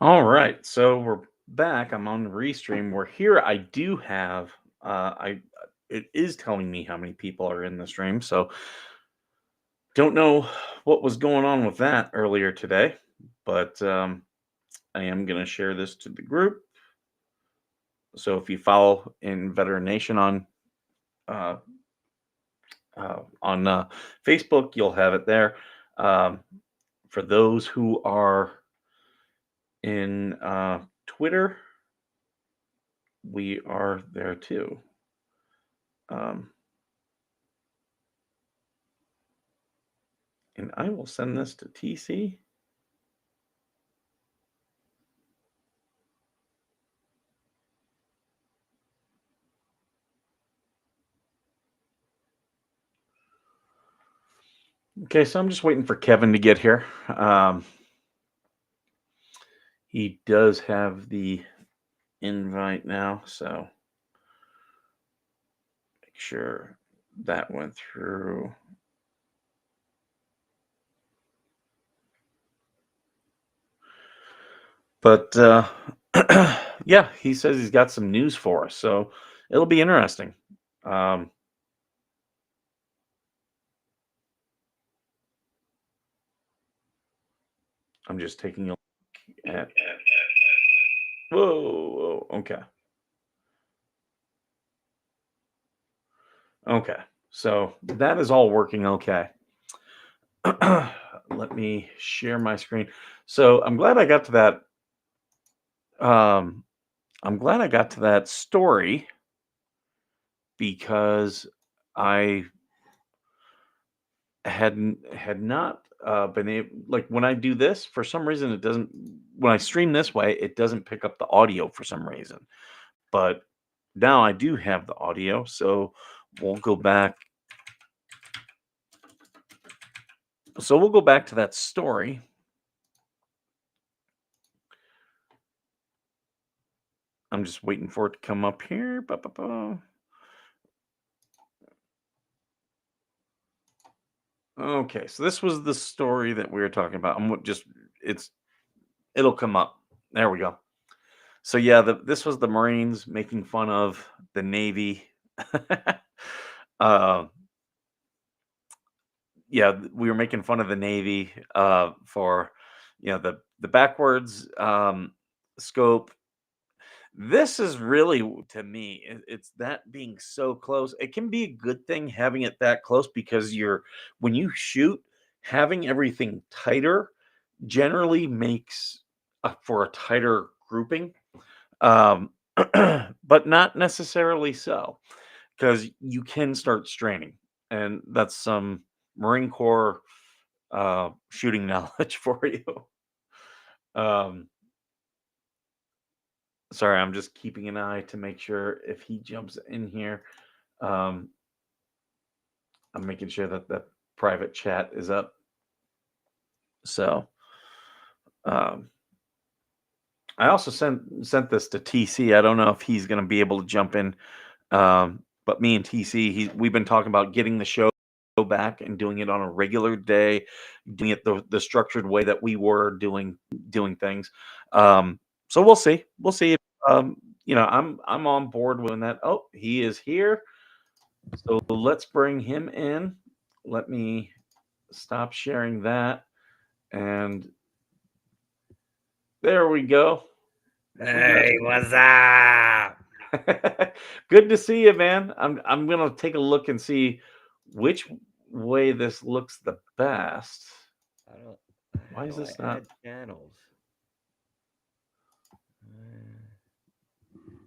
All right, so we're back. I'm on Restream. We're here. I do have. I It is telling me how many people are in the stream. So don't know what was going on with that earlier today, but I am going to share this to the group. So if you follow in Veteran Nation uh, on Facebook, you'll have it there. Um, for those who are in Twitter, we are there too. Um, and I will send this to TC. Okay, so I'm just waiting for Kevin to get here. He does have the invite now, so make sure that went through. But yeah, he says he's got some news for us, so it'll be interesting. Um, I'm just taking a look at. Whoa, okay. Okay, so that is all working okay. Let me share my screen. So I'm glad I got to that. Um, I'm glad I got to that story because I had not been able, like, when I do this, for some reason it doesn't. When I stream this way, it doesn't pick up the audio for some reason. But now I do have the audio, so we'll go back. So we'll go back to that story. I'm just waiting for it to come up here. Ba-ba-ba. Okay, so this was the story that we were talking about. It'll come up. There we go. So yeah, this was the Marines making fun of the Navy. uh, yeah, we were making fun of the Navy for the backwards scope. This is really, to me, it's that being so close. It can be a good thing having it that close because when you shoot, having everything tighter generally makes for a tighter grouping, um, but not necessarily so because you can start straining, and that's some Marine Corps shooting knowledge for you. Um, Sorry, I'm just keeping an eye to make sure if he jumps in here. Um, I'm making sure that the private chat is up. So um, I also sent this to TC. I don't know if he's going to be able to jump in, but me and TC, we've been talking about getting the show back and doing it on a regular day, doing it the structured way that we were doing things. So we'll see. We'll see if I'm on board with that. Oh, he is here. So let's bring him in. Let me stop sharing that. And there we go. Hey, what's up? Good to see you, man. I'm gonna take a look and see which way this looks the best. I don't. Why How is do I this not? add channels?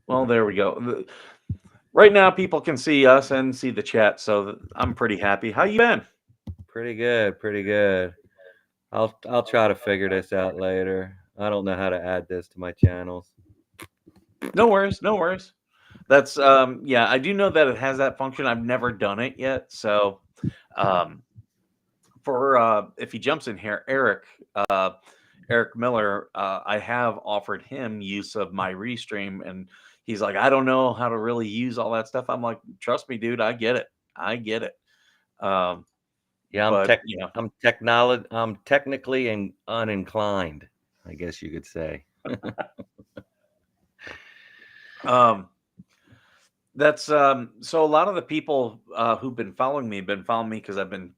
Well, there we go. Right now, people can see us and see the chat, so I'm pretty happy. How you been? Pretty good, pretty good. I'll try to figure this out later. I don't know how to add this to my channels. No worries, no worries. That's yeah, I do know that it has that function. I've never done it yet, so um for if he jumps in here, uh Eric Miller, I have offered him use of my restream, and he's like, I don't know how to really use all that stuff. I'm like, trust me, dude, I get it. I get it. Yeah, But I'm technically and uninclined. I guess you could say. Um, that's so a lot of the people who've been following me have been following me because I've been,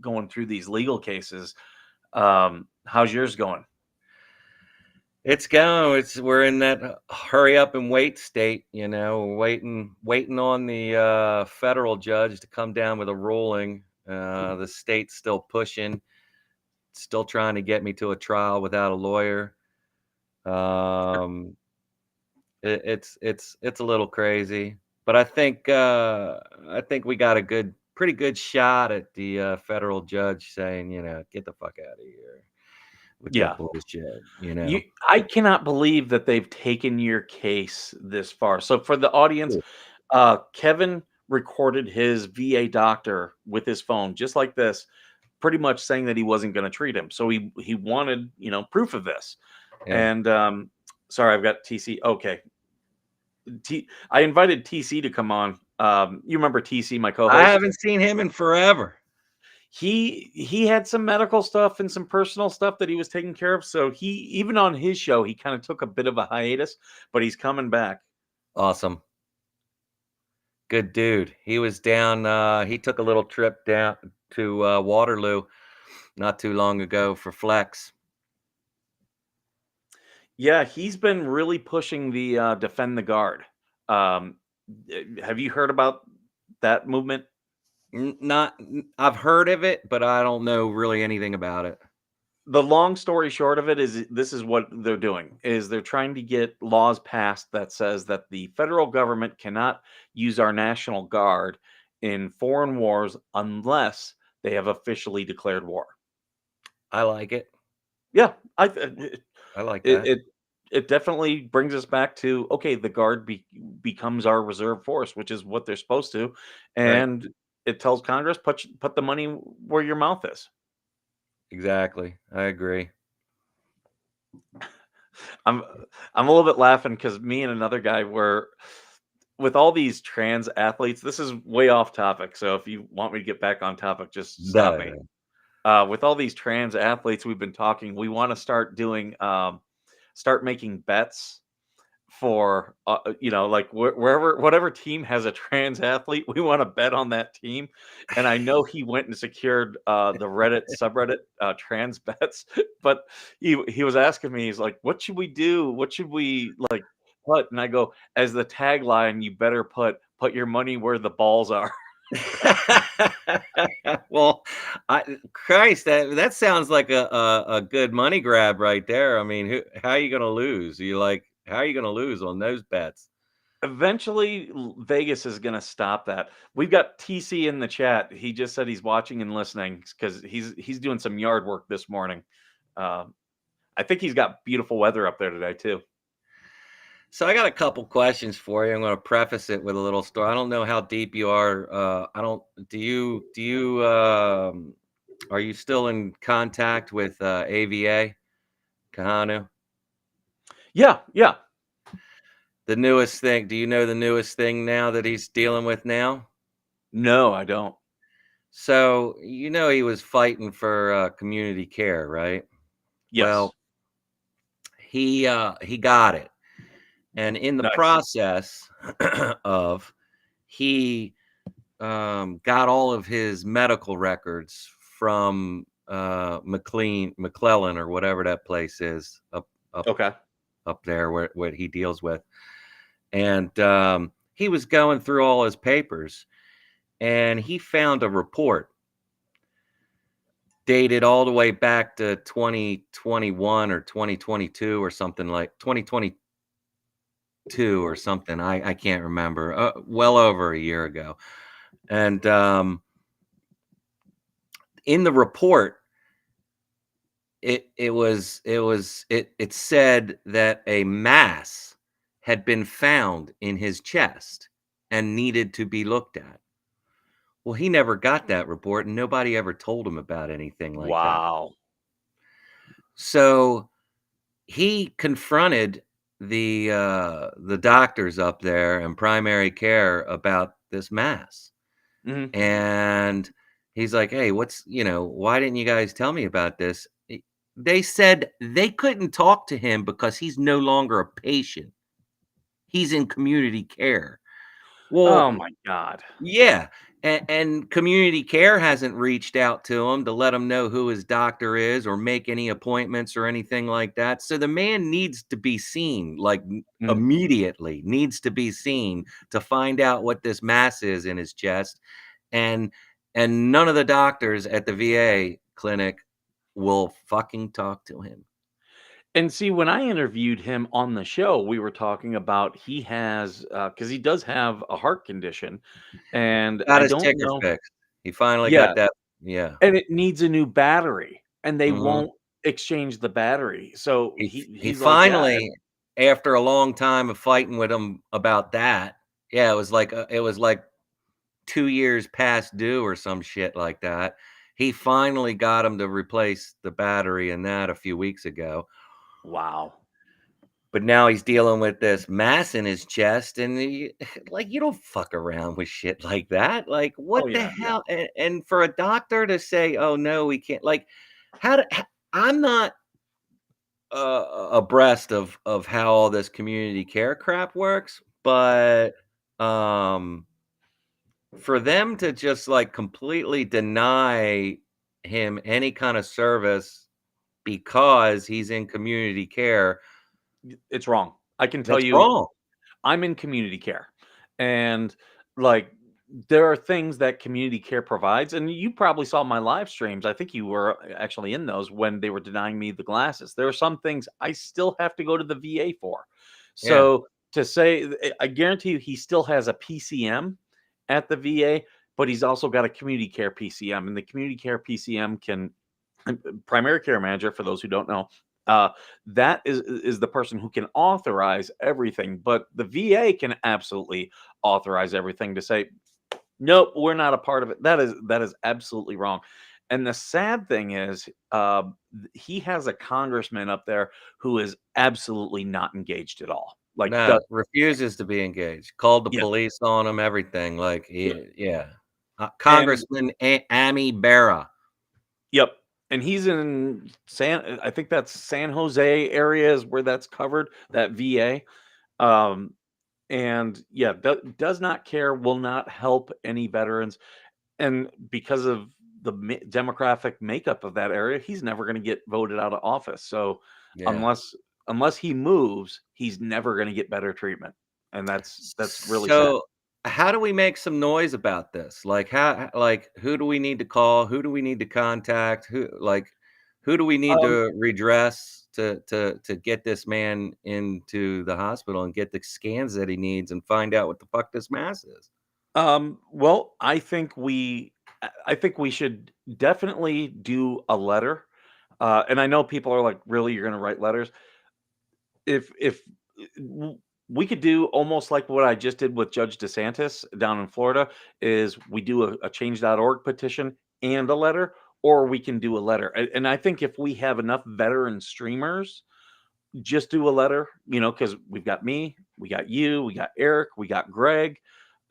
going through these legal cases. How's yours going? It's going. We're in that hurry up and wait state, waiting on the federal judge to come down with a ruling. The state's still pushing, still trying to get me to a trial without a lawyer. Um, it's a little crazy, but I think we got a pretty good shot at the federal judge saying, get the fuck out of here with your Yeah. bullshit. I cannot believe that they've taken your case this far. So for the audience, Kevin recorded his VA doctor with his phone, just like this, pretty much saying that he wasn't going to treat him. So he wanted, proof of this. Yeah. And sorry, I've got TC. Okay. I invited TC to come on. You remember TC, my I co-host? haven't seen him in forever. He had some medical stuff and some personal stuff that he was taking care of. So he, even on his show, he kind of took a bit of a hiatus, but he's coming back. Awesome. Good dude. He was down, he took a little trip down to Waterloo not too long ago for Flex. Yeah, he's been really pushing the defend the guard. Um, have you heard about that movement? I've heard of it, but I don't know really anything about it. The long story short of it is this is what they're doing is they're trying to get laws passed that says that the federal government cannot use our national guard in foreign wars unless they have officially declared war. I like it. Yeah, I like it that. it, it definitely brings us back to okay, the guard becomes our reserve force, which is what they're supposed to, Right. and it tells Congress put the money where your mouth is. Exactly. I agree. I'm I'm a little bit laughing because me and another guy were with all these trans athletes. This is way off topic, so if you want me to get back on topic, just stop me. No. With all these trans athletes we've been talking, we want to start doing start making bets for like wherever whatever team has a trans athlete, we want to bet on that team. And I know he went and secured the Reddit subreddit trans bets, but he was asking me, he's like, what should we do, what should we like put? And I go, as the tagline, you better put your money where the balls are. Well, Christ, that sounds like a good money grab right there. I mean, how are you going to lose? How are you going to lose on those bets? Eventually, Vegas is going to stop that. We've got TC in the chat. He just said he's watching and listening because he's doing some yard work this morning. I think he's got beautiful weather up there today too. So I got a couple questions for you. I'm going to preface it with a little story. I don't know how deep you are. I don't. Do you? Are you still in contact with AVA Kahanu? Yeah. The newest thing. Do you know the newest thing now that he's dealing with now? No, I don't. So he was fighting for community care, right? Yes. Well, he got it, and in the Nice. process of he got all of his medical records from McClellan or whatever that place is Okay. up there where he deals with, and he was going through all his papers, and he found a report dated all the way back to 2021 or 2022 or something, like 2022 or something. I can't remember. Well over a year ago. And in the report, it said that a mass had been found in his chest and needed to be looked at. Well, he never got that report, and nobody ever told him about anything like that. Wow. So he confronted the doctors up there in primary care about this mass. Mm-hmm. And he's like, hey, why didn't you guys tell me about this? they said they couldn't talk to him because he's no longer a patient. He's in community care. Oh Well, my God. yeah, and community care hasn't reached out to him to let him know who his doctor is or make any appointments or anything like that. So the man needs to be seen, like Mm. immediately, needs to be seen to find out what this mass is in his chest. And none of the doctors at the VA clinic will fucking talk to him. And see, when I interviewed him on the show, we were talking about he has because he does have a heart condition, and Got I his don't ticker know. fixed. He finally Yeah, got that. Yeah. and it needs a new battery, and they Mhm. won't exchange the battery. So He he's like, yeah, finally, after a long time of fighting with him about that, yeah, it was like 2 years past due or some shit like that. He finally got him to replace the battery in that a few weeks ago. wow. But now he's dealing with this mass in his chest, and like, you don't fuck around with shit like that. Like, Oh what the yeah, yeah. hell? And for a doctor to say, "Oh no, we can't," like, I'm not abreast of how all this community care crap works, but um, for them to just like completely deny him any kind of service because he's in community care, It's wrong. I can tell that's you, wrong. I'm in community care, and like there are things that community care provides, and you probably saw my live streams. I think you were actually in those when they were denying me the glasses. There are some things I still have to go to the VA for. Yeah. So to say, I guarantee you, he still has a PCM at the VA, but he's also got a community care PCM, and the community care PCM can primary care manager, for those who don't know, uh, that is the person who can authorize everything, but the VA can absolutely authorize everything to say, nope, we're not a part of it. That is absolutely wrong. And the sad thing is, he has a congressman up there who is absolutely not engaged at all. Like, No, refuses to be engaged. Called the yeah, police on him, everything. Like, yeah. and Congressman Amy Barra. yep. And he's in I think that's San Jose area is where that's covered, that VA. Um, and yeah, does not care, will not help any veterans. And because of the demographic makeup of that area, he's never going to get voted out of office. So Yeah. unless he moves, he's never going to get better treatment. And that's really sad. So, how do we make some noise about this? Like, like, who do we need to call? Who do we need to contact? Who do we need Um, to redress to get this man into the hospital and get the scans that he needs and find out what the fuck this mass is? well, I think we should definitely do a letter. And I know people are like, really, you're going to write letters? If we could do almost like what I just did with Judge DeSantis down in Florida, is we do a change.org petition and a letter, or we can do a letter. And I think if we have enough veteran streamers, just do a letter, because we've got me, we got you, we got Eric, we got Greg.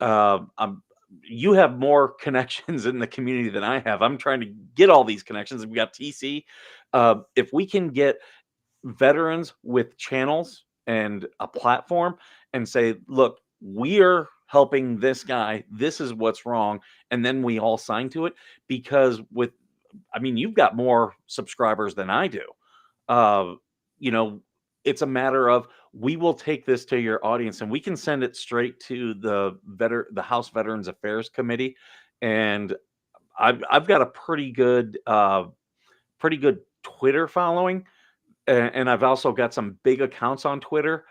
I'm You have more connections in the community than I have. I'm trying to get all these connections. We got TC. If we can get veterans with channels and a platform and say, look, we're helping this guy. This is what's wrong. And then we all sign to it, because you've got more subscribers than I do. Uh, you know, it's a matter of, we will take this to your audience and we can send it straight to the House Veterans Affairs Committee. And I've got a pretty good Twitter following, and I've also got some big accounts on Twitter,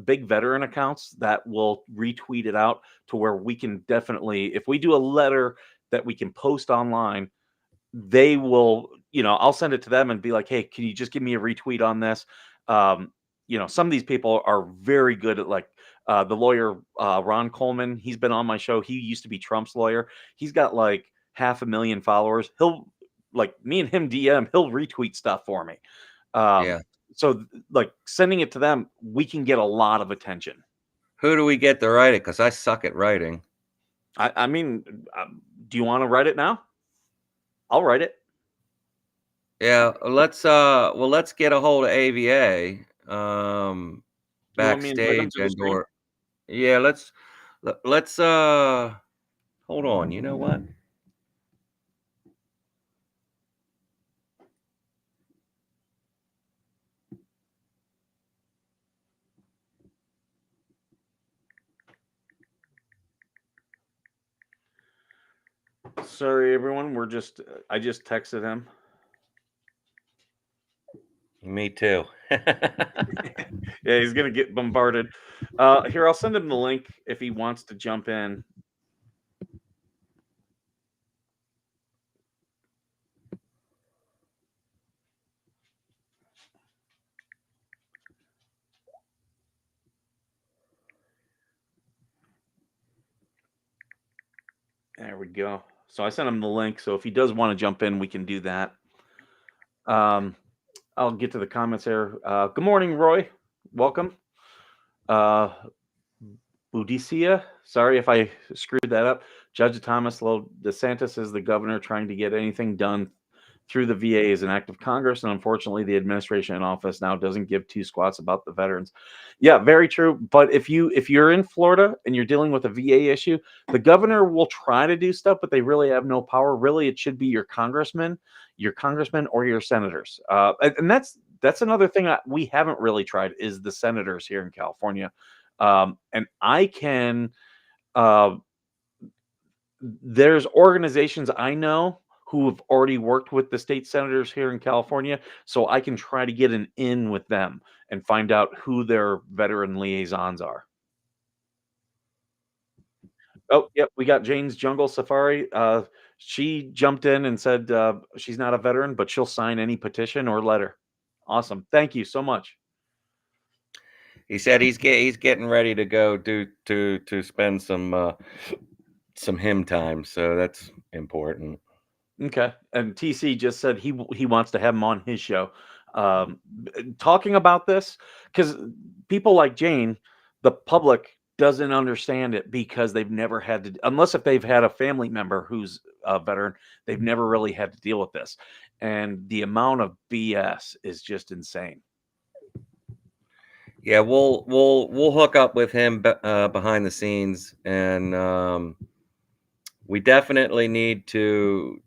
big veteran accounts that will retweet it out, to where we can definitely, if we do a letter that we can post online, they will, I'll send it to them and be like, hey, can you just give me a retweet on this? Um, some of these people are very good at, like, the lawyer, Ron Coleman. He's been on my show. He used to be Trump's lawyer. He's got like 500,000 followers. He'll, like, me and him DM, he'll retweet stuff for me. Um, Yeah. so like, sending it to them, we can get a lot of attention. Who do we get to write it? Because I suck at writing. I mean, do you want to write it now? I'll write it. Yeah, let's get a hold of AVA You want me to invite him backstage to the and stream? or yeah, let's hold on. You know what? Sorry, everyone. I just texted him. Me too. Yeah, he's gonna get bombarded. Here, I'll send him the link if he wants to jump in. There we go. So I sent him the link. So if he does want to jump in, we can do that. Um, I'll get to the comments here. Good morning, Roy. Welcome. Uh, Boudicca, sorry if I screwed that up. Judge Thomas Lo DeSantis is the governor trying to get anything done through the VA is an act of Congress, and unfortunately, the administration in office now doesn't give two squats about the veterans. Yeah, very true. But if you're in Florida and you're dealing with a VA issue, the governor will try to do stuff, but they really have no power. Really, it should be your congressmen or your senators. And that's another thing we haven't really tried is the senators here in California. And I can uh, there's organizations I know who have already worked with the state senators here in California, so I can try to get an in with them and find out who their veteran liaisons are. Oh, yep, we got Jane's Jungle Safari. She jumped in and said she's not a veteran, but she'll sign any petition or letter. Awesome. Thank you so much. He said he's getting ready to go to spend some hymn time, so that's important. Okay. And TC just said he wants to have him on his show, talking about this because people like Jane, the public doesn't understand it because they've never had to, unless if they've had a family member who's a veteran, they've never really had to deal with this, and the amount of BS is just insane. Yeah, we'll hook up with him behind the scenes, and we definitely need to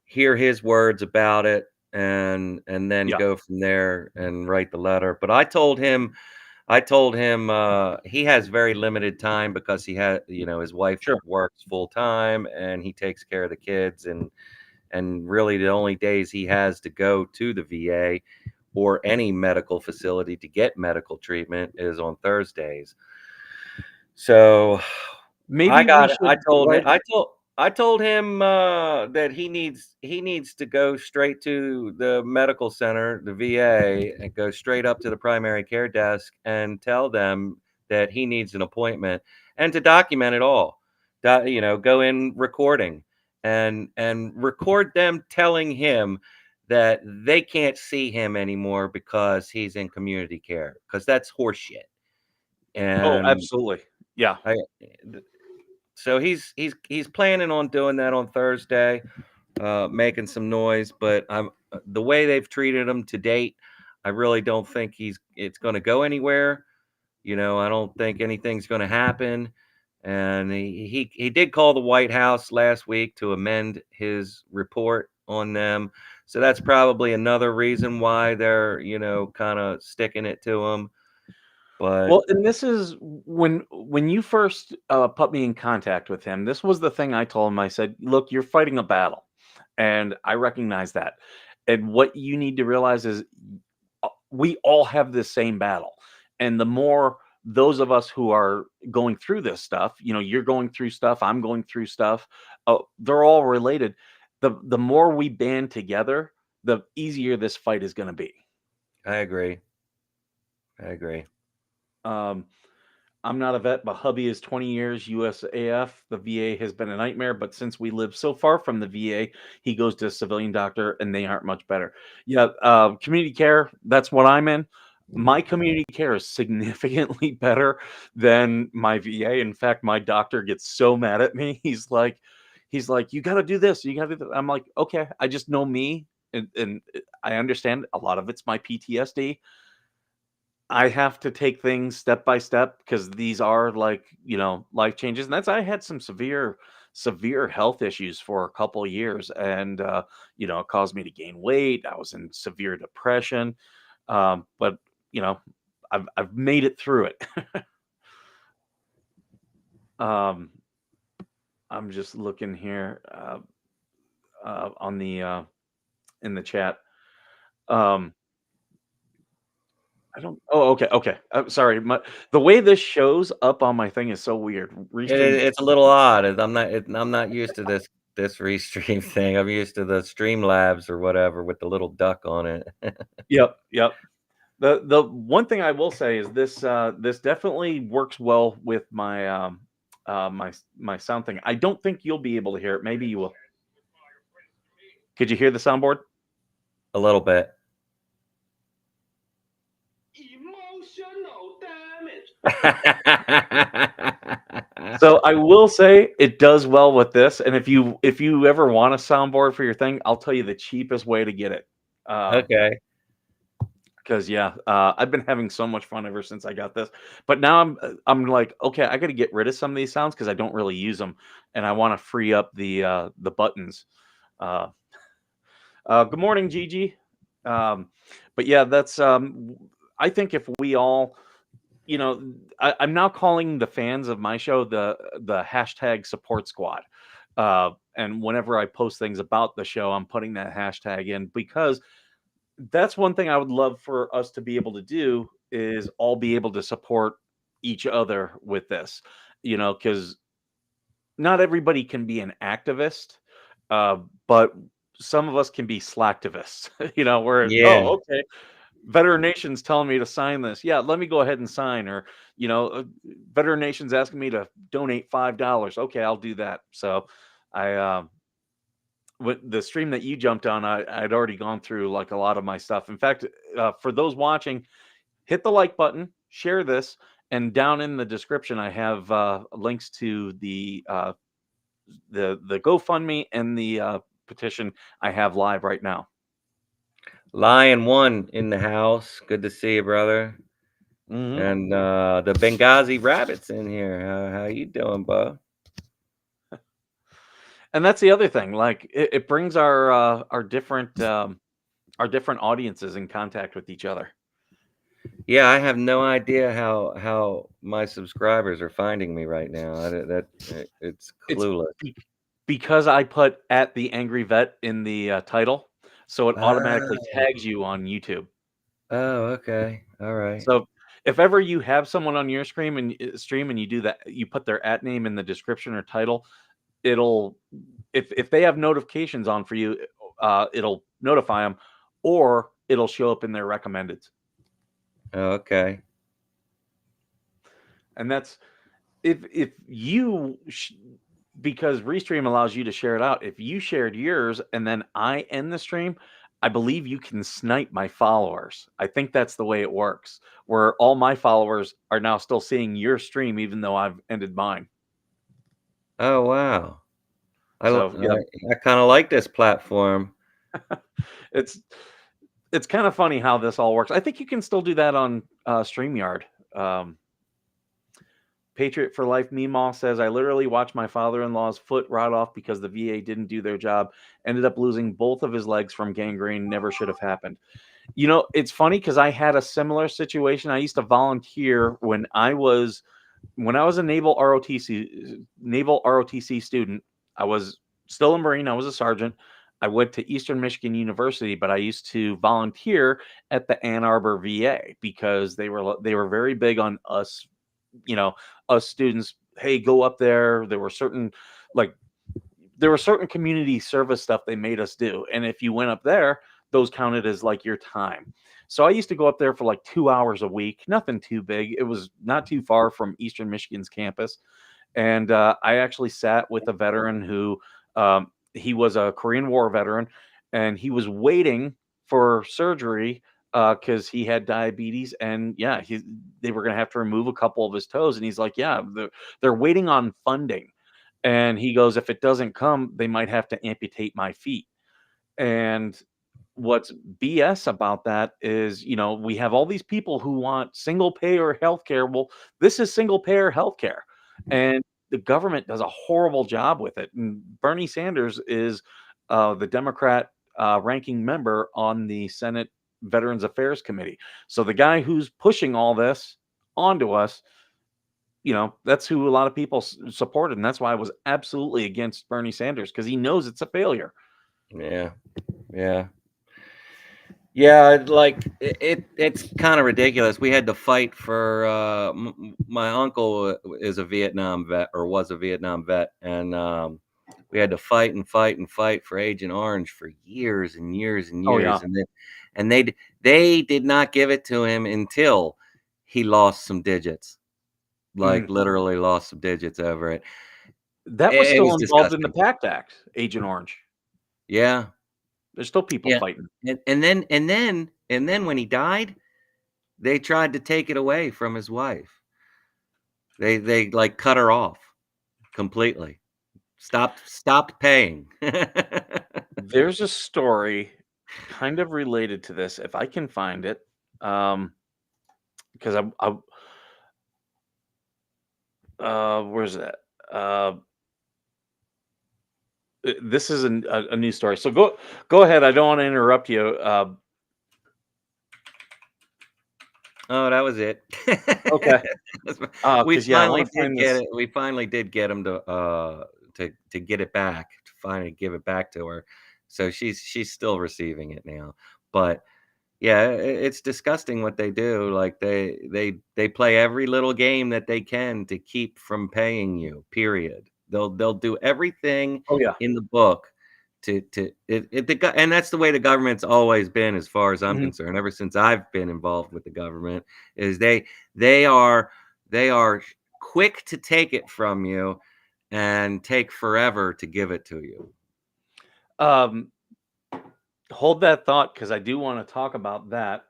hear his words about it, and then Yeah, go from there and write the letter. But I told him he has very limited time because he had, his wife sure. works full time and he takes care of the kids, and really the only days he has to go to the VA or any medical facility to get medical treatment is on Thursdays. So Maybe we I should told him write. I told him that he needs to go straight to the medical center, the VA, and go straight up to the primary care desk and tell them that he needs an appointment and to document it all. Go in recording and record them telling him that they can't see him anymore because he's in community care, because that's horseshit. Oh, And absolutely. Yeah. I so he's planning on doing that on Thursday, making some noise. But the way they've treated him to date, I really don't think it's going to go anywhere. I don't think anything's going to happen. And he did call the White House last week to amend his report on them. So that's probably another reason why they're kind of sticking it to him. But Well, and this is when you first put me in contact with him. This was the thing I told him. I said, "Look, you're fighting a battle, and I recognize that. And what you need to realize is, we all have this same battle. And the more those of us who are going through this stuff, you're going through stuff, I'm going through stuff. They're all related. The more we band together, the easier this fight is going to be." I agree. I agree. Um, I'm not a vet, but hubby is 20 years USAF. The VA has been a nightmare, but since we live so far from the VA, he goes to a civilian doctor and they aren't much better. Yeah, community care, that's what I'm in. My community care is significantly better than my VA. In fact, my doctor gets so mad at me. He's like, he's like, "You got to do this. You got to do that." I'm like, "Okay." I just know me, and I understand a lot of it's my PTSD. I have to take things step by step because these are like, life changes. And I had some severe health issues for a couple years, and it caused me to gain weight. I was in severe depression. But you know, I've made it through it. um, I'm just looking here on the in the chat. Um, I don't. Oh, okay, okay. Sorry. The way this shows up on my thing is so weird. Restream. It's a little odd. I'm not used to this restream thing. I'm used to the Streamlabs or whatever with the little duck on it. Yep, yep. The one thing I will say is this definitely works well with my my sound thing. I don't think you'll be able to hear it. Maybe you will. Could you hear the soundboard? A little bit. Emotional damage. So I will say it does well with this. And if you ever want a soundboard for your thing, I'll tell you the cheapest way to get it. Okay. Because I've been having so much fun ever since I got this. But now I'm like, okay, I got to get rid of some of these sounds because I don't really use them, and I want to free up the buttons. Uh, good morning, Gigi. But yeah, that's I think if we all, I'm now calling the fans of my show the hashtag support squad. And whenever I post things about the show, I'm putting that hashtag in because that's one thing I would love for us to be able to do is all be able to support each other with this, because not everybody can be an activist, but some of us can be slacktivists, where, Yeah. oh, okay, Veteran Nation's telling me to sign this. Yeah, let me go ahead and sign. Or, Veteran Nation's asking me to donate $5. Okay, I'll do that. So I, with the stream that you jumped on, I'd already gone through like a lot of my stuff. In fact, for those watching, hit the like button, share this, and down in the description, I have links to the GoFundMe and the petition I have live right now. Lion One in the house. Good to see you, brother. Mm-hmm. And the Benghazi Rabbits in here. How you doing, bub? And that's the other thing. Like it brings our different audiences in contact with each other. Yeah, I have no idea how my subscribers are finding me right now. It's clueless. It's because I put at the Angry Vet in the title, so it automatically tags you on YouTube. Oh, okay. All right. So if ever you have someone on your stream and you do that, you put their at name in the description or title, it'll if they have notifications on for you, it'll notify them, or it'll show up in their recommended. Oh, okay. And that's if you because Restream allows you to share it out. If you shared yours and then I end the stream, I believe you can snipe my followers. I think that's the way it works, where all my followers are now still seeing your stream, even though I've ended mine. Oh, wow. I Yeah. kind of like this platform. It's kind of funny how this all works. I think you can still do that on StreamYard. Patriot for Life Meemaw says, I literally watched my father-in-law's foot rot off because the VA didn't do their job. Ended up losing both of his legs from gangrene. Never should have happened. It's funny because I had a similar situation. I used to volunteer when I was a naval ROTC student. I was still a Marine. I was a sergeant. I went to Eastern Michigan University, but I used to volunteer at the Ann Arbor VA because they were very big on us, us students. Hey, go up there. There were certain community service stuff they made us do, and if you went up there, those counted as like your time. So I used to go up there for like 2 hours a week. Nothing too big. It was not too far from Eastern Michigan's campus, and I actually sat with a veteran who he was a Korean War veteran, and he was waiting for surgery because he had diabetes, and yeah, they were going to have to remove a couple of his toes, and he's like, yeah, they're waiting on funding. And he goes, if it doesn't come, they might have to amputate my feet. And what's BS about that is, we have all these people who want single payer healthcare. Well, this is single payer healthcare, and the government does a horrible job with it. And Bernie Sanders is the Democrat ranking member on the Senate Veterans Affairs Committee. So the guy who's pushing all this onto us, that's who a lot of people supported. And that's why I was absolutely against Bernie Sanders, because he knows it's a failure. Yeah. Yeah. Yeah, like it's kind of ridiculous. We had to fight for my uncle is a Vietnam vet, or was a Vietnam vet, and we had to fight and fight and fight for Agent Orange for years and years and Oh, yeah. years, and they did not give it to him until he lost some digits, like literally lost some digits over it. That was It still was involved in the disgusting. PACT Act, Agent Orange. Yeah, There's still people yeah, fighting. and then when he died, they tried to take it away from his wife. They like cut her off completely. Stopped paying. There's a story kind of related to this, if I can find it, because where's that? This is a news story. So go ahead. I don't want to interrupt you. Oh, that was it. Okay. We 'Cause, yeah, I finally wanna did find get this. it. We finally did get him to get it back, to finally give it back to her. So she's still receiving it now. But yeah, it's disgusting what they do. Like they play every little game that they can to keep from paying you. Period. They'll do everything Oh, yeah. in the book and that's the way the government's always been, as far as I'm Mhm. concerned. Ever since I've been involved with the government, is they are they are quick to take it from you and take forever to give it to you. Um, Hold that thought, because I do wanna talk about that,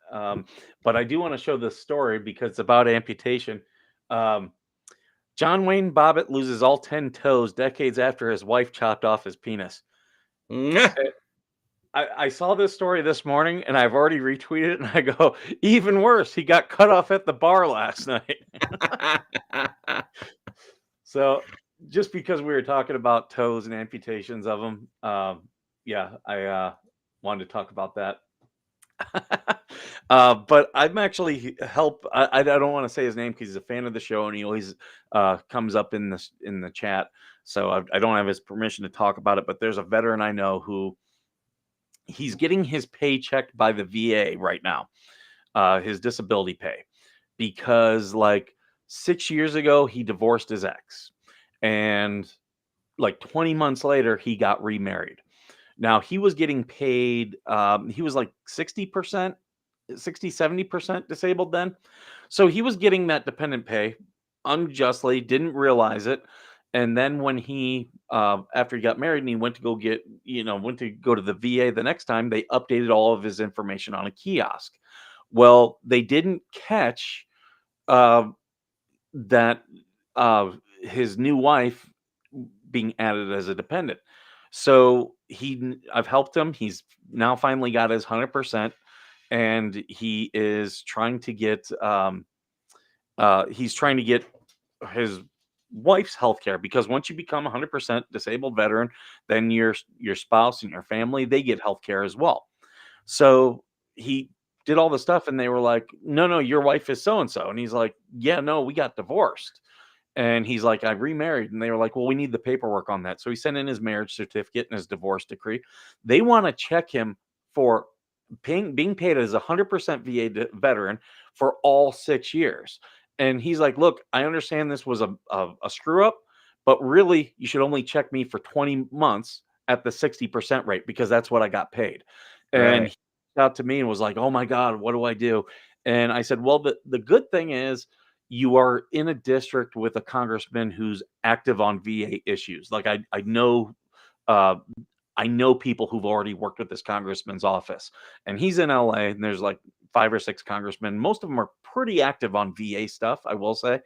but I do wanna show this story because it's about amputation. Um, John Wayne Bobbitt loses all 10 toes decades after his wife chopped off his penis. Eh, I saw this story this morning, and I've already retweeted it, and I go, "Even worse, he got cut off at the bar last night." So, just because we were talking about toes and amputations of them, yeah, I wanted to talk about that. But I'm actually help. I don't want to say his name because he's a fan of the show and he always comes up in the chat. So I don't have his permission to talk about it. But there's a veteran I know who he's getting his pay checked by the VA right now, his disability pay, because like 6 years ago he divorced his ex, and like 20 months later he got remarried. Now he was getting paid, he was like 60%, 60, 70% disabled then. So he was getting that dependent pay unjustly, didn't realize it. And then when after he got married and he went to go went to go to the VA the next time, they updated all of his information on a kiosk. Well, they didn't catch uh, that his new wife being added as a dependent. So I've helped him. He's now finally got his 100%, and he's trying to get his wife's health care, because once you become 100% disabled veteran, then your spouse and your family, they get health care as well. So he did all the stuff, and they were like, no, your wife is so and so, and he's like, yeah, no, we got divorced. And he's like, I remarried. And they were like, well, we need the paperwork on that. So he sent in his marriage certificate and his divorce decree. They want to check him for being paid as a 100% VA veteran for all 6 years. And he's like, look, I understand this was a screw up, but really, you should only check me for 20 months at the 60% rate, because that's what I got paid. And Right. he reached out to me and was like, oh my God, what do I do? And I said, well, the good thing is, you are in a district with a congressman who's active on VA issues. Like uh, I know people who've already worked with this congressman's office, and he's in LA. And there's like 5 or 6 congressmen. Most of them are pretty active on VA stuff, I will say.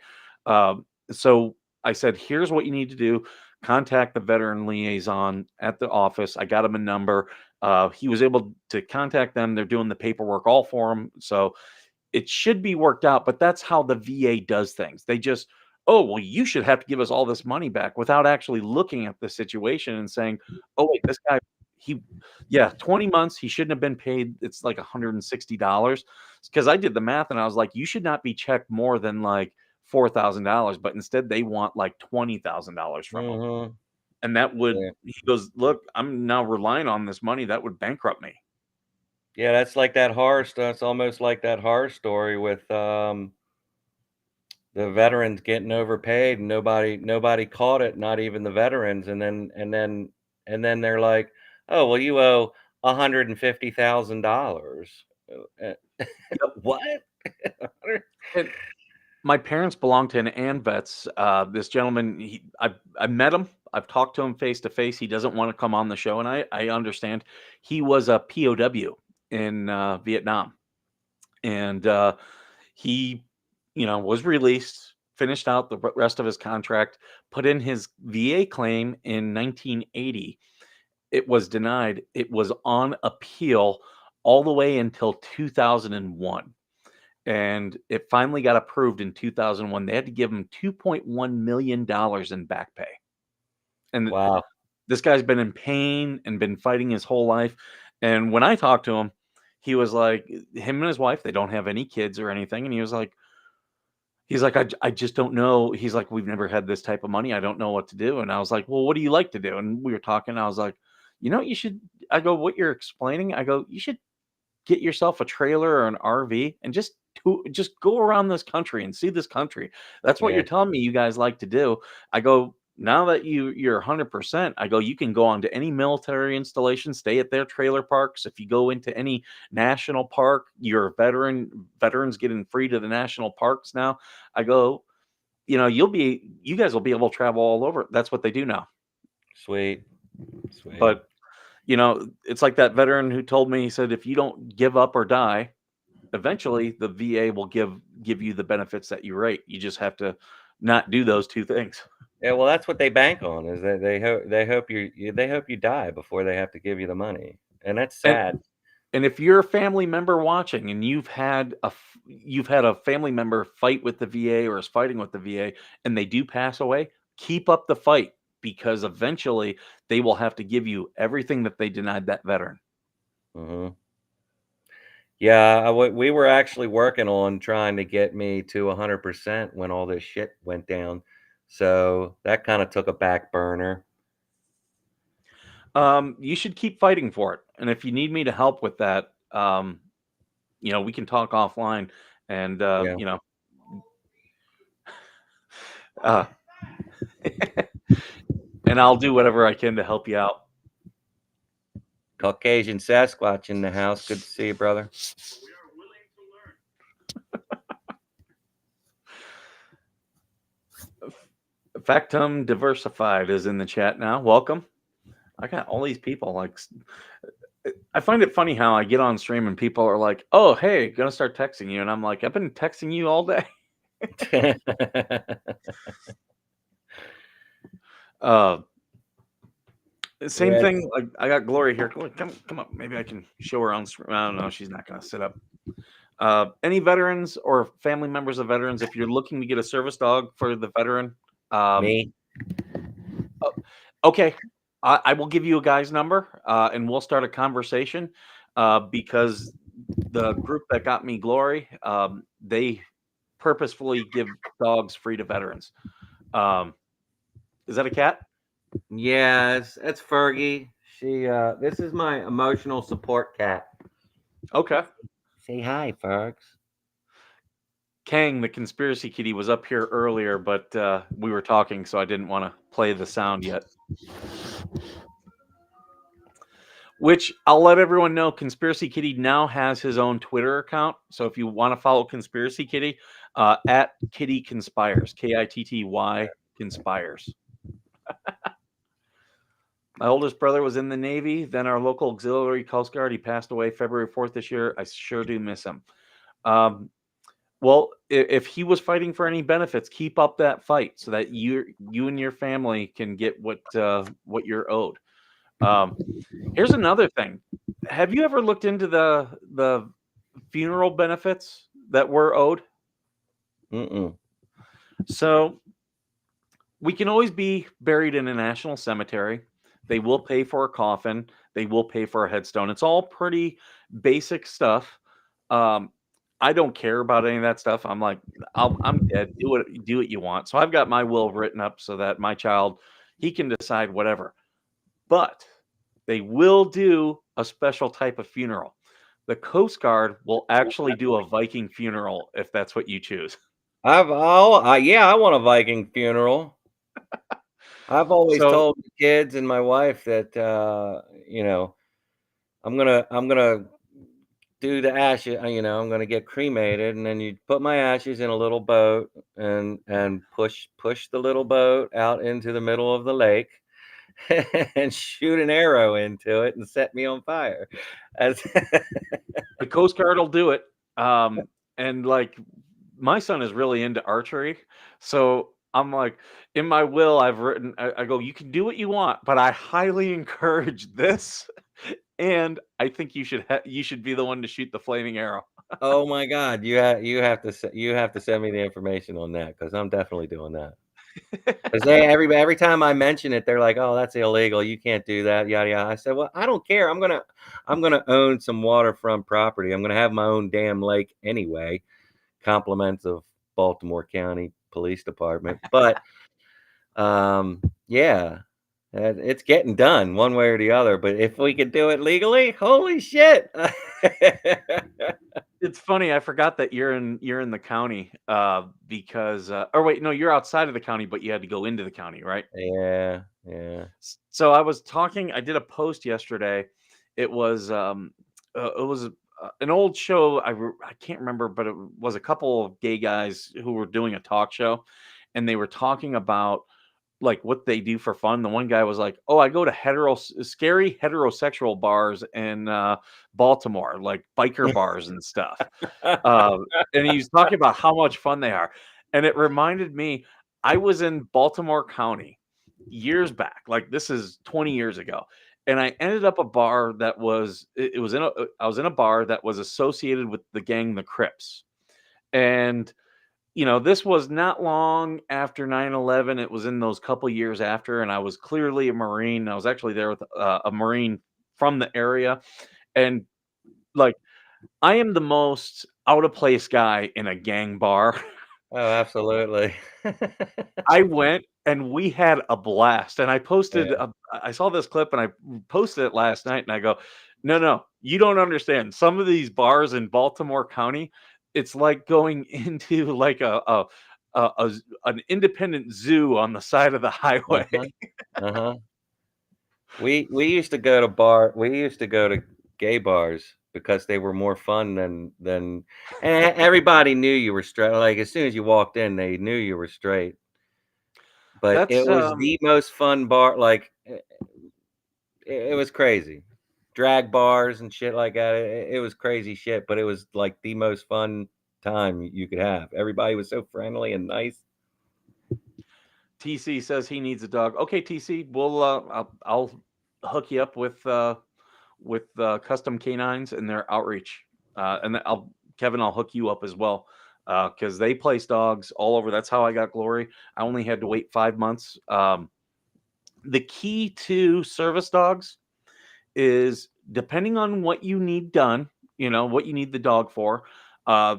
So I said, here's what you need to do. contact the veteran liaison at the office. I got him a number. He was able to contact them. They're doing the paperwork all for him. So it should be worked out, but that's how the VA does things. They just, oh, well, you should have to give us all this money back without actually looking at the situation and saying, oh, wait, this guy, 20 months, he shouldn't have been paid. It's like $160. Because I did the math and I was like, you should not be checked more than like $4,000, but instead they want like $20,000 from him. Mhm. And that would, Yeah. he goes, look, I'm now relying on this money. That would bankrupt me. Yeah, that's like that horror story. It's almost like that horror story with the veterans getting overpaid and nobody caught it, not even the veterans. And then they're like, oh well, you owe $150,000. What? And my parents belong to an AMVETS. This gentleman, I met him. I've talked to him face to face. He doesn't want to come on the show, and I understand. He was a POW in Vietnam, and he, was released, finished out the rest of his contract, put in his VA claim in 1980. It was denied. It was on appeal all the way until 2001. And it finally got approved in 2001. They had to give him $2.1 million in back pay. And Wow. this guy's been in pain and been fighting his whole life. And when I talked to him, he was like, him and his wife, they don't have any kids or anything. And he's like, I just don't know. He's like, we've never had this type of money. I don't know what to do. And I was like, well, what do you like to do? And we were talking. I was like, you should, I go, what you're explaining, I go, you should get yourself a trailer or an RV and just go around this country and see this country. That's what Yeah. you're telling me you guys like to do. I go, now that you're 100%, I go, you can go on to any military installation, stay at their trailer parks. If you go into any national park, you're a veteran. Veterans getting free to the national parks now. I go, you guys will be able to travel all over. That's what they do now. Sweet. But it's like that veteran who told me, he said, if you don't give up or die, eventually the VA will give you the benefits that you rate. You just have to not do those two things. Yeah, well, that's what they bank on, is that they hope you die before they have to give you the money, and that's sad. And if you're a family member watching and you've had a family member fight with the VA or is fighting with the VA and they do pass away, keep up the fight, because eventually they will have to give you everything that they denied that veteran. Hmm. Yeah, we were actually working on trying to get me to 100% when all this shit went down, so that kind of took a back burner. You should keep fighting for it. And if you need me to help with that, we can talk offline and, Yeah. uh, and I'll do whatever I can to help you out. Caucasian Sasquatch in the house. Good to see you, brother. Factum Diversified is in the chat now. Welcome. I got all these people. Like, I find it funny how I get on stream and people are like, "Oh, hey, gonna start texting you," and I'm like, "I've been texting you all day." Same Yeah. thing. Like, I got Glory here. Come up. Maybe I can show her on stream. I don't know. She's not gonna sit up. Any veterans or family members of veterans, if you're looking to get a service dog for the veteran, Me? okay, I will give you a guy's number and we'll start a conversation because the group that got me Glory, they purposefully give dogs free to veterans. Is that a cat? Yeah, it's Fergie. She this is my emotional support cat. Okay. Say hi, Fergs. Kang, the conspiracy kitty, was up here earlier, but we were talking, so I didn't want to play the sound yet. Which I'll let everyone know, Conspiracy Kitty now has his own Twitter account. So if you want to follow Conspiracy Kitty, at Kitty Conspires, Kitty Conspires. My oldest brother was in the Navy, then our local auxiliary Coast Guard. He passed away February 4th this year. I sure do miss him. Well, if he was fighting for any benefits, keep up that fight so that you and your family can get what you're owed. Um, Here's another thing. Have you ever looked into the funeral benefits that we're owed? Mm-mm. So we can always be buried in a national cemetery. They will pay for a coffin. They will pay for a headstone. It's all pretty basic stuff. Um, I don't care about any of that stuff. I'm like, I'm dead. Do what you want. So I've got my will written up so that my child, he can decide whatever. But they will do a special type of funeral. The Coast Guard will actually do a Viking funeral if that's what you choose. Yeah, I want a Viking funeral. I've always So told the kids and my wife that I'm gonna do the ashes. I'm gonna get cremated, and then you put my ashes in a little boat and push the little boat out into the middle of the lake, and shoot an arrow into it and set me on fire. As the Coast Guard will do it. And like my son is really into archery. So I'm like, in my will, I've written, I go, you can do what you want, but I highly encourage this. And I think you should be the one to shoot the flaming arrow. Oh my God, you have to send me the information on that because I'm definitely doing that. Because every time I mention it, they're like, "Oh, that's illegal. You can't do that." Yada yada. I said, "Well, I don't care. I'm gonna own some waterfront property. I'm gonna have my own damn lake anyway. Compliments of Baltimore County Police Department. But yeah, it's getting done one way or the other. But if we could do it legally, holy shit!" It's funny, I forgot that you're in the county, because, or wait, no, you're outside of the county, but you had to go into the county, right? Yeah, yeah. So I did a post yesterday. It was an old show. I can't remember, but it was a couple of gay guys who were doing a talk show, and they were talking about like what they do for fun. The one guy was like, "Oh, I go to scary heterosexual bars in Baltimore, like biker bars and stuff." And he was talking about how much fun they are, and it reminded me. I was in Baltimore County years back, like this is 20 years ago, and I ended up a bar that was it was in a I was in a bar that was associated with the gang the Crips. And this was not long after 9/11. It was in those couple years after, and I was clearly a Marine. I was actually there with a Marine from the area, and like I am the most out of place guy in a gang bar. Oh, absolutely. I went and we had a blast, and Yeah. I saw this clip and I posted it last night, and I go, "No, no, you don't understand. Some of these bars in Baltimore County, it's like going into like an independent zoo on the side of the highway." Uh-huh, uh-huh. We used to go to gay bars because they were more fun than and everybody knew you were straight. Like, as soon as you walked in, they knew you were straight. But That's it was the most fun bar, like, it was crazy. Drag bars and shit like that, it was crazy shit, but it was, like, the most fun time you could have. Everybody was so friendly and nice. TC says he needs a dog. Okay, TC, I'll hook you up with custom canines and their outreach. And Kevin, I'll hook you up as well because they place dogs all over. That's how I got Glory. I only had to wait 5 months. The key to service dogs is depending on what you need done, what you need the dog for. Uh,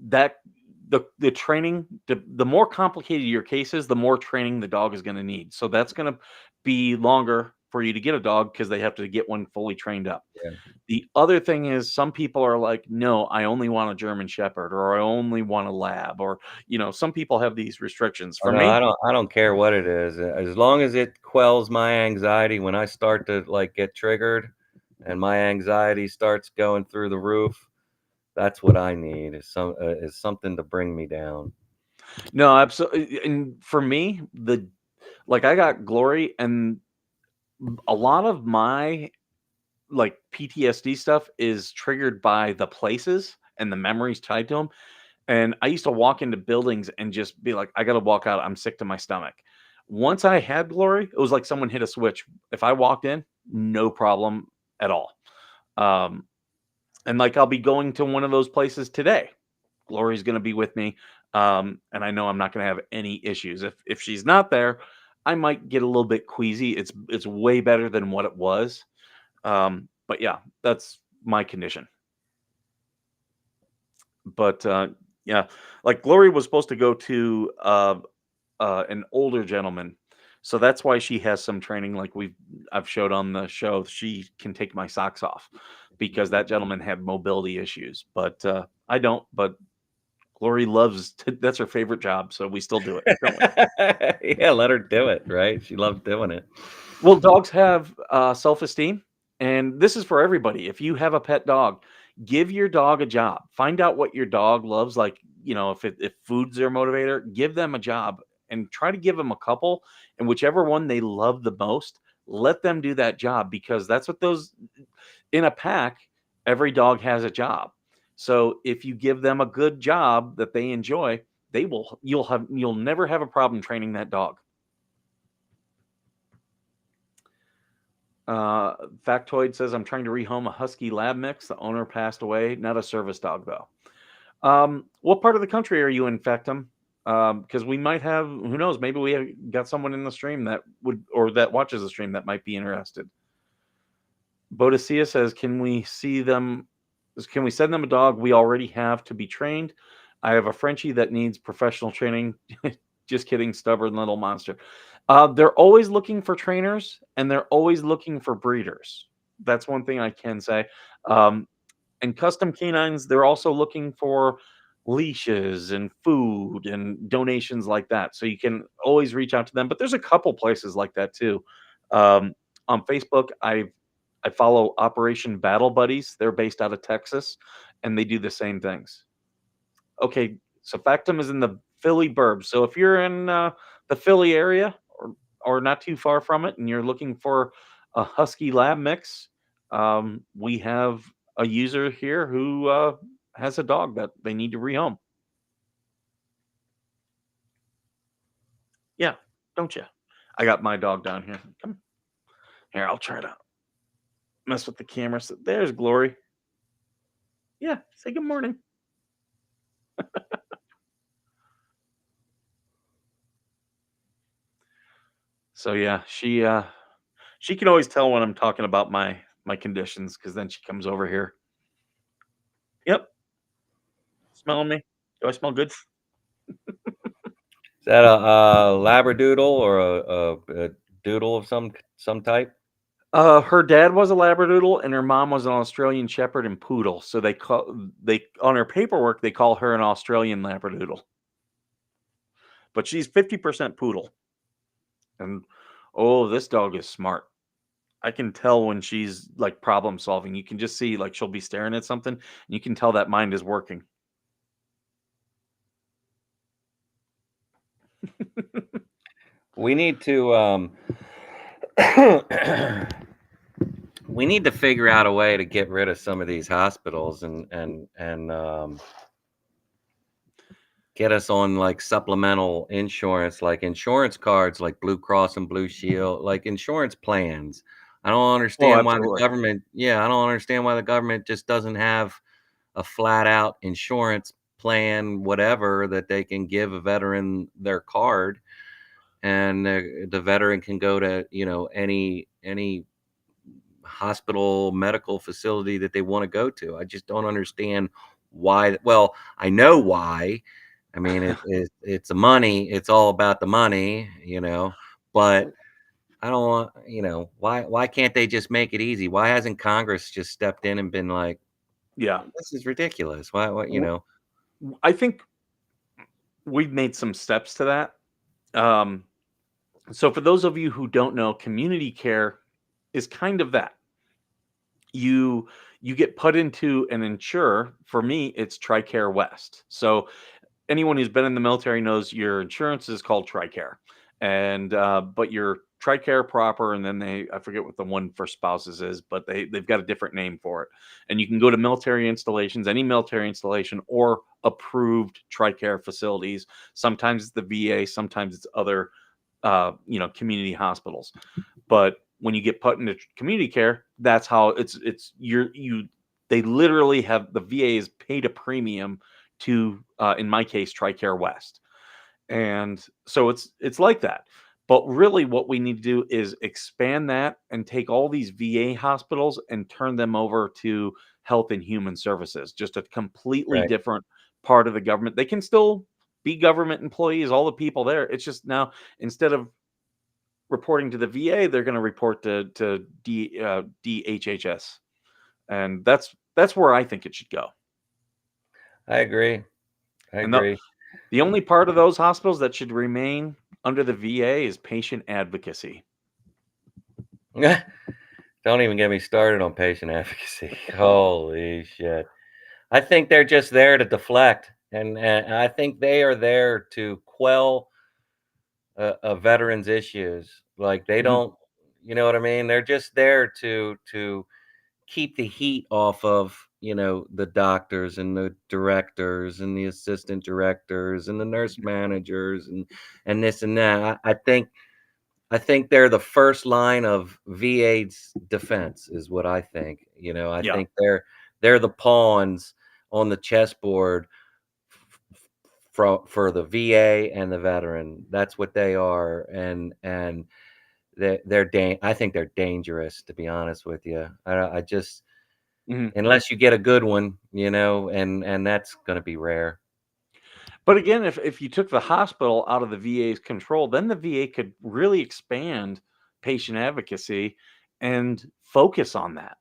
that the training, the more complicated your case is, the more training the dog is going to need. So that's going to be longer for you to get a dog because they have to get one fully trained up. Yeah. The other thing is some people are like, no, I only want a German Shepherd or I only want a lab or, some people have these restrictions. Oh, For no, I me, don't care what it is, as long as it quells my anxiety when I start to, like, get triggered and my anxiety starts going through the roof, that's what I need is something to bring me down. no, absolutely. And for me, I got Glory and a lot of my like PTSD stuff is triggered by the places and the memories tied to them. And I used to walk into buildings and just be like, I got to walk out. I'm sick to my stomach. Once I had Glory, it was like someone hit a switch. If I walked in, no problem at all. Um, and like I'll be going to one of those places today. Glory's going to be with me, and I know I'm not going to have any issues. If she's not there, I might get a little bit queasy. It's way better than what it was. But yeah, that's my condition. But yeah, like Glory was supposed to go to an older gentleman, so that's why she has some training. Like I've showed on the show, she can take my socks off because that gentleman had mobility issues, but I don't. But Glory loves that's her favorite job, so we still do it, don't we? Yeah, let her do it, right? She loves doing it. Well, dogs have self-esteem, and this is for everybody. If you have a pet dog, give your dog a job. Find out what your dog loves. Like, if food's their motivator, give them a job and try to give them a couple. And whichever one they love the most, let them do that job because that's what those in a pack. Every dog has a job. So if you give them a good job that they enjoy, you'll never have a problem training that dog. Factoid says I'm trying to rehome a husky lab mix. The owner passed away. Not a service dog though. What part of the country are you in, Factum? Because we might have, who knows, maybe we have got someone in the stream that would, or that watches the stream that might be interested. Bodicea says, can we send them a dog we already have to be trained? I have a Frenchie that needs professional training. Just kidding, stubborn little monster. They're always looking for trainers and they're always looking for breeders. That's one thing I can say. And custom canines, they're also looking for leashes and food and donations like that. So you can always reach out to them. But there's a couple places like that too. On Facebook, I follow Operation Battle Buddies. They're based out of Texas, and they do the same things. Okay, so Factum is in the Philly burbs. So if you're in the Philly area or not too far from it, and you're looking for a Husky Lab mix, we have a user here who has a dog that they need to rehome. Yeah, don't you? I got my dog down here. Come here. I'll try to mess with the camera. So there's Glory. Yeah, say good morning. So yeah, she can always tell when I'm talking about my conditions because then she comes over here. Yep, smelling me. Do I smell good? Is that a labradoodle or a doodle of some type? Her dad was a Labradoodle and her mom was an Australian Shepherd and Poodle. So they on her paperwork they call her an Australian Labradoodle, but she's 50% Poodle. And oh, this dog is smart. I can tell when she's like problem solving. You can just see like she'll be staring at something, and you can tell that mind is working. We need to we need to figure out a way to get rid of some of these hospitals and get us on like supplemental insurance, like insurance cards, like Blue Cross and Blue Shield, like insurance plans. I don't understand why the absolutely. government, I don't understand why the government just doesn't have a flat out insurance plan, whatever, that they can give a veteran their card and the veteran can go to, any hospital, medical facility that they want to go to. I just don't understand why. Well, I know why. I mean, it's the money. It's all about the money, but I don't want, why can't they just make it easy? Why hasn't Congress just stepped in and been like, Yeah. this is ridiculous? Why, I think we've made some steps to that. So for those of you who don't know, community care is kind of that. You get put into an insurer. For me, it's TRICARE West. So anyone who's been in the military knows your insurance is called TRICARE, and but your TRICARE proper, and then I forget what the one for spouses is, but they've got a different name for it. And you can go to military installations, any military installation, or approved TRICARE facilities. Sometimes it's the VA, sometimes it's other community hospitals. But when you get put into community care, that's how they literally have, the VA is paid a premium to, in my case, TRICARE West. And so it's like that. But really what we need to do is expand that and take all these VA hospitals and turn them over to Health and Human Services, just a completely Right. different part of the government. They can still be government employees, all the people there. It's just now, instead of reporting to the VA, they're going to report to DHHS. And that's where I think it should go. I agree. I And agree. the only part of those hospitals that should remain under the VA is patient advocacy. Don't even get me started on patient advocacy. Holy shit. I think they're just there to deflect. And I think they are there to quell a veteran's issues. Like they Mhm. don't, you know what I mean? They're just there to keep the heat off of, the doctors and the directors and the assistant directors and the nurse managers and this and that. I think they're the first line of VA's defense is what I think. I Yeah. think they're the pawns on the chessboard for the VA and the veteran. That's what they are, and I think they're dangerous, to be honest with you. I just Mhm. unless you get a good one, and that's going to be rare. But again, if you took the hospital out of the VA's control, then the VA could really expand patient advocacy and focus on that.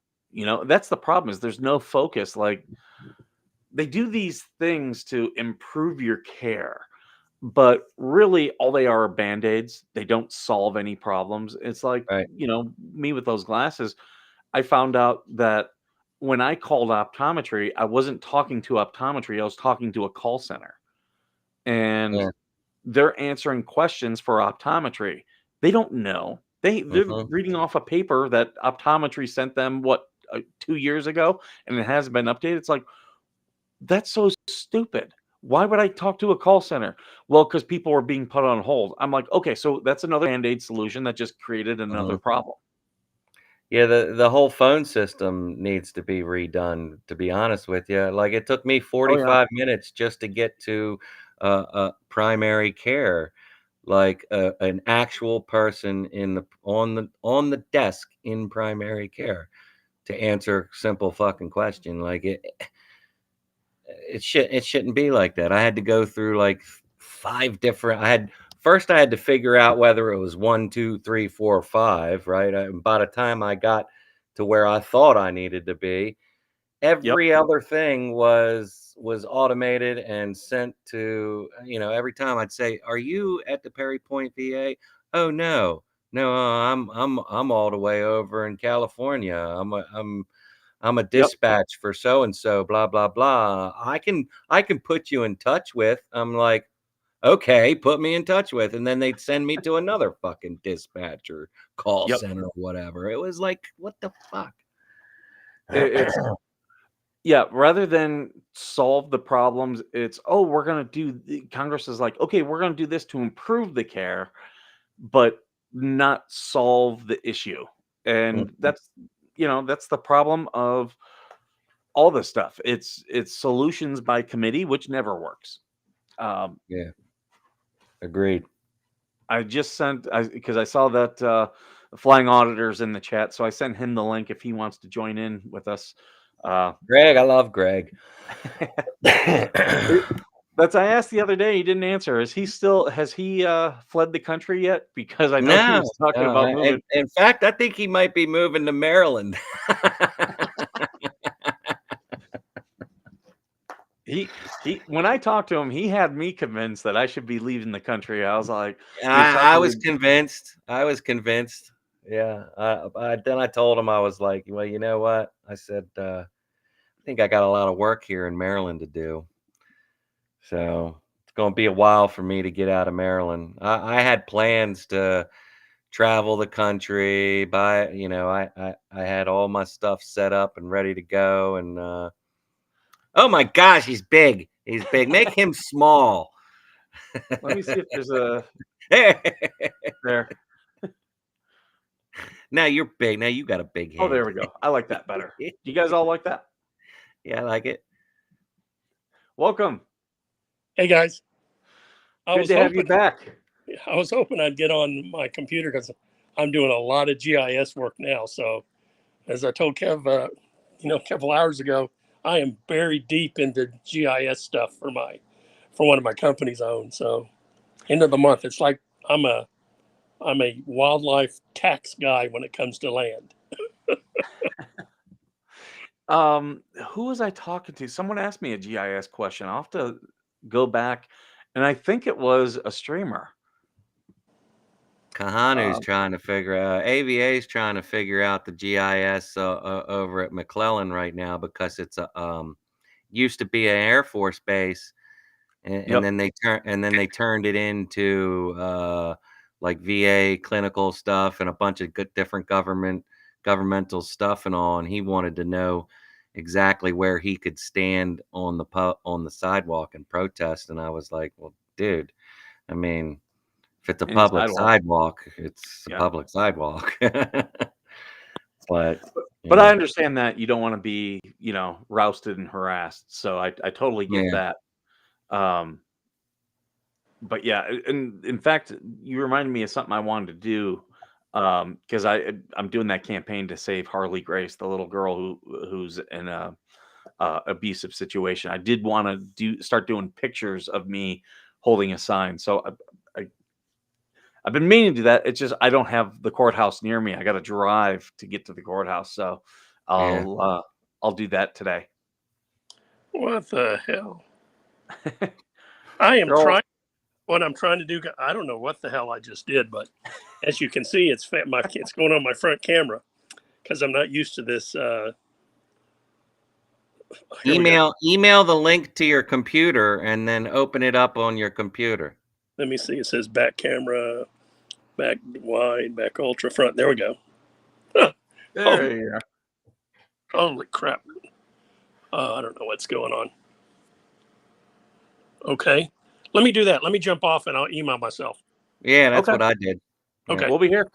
That's the problem, is there's no focus. Like, they do these things to improve your care, but really all they are band-aids. They don't solve any problems. It's like, Right. Me with those glasses, I found out that when I called optometry, I wasn't talking to optometry, I was talking to a call center. And Yeah. they're answering questions for optometry. They don't know. They're Mhm. reading off a paper that optometry sent them, 2 years ago, and it hasn't been updated. It's like, that's so stupid. Why would I talk to a call center? Well, because people were being put on hold. I'm like, okay, so that's another Band-Aid solution that just created another Mhm. problem. Yeah, the whole phone system needs to be redone, to be honest with you. Like, it took me Oh, yeah. 45 minutes just to get to, primary care, like, an actual person on the desk in primary care to answer a simple fucking question. Like, it shouldn't be like that. I had to go through, like, 5 different I had to figure out whether it was 1, 2, 3, 4, or 5, right? By the time I got to where I thought I needed to be, Yep. every other thing was automated and sent to, every time I'd say, "Are you at the Perry Point VA?" "Oh, no. No, I'm all the way over in California. I'm a Yep. dispatch for so and so, blah blah blah. I can put you in touch with." I'm like, "Okay, put me in touch with," and then they'd send me to another fucking dispatch or call Yep. center or whatever. It was like, what the fuck? It's Yeah, rather than solve the problems, it's, "Oh, we're gonna do," Congress is like, "Okay, we're gonna do this to improve the care," but not solve the issue. And Mhm. that's the problem of all this stuff. It's solutions by committee, which never works. Um, Yeah, agreed. I just sent, because I saw that Flying Auditors in the chat, so I sent him the link if he wants to join in with us. Uh, Greg, I love Greg. That's, I asked the other day, he didn't answer. Has he fled the country yet? Because I know he No, was talking no. about moving. In fact, I think he might be moving to Maryland. He when I talked to him, he had me convinced that I should be leaving the country. I was like, "You're I talking was to." convinced. I was convinced. Yeah. Then I told him, I was like, "Well, you know what?" I said, "I think I got a lot of work here in Maryland to do. So it's going to be a while for me to get out of Maryland." I had plans to travel the country, buy, you know, I had all my stuff set up and ready to go. And oh my gosh, he's big. He's big. Make him small. Let me see if there's a there. Now you're big. Now you got a big Oh, head. there we go. I like that better. Do you guys all like that? Yeah, I like it. Welcome. Hey guys, Good to have you back. I was hoping I'd get on my computer because I'm doing a lot of GIS work now. So, as I told Kev, a couple hours ago, I am buried deep into GIS stuff for one of my companies I own. So, end of the month, it's like I'm a wildlife tax guy when it comes to land. Who was I talking to? Someone asked me a GIS question. I'll have to go back, and I think it was a streamer. Kahanu's Um, trying to figure out, AVA's trying to figure out the GIS over at McClellan right now, because it's a used to be an Air Force base, and Yep. then they turned it into like VA clinical stuff and a bunch of good different governmental stuff and all. And he wanted to know exactly where he could stand on the sidewalk and protest. And I was like, well, dude, I mean, if it's a Any public sidewalk. sidewalk, it's a Yeah. public sidewalk. But But I understand that you don't want to be, rousted and harassed. So I totally get Yeah. that. But yeah, and in fact, you reminded me of something I wanted to do, because I'm doing that campaign to save Harley Grace, the little girl who's in a abusive situation. I did want to start doing pictures of me holding a sign. So I've been meaning to do that. It's just I don't have the courthouse near me. I got to drive to get to the courthouse. So Yeah. I'll do that today. What the hell? I am They're all- trying. What I'm trying to do, I don't know what the hell I just did, but as you can see, it's going on my front camera because I'm not used to this. Here we go. Email the link to your computer and then open it up on your computer. Let me see. It says back camera, back wide, back ultra front. There we go. There you are. Holy crap. I don't know what's going on. Okay. Let me do that. Let me jump off and I'll email myself. Yeah, that's Okay. what I did. Yeah. Okay. We'll be here.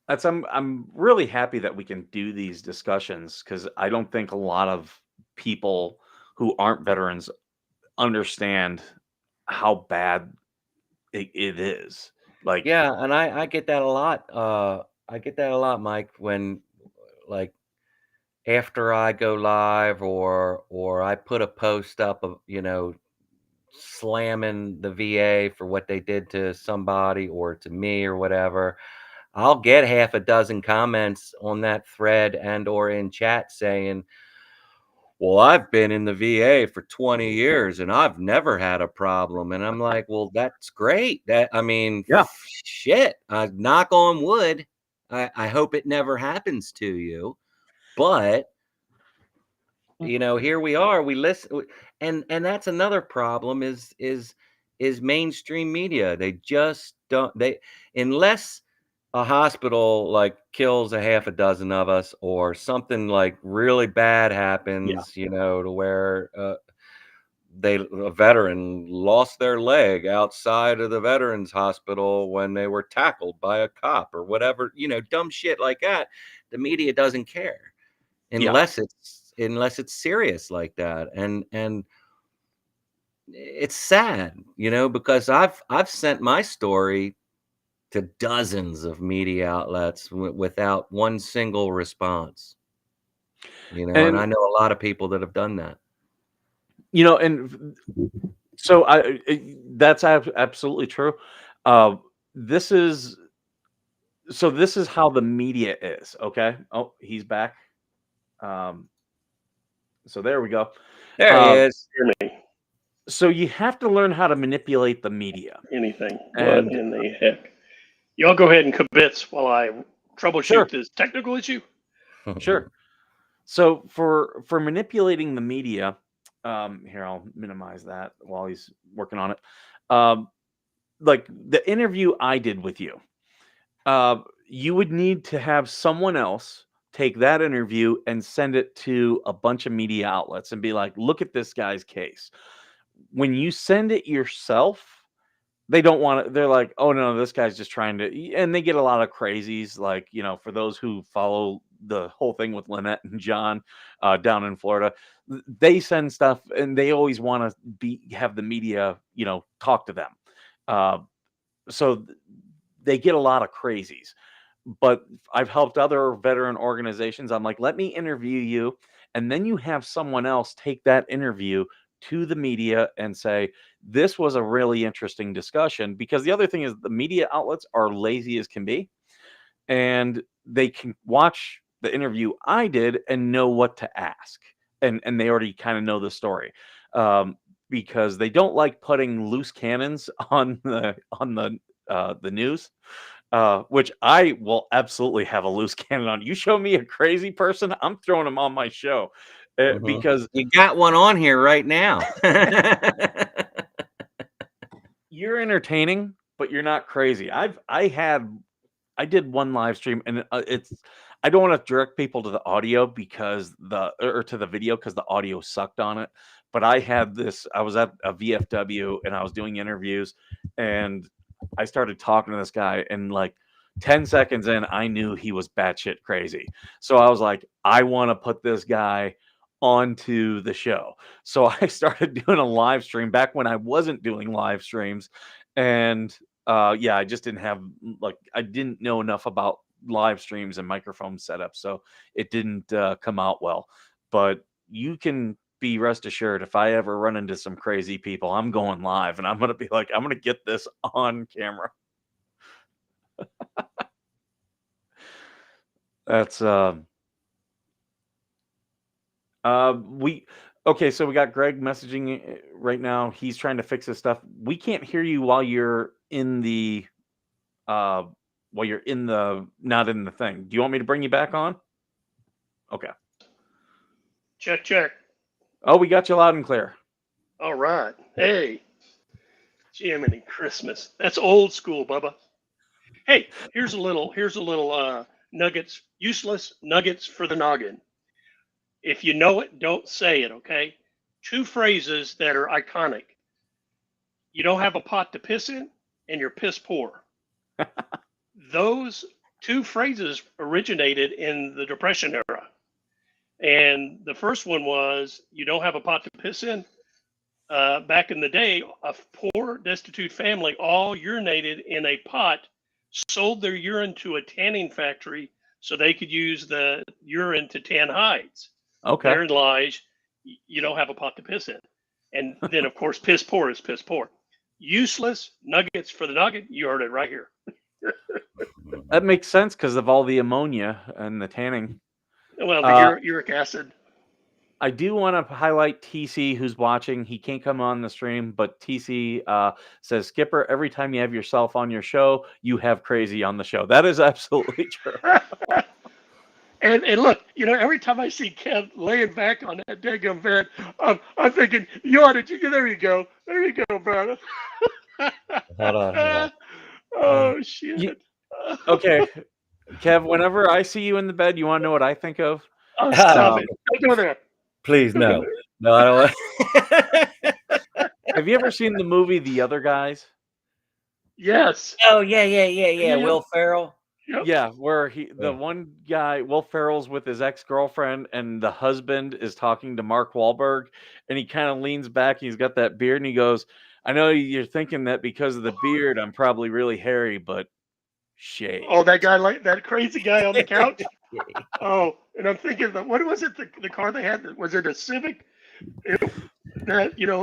I'm really happy that we can do these discussions, because I don't think a lot of people who aren't veterans understand how bad it is. Like, Yeah, and I get that a lot. I get that a lot, Mike, when like after I go live or I put a post up of, slamming the VA for what they did to somebody or to me or whatever, I'll get half a dozen comments on that thread and or in chat saying, well, I've been in the VA for 20 years and I've never had a problem. And I'm like, well, that's great. Yeah. Shit, knock on wood. I hope it never happens to you. But, here we are, we listen. And that's another problem is mainstream media. They just don't, unless a hospital like kills a half a dozen of us or something like really bad happens, to where a veteran lost their leg outside of the veterans hospital when they were tackled by a cop or whatever, dumb shit like that. The media doesn't care unless it's serious like that. And it's sad, because I've sent my story to dozens of media outlets without one single response. And I know a lot of people that have done that. And so that's absolutely true. This is how the media is. Okay. Oh, he's back. So there we go. There he is. Hear me. So you have to learn how to manipulate the media. Anything. And- What in the heck? Y'all go ahead and kibitz while I troubleshoot this technical issue. Sure. So for manipulating the media, here, I'll minimize that while he's working on it. like the interview I did with you, you would need to have someone else take that interview and send it to a bunch of media outlets and be like, look at this guy's case. When you send it yourself, they don't want it. They're like, oh no, this guy's just trying to, and they get a lot of crazies. Like, for those who follow the whole thing with Lynette and John down in Florida, they send stuff and they always want to have the media, talk to them. So they get a lot of crazies. But I've helped other veteran organizations. I'm like, let me interview you. And then you have someone else take that interview to the media and say, this was a really interesting discussion. Because the other thing is the media outlets are lazy as can be. And they can watch the interview I did and know what to ask. And they already kind of know the story. Because they don't like putting loose cannons on the news. Which I will absolutely have a loose cannon on. You show me a crazy person, I'm throwing them on my show because you got one on here right now. you're entertaining, but you're not crazy. I did one live stream, and I don't want to direct people to the audio because to the video because the audio sucked on it. But I was at a VFW and I was doing interviews, and I started talking to this guy, and like 10 seconds in, I knew he was batshit crazy. So I was like, I want to put this guy onto the show. So I started doing a live stream back when I wasn't doing live streams. And I just didn't have, I didn't know enough about live streams and microphone setup. So it didn't come out well. But you can be rest assured, if I ever run into some crazy people, I'm going live and I'm going to be like, I'm going to get this on camera. That's so we got Greg messaging right now. He's trying to fix his stuff. We can't hear you while you're in the not in the thing. Do you want me to bring you back on? Okay. Check. Oh, we got you loud and clear. All right. Hey, Jiminy Christmas. That's old school, Bubba. Hey, here's a little nuggets, useless nuggets for the noggin. If you know it, don't say it, okay? 2 phrases that are iconic. You don't have a pot to piss in, and you're piss poor. Those 2 phrases originated in the Depression era. And the first one was, you don't have a pot to piss in. Back in the day, a poor, destitute family all urinated in a pot, sold their urine to a tanning factory so they could use the urine to tan hides. Okay. Therein lies, you don't have a pot to piss in. And then, of course, piss poor is piss poor. Useless nuggets for the nugget. You heard it right here. That makes sense because of all the ammonia and the tanning. Well, the uric acid. I do want to highlight TC who's watching. He can't come on the stream, but TC says, Skipper, every time you have yourself on your show, you have crazy on the show. That is absolutely true. And look, every time I see Kev laying back on that daggum bed, I'm thinking, there you go. There you go, brother. Hold on. Oh, shit. Okay. Kev, whenever I see you in the bed, you want to know what I think of? Oh, stop it. Don't go there. Please, no. No, I don't. Have you ever seen the movie The Other Guys? Yes. Oh, yeah. Will Ferrell. Yep. Yeah, where the one guy, Will Ferrell's with his ex-girlfriend, and the husband is talking to Mark Wahlberg, and he kind of leans back, and he's got that beard, and he goes, I know you're thinking that because of the beard, I'm probably really hairy, but shade. Oh, that guy, that crazy guy on the couch? Oh, and I'm thinking, what was it, the car they had? Was it a Civic? Prius. It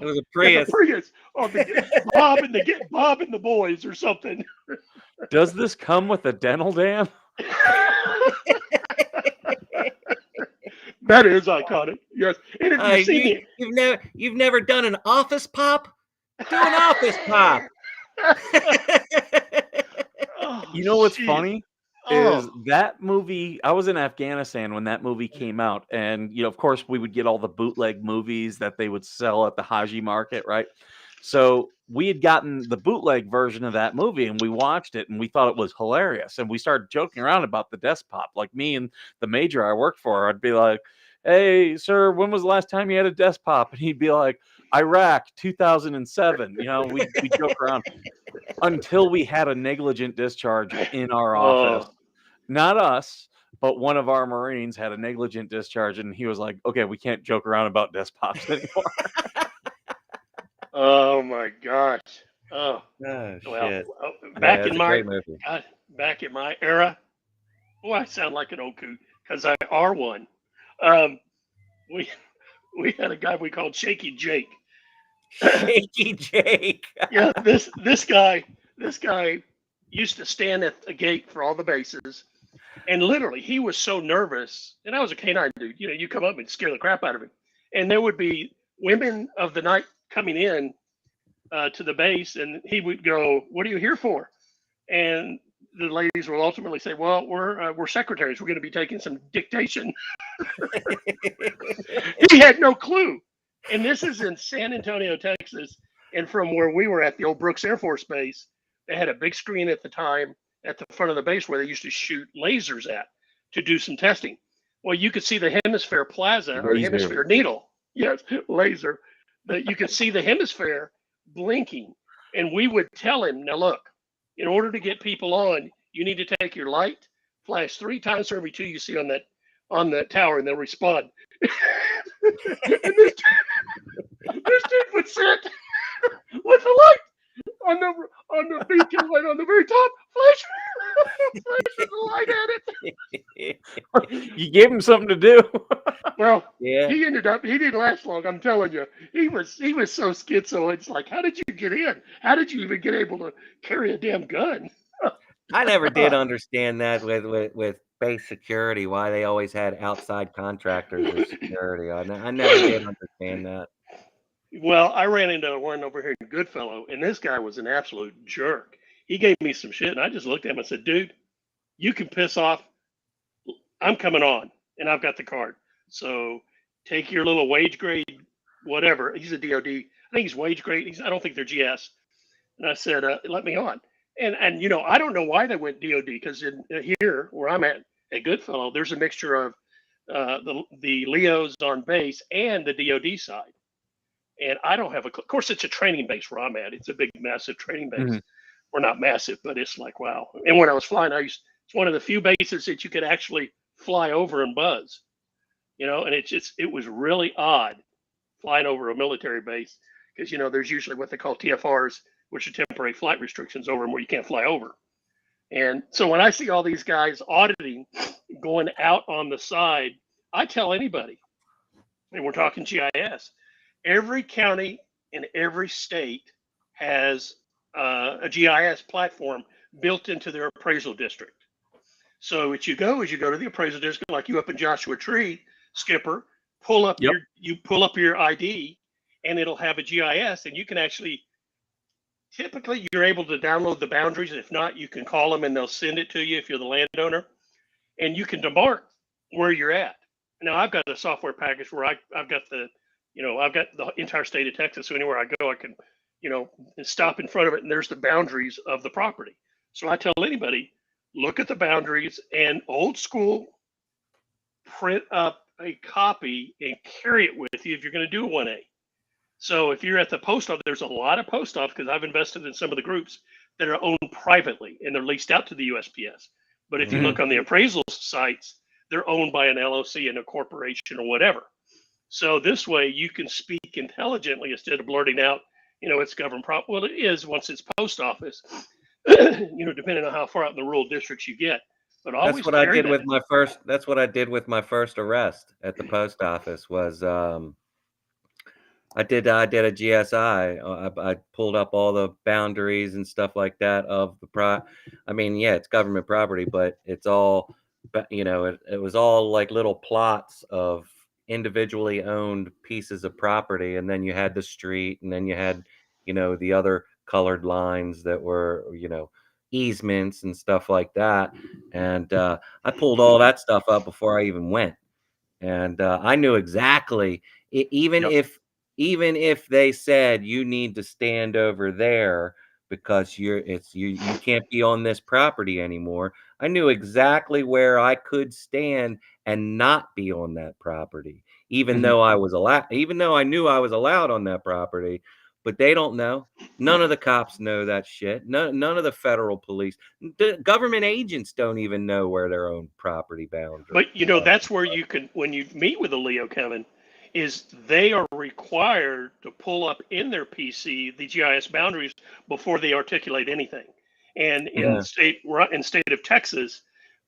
was a Prius. The Prius. Oh, Bob and the boys or something. Does this come with a dental dam? That is iconic. Yes. And if you've never done an office pop? Do an office pop. You know what's funny? Is that movie, I was in Afghanistan when that movie came out, and of course we would get all the bootleg movies that they would sell at the Haji market, right? So we had gotten the bootleg version of that movie and we watched it and we thought it was hilarious. And we started joking around about the desk pop. Like me and the major I worked for, I'd be like, "Hey, sir, when was the last time you had a desk pop?" And he'd be like, "Iraq, 2007. You know, we joke around until we had a negligent discharge in our office. Not us, but one of our Marines had a negligent discharge, and he was like, "Okay, we can't joke around about desk pops anymore." Oh my gosh. Oh, Oh well, shit! back Yeah, in it's a my great movie. back in my era, I sound like an old coot because I are one. Um, we we had a guy we called Shaky Jake. Shaky Jake. Yeah, this guy used to stand at the gate for all the bases, and literally he was so nervous. And I was a canine dude. You know, you come up and scare the crap out of him, and there would be women of the night coming in to the base, and he would go, "What are you here for?" And the ladies will ultimately say, "Well, we're secretaries. We're going to be taking some dictation." He had no clue. And this is in San Antonio, Texas. And from where we were at the old Brooks Air Force Base, they had a big screen at the time at the front of the base where they used to shoot lasers at to do some testing. Well, you could see the Hemisphere Plaza or Laser. Hemisphere Needle. Yes, laser. But you could see the hemisphere blinking. And we would tell him, "Now look, in order to get people on, you need to take your light, flash 3 times for every 2 you see on that tower, and they'll respond." And this dude would sit with the light on the beacon light on the very top, flashing the light at it. You gave him something to do. Well, Yeah. he didn't last long. I'm telling you, he was so schizo. It's like, how did you get in? How did you even get able to carry a damn gun? I never did understand that with base security, why they always had outside contractors as security. I never did understand that. Well, I ran into one over here in Goodfellow, and this guy was an absolute jerk. He gave me some shit, and I just looked at him and said, "Dude, you can piss off. I'm coming on, and I've got the card. So take your little wage grade, whatever." He's a DOD. I think he's wage grade. I don't think they're GS. And I said, "Let me on." And you know, I don't know why they went DOD, because in here where I'm at Goodfellow, there's a mixture of the Leos on base and the DOD side. And I don't have of course, it's a training base where I'm at. It's a big, massive training base. Mhm. We're not massive, but it's like, wow. And when I was flying, it's one of the few bases that you could actually fly over and buzz, you know, and it was really odd flying over a military base, because, you know, there's usually what they call TFRs, which are temporary flight restrictions over them, where you can't fly over. And so when I see all these guys auditing, going out on the side, I tell anybody, and we're talking GIS, every county in every state has a GIS platform built into their appraisal district. So what you go is you go to the appraisal district, like you up in Joshua Tree, Skipper, pull up Yep. you pull up your ID, and it'll have a GIS, and you can actually, typically you're able to download the boundaries. If not, you can call them and they'll send it to you if you're the landowner, and you can demark where you're at. Now I've got a software package where I've got the entire state of Texas. So anywhere I go, I can, you know, stop in front of it, and there's the boundaries of the property. So I tell anybody, look at the boundaries, and old school, print up a copy and carry it with you if you're going to do a 1A. So if you're at the post office, there's a lot of post office, because I've invested in some of the groups that are owned privately and they're leased out to the USPS. But if you look on the appraisal sites, they're owned by an LLC and a corporation or whatever. So this way you can speak intelligently instead of blurting out, you know, it's government property. Well, it is once it's post office, you know, depending on how far out in the rural districts you get. But always That's what I carry did that. with my first. That's what I did with my first arrest at the post office. Was I did a GSI. I pulled up all the boundaries and stuff like that of the I mean, yeah, it's government property, but it's all, you know, it was all like little plots of individually owned pieces of property, and then you had the street, and then you had, you know, the other colored lines that were, you know, easements and stuff like that. And I pulled all that stuff up before I even went, and I knew exactly, even Yep. if even if they said you need to stand over there because you can't be on this property anymore, I knew exactly where I could stand and not be on that property, even Mhm. though I was allowed, even though I knew I was allowed on that property. But they don't know. None of the cops know that shit. None of the federal police, the government agents don't even know where their own property boundary. But you know, that's where you can, when you meet with a Leo, Kevin, is they are required to pull up in their PC the GIS boundaries before they articulate anything. And in Yeah. state of Texas,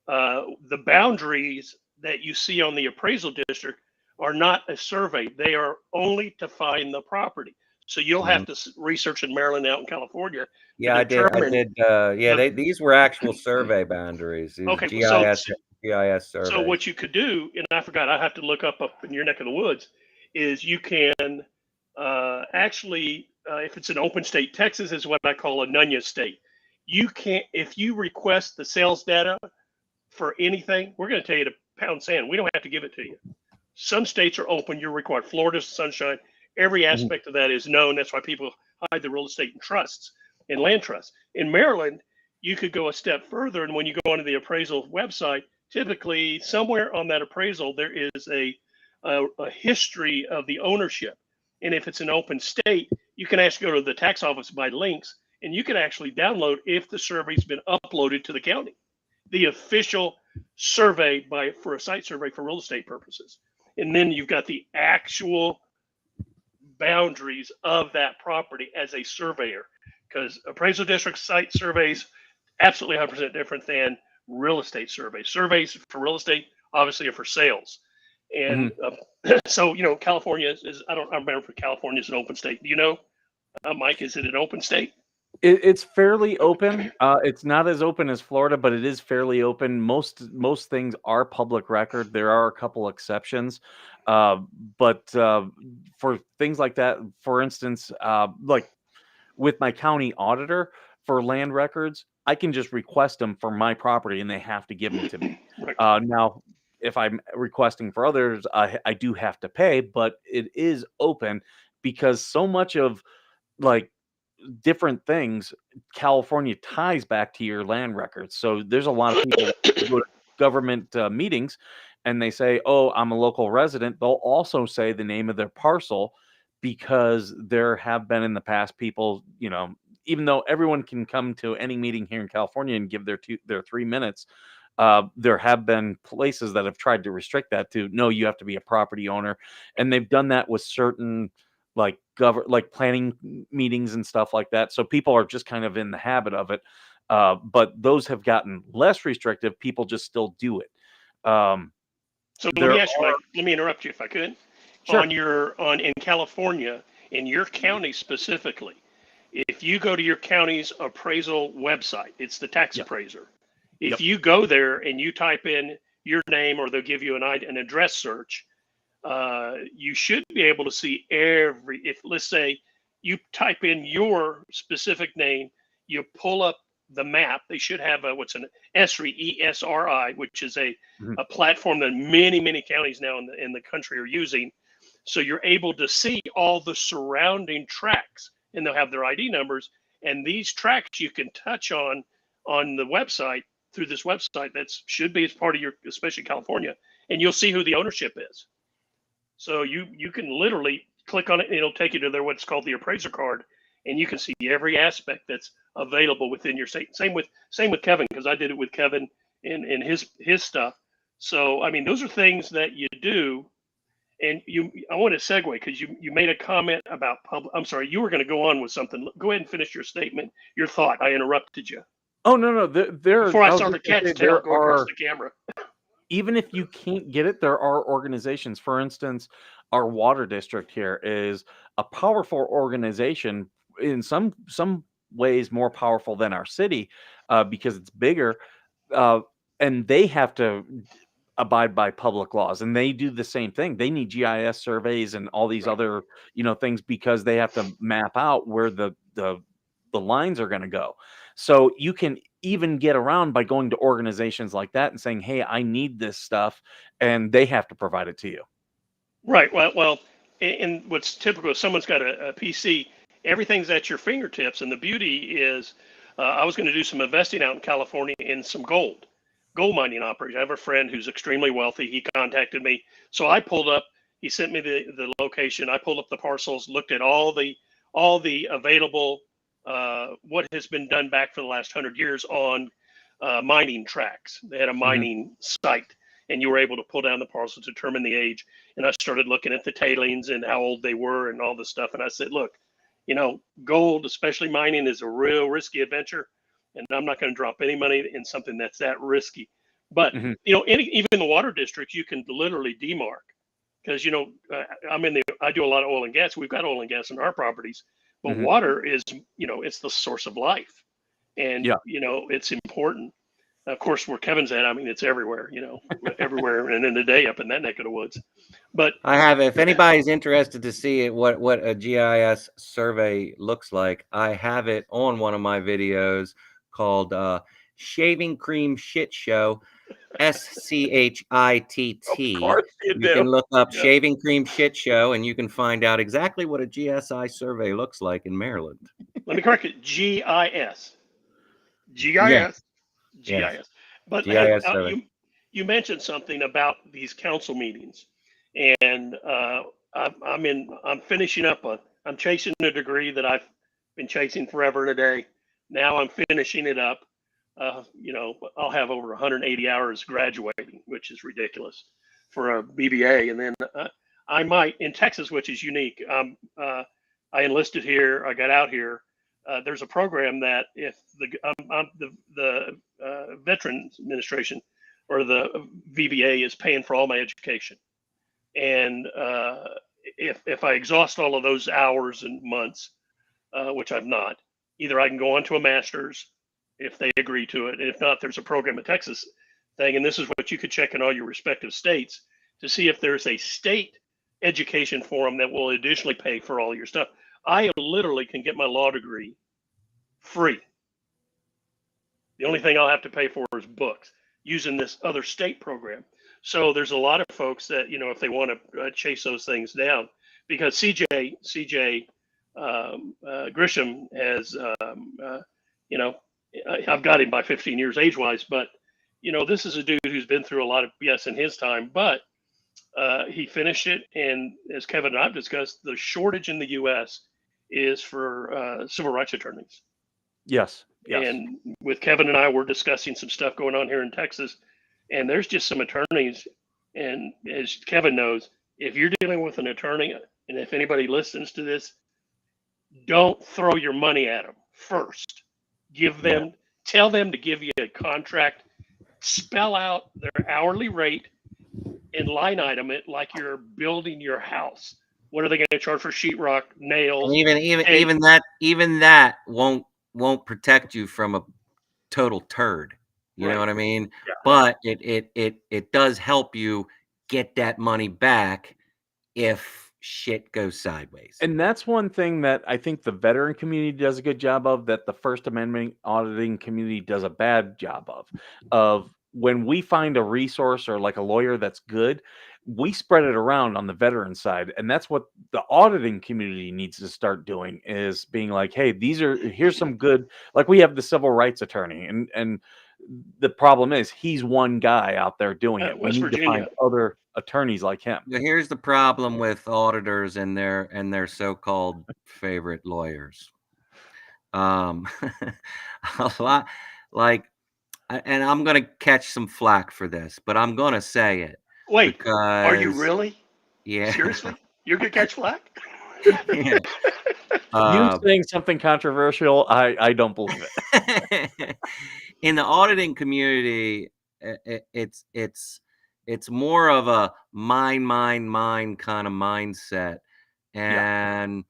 the boundaries that you see on the appraisal district are not a survey. They are only to find the property. So you'll have to research in Maryland, out in California, to Yeah, I did. I determine did. Yeah, the. these were actual survey boundaries. These Okay, so GIS so surveys. what you could do, and I forgot, I have to look up in your neck of the woods, is you can actually, if it's an open state, Texas is what I call a Nunya state. You can't, if you request the sales data for anything, we're going to tell you to pound sand. We don't have to give it to you. Some states are open. You're required. Florida's sunshine. Every aspect of that is known. That's why people hide the real estate in trusts, in land trusts. In Maryland, you could go a step further. And when you go onto the appraisal website, typically somewhere on that appraisal, there is a history of the ownership. And if it's an open state, you can actually go to the tax office by links, and you can actually download if the survey's been uploaded to the county, the official survey for a site survey for real estate purposes. And then you've got the actual boundaries of that property as a surveyor, because appraisal district site surveys absolutely 100% different than real estate surveys. Surveys for real estate obviously are for sales, and so you know California is I don't remember if California is an open state. Do you know, Mike? Is it an open state? It's fairly open. It's not as open as Florida, but it is fairly open. Most things are public record. There are a couple exceptions, but for things like that, for instance, like with my county auditor for land records, I can just request them for my property, and they have to give them to me. Right. Now, if I'm requesting for others, I do have to pay, but it is open because so much of like different things, California ties back to your land records. So there's a lot of people that go to government meetings and they say, "Oh, I'm a local resident." They'll also say the name of their parcel because there have been in the past people, you know, even though everyone can come to any meeting here in California and give their 3 minutes, there have been places that have tried to restrict that to no, you have to be a property owner, and they've done that with certain like like planning meetings and stuff like that. So people are just kind of in the habit of it. But those have gotten less restrictive. People just still do it. So let There me ask you, are Mike. Let me interrupt you if I could. sure. In California, in your county specifically, if you go to your county's appraisal website, it's the tax Yep. appraiser. If Yep. you go there and you type in your name, or they'll give you an address search, you should be able to see if let's say you type in your specific name, you pull up the map. They should have what's an ESRI, ESRI, which is a Mhm. platform that many counties now in the country are using. So you're able to see all the surrounding tracks, and they'll have their ID numbers. And these tracks you can touch on the website, through this website that should be as part of your, especially California, and you'll see who the ownership is. So you can literally click on it, and it'll take you to their what's called the appraiser card, and you can see every aspect that's available within your state. Same with Kevin, because I did it with Kevin in his stuff. So I mean, those are things that you do. And I want to segue because you made a comment about public. I'm sorry, you were going to go on with something. Go ahead and finish your statement, your thought. I interrupted you Oh no. before I I was started just gonna say cat's tail there go across are, the camera. even if you can't get it, there are organizations. For instance, our water district here is a powerful organization, in some ways more powerful than our city, because it's bigger, uh, and they have to abide by public laws, and they do the same thing. They need GIS surveys and all these Right. other, things, because they have to map out where the lines are going to go. So you can even get around by going to organizations like that and saying, "Hey, I need this stuff," and they have to provide it to you. Right. Well, and what's typical if someone's got a PC, everything's at your fingertips. And the beauty is, I was going to do some investing out in California in some gold mining operation. I have a friend who's extremely wealthy. He contacted me. So I pulled up, he sent me the location. I pulled up the parcels, looked at all the available, what has been done back for the last 100 years on mining tracks. They had a mining site, and you were able to pull down the parcels, determine the age. And I started looking at the tailings and how old they were and all this stuff. And I said, look, gold, especially mining, is a real risky adventure. And I'm not going to drop any money in something that's that risky. But, even the water districts, you can literally demarc. Because, I do a lot of oil and gas. We've got oil and gas in our properties. But water is, it's the source of life. And, it's important. Of course, where Kevin's at, I mean, it's everywhere, everywhere and in the day up in that neck of the woods. But I have, if anybody's interested to see it, what a GIS survey looks like, I have it on one of my videos called Shaving Cream Shit Show, SCHITT. Of course you do. Can look up Shaving Cream Shit Show, and you can find out exactly what a GSI survey looks like in Maryland. Let me correct it. GIS. Yes. But GIS you mentioned something about these council meetings, and I'm finishing up I'm chasing a degree that I've been chasing forever and a day. Now I'm finishing it up. I'll have over 180 hours graduating, which is ridiculous for a BBA. And then I might, in Texas, which is unique. I enlisted here. I got out here. There's a program that if the Veterans Administration or the VBA is paying for all my education, and if I exhaust all of those hours and months, which I've not, either I can go on to a master's if they agree to it, and if not, there's a program in Texas thing, and this is what you could check in all your respective states to see if there's a state education forum that will additionally pay for all your stuff. I literally can get my law degree free. The only thing I'll have to pay for is books using this other state program. So there's a lot of folks that, if they want to chase those things down, because CJ Grisham has, I've got him by 15 years age-wise, but, this is a dude who's been through a lot of BS in his time, but he finished it. And as Kevin and I've discussed, the shortage in the U.S. is for civil rights attorneys. Yes. And with Kevin and I, we're discussing some stuff going on here in Texas, and there's just some attorneys. And as Kevin knows, if you're dealing with an attorney, and if anybody listens to this, don't throw your money at them first. Tell them to give you a contract, spell out their hourly rate, and line item it like you're building your house. What are they going to charge for sheetrock, nails? And even that won't protect you from a total turd. You know what I mean? Yeah. But it does help you get that money back if shit goes sideways. And that's one thing that I think the veteran community does a good job of, that the First Amendment auditing community does a bad job of when we find a resource or like a lawyer that's good, we spread it around on the veteran side. And that's what the auditing community needs to start doing, is being like, hey, here's some good, like we have the civil rights attorney, and the problem is he's one guy out there doing it. We West need to find Virginia. other attorneys like him. Here's the problem with auditors and their so-called favorite lawyers. A lot, like, and I'm gonna catch some flack for this, but I'm gonna say it. Wait, are you really? Yeah. Seriously? You're going to catch flack? Yeah. You saying something controversial, I don't believe it. In the auditing community, it's more of a mine kind of mindset, and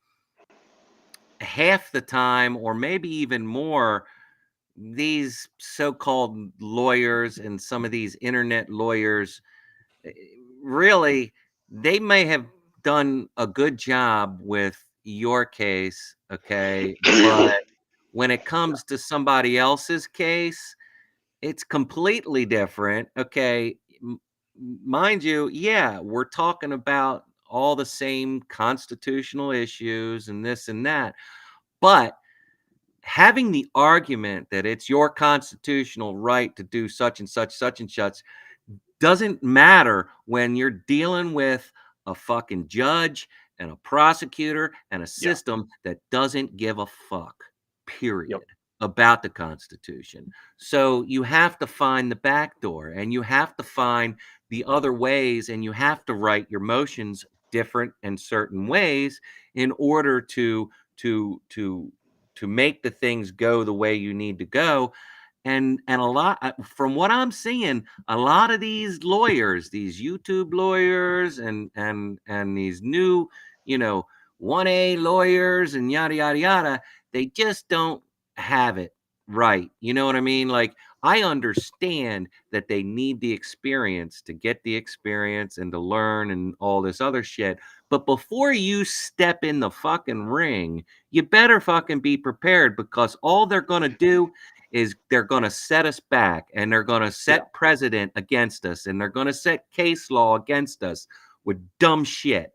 half the time, or maybe even more, these so-called lawyers and some of these internet lawyers, really, they may have done a good job with your case, okay, but when it comes to somebody else's case, it's completely different. Okay, mind you, we're talking about all the same constitutional issues and this and that. But having the argument that it's your constitutional right to do such and such, such and such, doesn't matter when you're dealing with a fucking judge and a prosecutor and a system that doesn't give a fuck, period, about the Constitution. So you have to find the back door, and you have to find the other ways, and you have to write your motions different and certain ways in order to make the things go the way you need to go. And a lot, from what I'm seeing, a lot of these lawyers, these YouTube lawyers and these new, 1A lawyers and yada yada yada, they just don't have it right. You know what I mean? Like, I understand that they need the experience to get the experience and to learn and all this other shit. But before you step in the fucking ring, you better fucking be prepared, because all they're going to do is they're going to set us back, and they're going to set precedent against us, and they're going to set case law against us with dumb shit.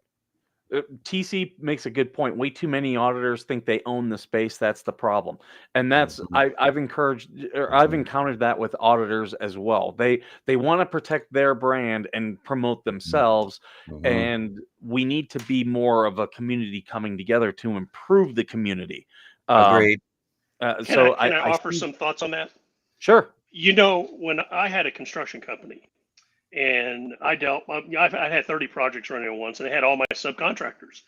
TC makes a good point. Way too many auditors think they own the space. That's the problem. And that's I've encountered that with auditors as well. They want to protect their brand and promote themselves. And we need to be more of a community coming together to improve the community. Agreed. Can I offer some thoughts on that? Sure. When I had a construction company, and I had 30 projects running at once, and I had all my subcontractors.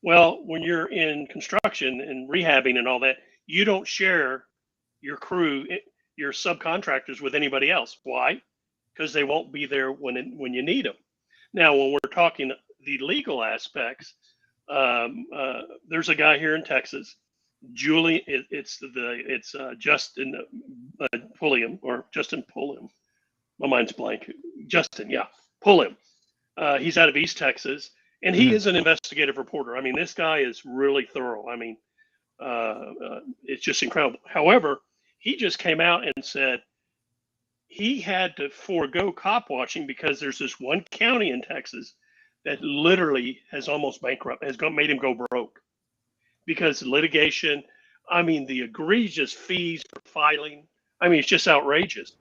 Well, when you're in construction and rehabbing and all that, you don't share your crew, your subcontractors, with anybody else. Why? Because they won't be there when you need them. Now, when we're talking the legal aspects, there's a guy here in Texas, Julie. It's Justin Pulliam, or Justin Pulliam. My mind's blank. Justin, pull him. He's out of East Texas, and he is an investigative reporter. I mean, this guy is really thorough. I mean, it's just incredible. However, he just came out and said he had to forego cop watching because there's this one county in Texas that literally has almost made him go broke because litigation. I mean, the egregious fees for filing. I mean, it's just outrageous.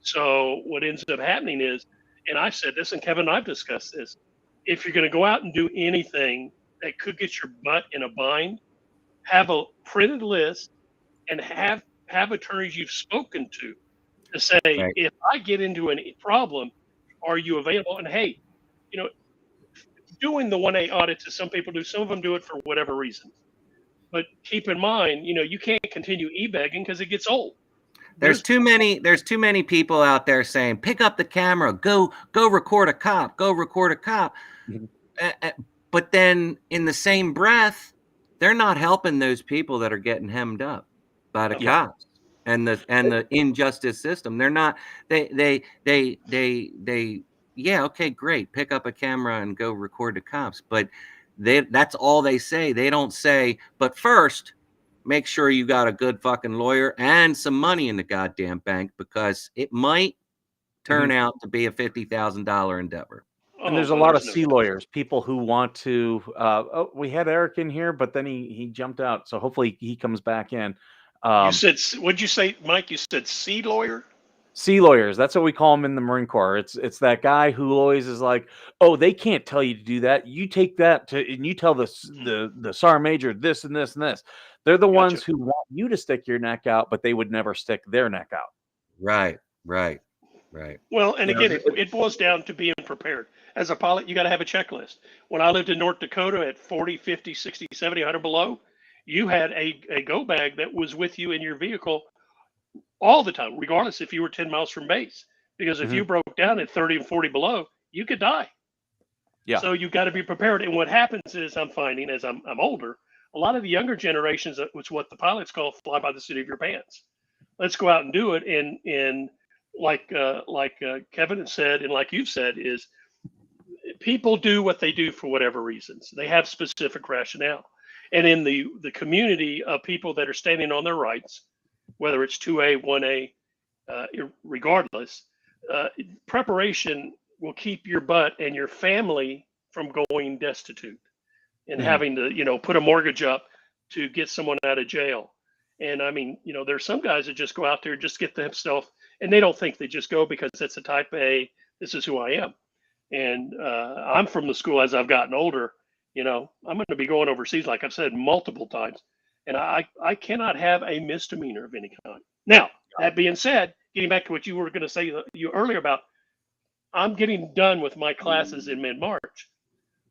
So what ends up happening is, and I've said this, and Kevin and I've discussed this, if you're going to go out and do anything that could get your butt in a bind, have a printed list and have attorneys you've spoken to say, right, if I get into any problem, are you available? And hey, doing the 1A audits, as some people do, some of them do it for whatever reason. But keep in mind, you can't continue e-begging because it gets old. There's too many people out there saying, pick up the camera, go record a cop, go record a cop. But then in the same breath, they're not helping those people that are getting hemmed up by the cops and the injustice system. They're not, okay, great. Pick up a camera and go record the cops. But that's all they say. They don't say, but first, make sure you got a good fucking lawyer and some money in the goddamn bank, because it might turn out to be a $50,000 endeavor. And there's a lot of C lawyers, people who want to. We had Eric in here, but then he jumped out. So hopefully he comes back in. You said, what'd you say, Mike? You said C lawyer? C lawyers. That's what we call them in the Marine Corps. It's that guy who always is like, oh, they can't tell you to do that. You take that and you tell the sergeant major this and this and this. They're the ones who want you to stick your neck out, but they would never stick their neck out. Right. Well, and again, it boils down to being prepared. As a pilot, you got to have a checklist. When I lived in North Dakota at 40, 50, 60, 70, 100 below, you had a go bag that was with you in your vehicle all the time, regardless if you were 10 miles from base. Because if you broke down at 30 and 40 below, you could die. Yeah. So you got to be prepared. And what happens is, I'm finding as I'm older, a lot of the younger generations, which what the pilots call fly by the seat of your pants. Let's go out and do it. And like Kevin has said, and like you've said, is people do what they do for whatever reasons. They have specific rationale. And in the community of people that are standing on their rights, whether it's 2A, 1A, regardless, preparation will keep your butt and your family from going destitute and having to, put a mortgage up to get someone out of jail. And I mean, there's some guys that just go out there, just get themselves, and they don't think, they just go because it's a type A, this is who I am. And I'm from the school, as I've gotten older, I'm going to be going overseas, like I've said multiple times. And I cannot have a misdemeanor of any kind. Now, that being said, getting back to what you were going to say earlier about, I'm getting done with my classes in mid-March.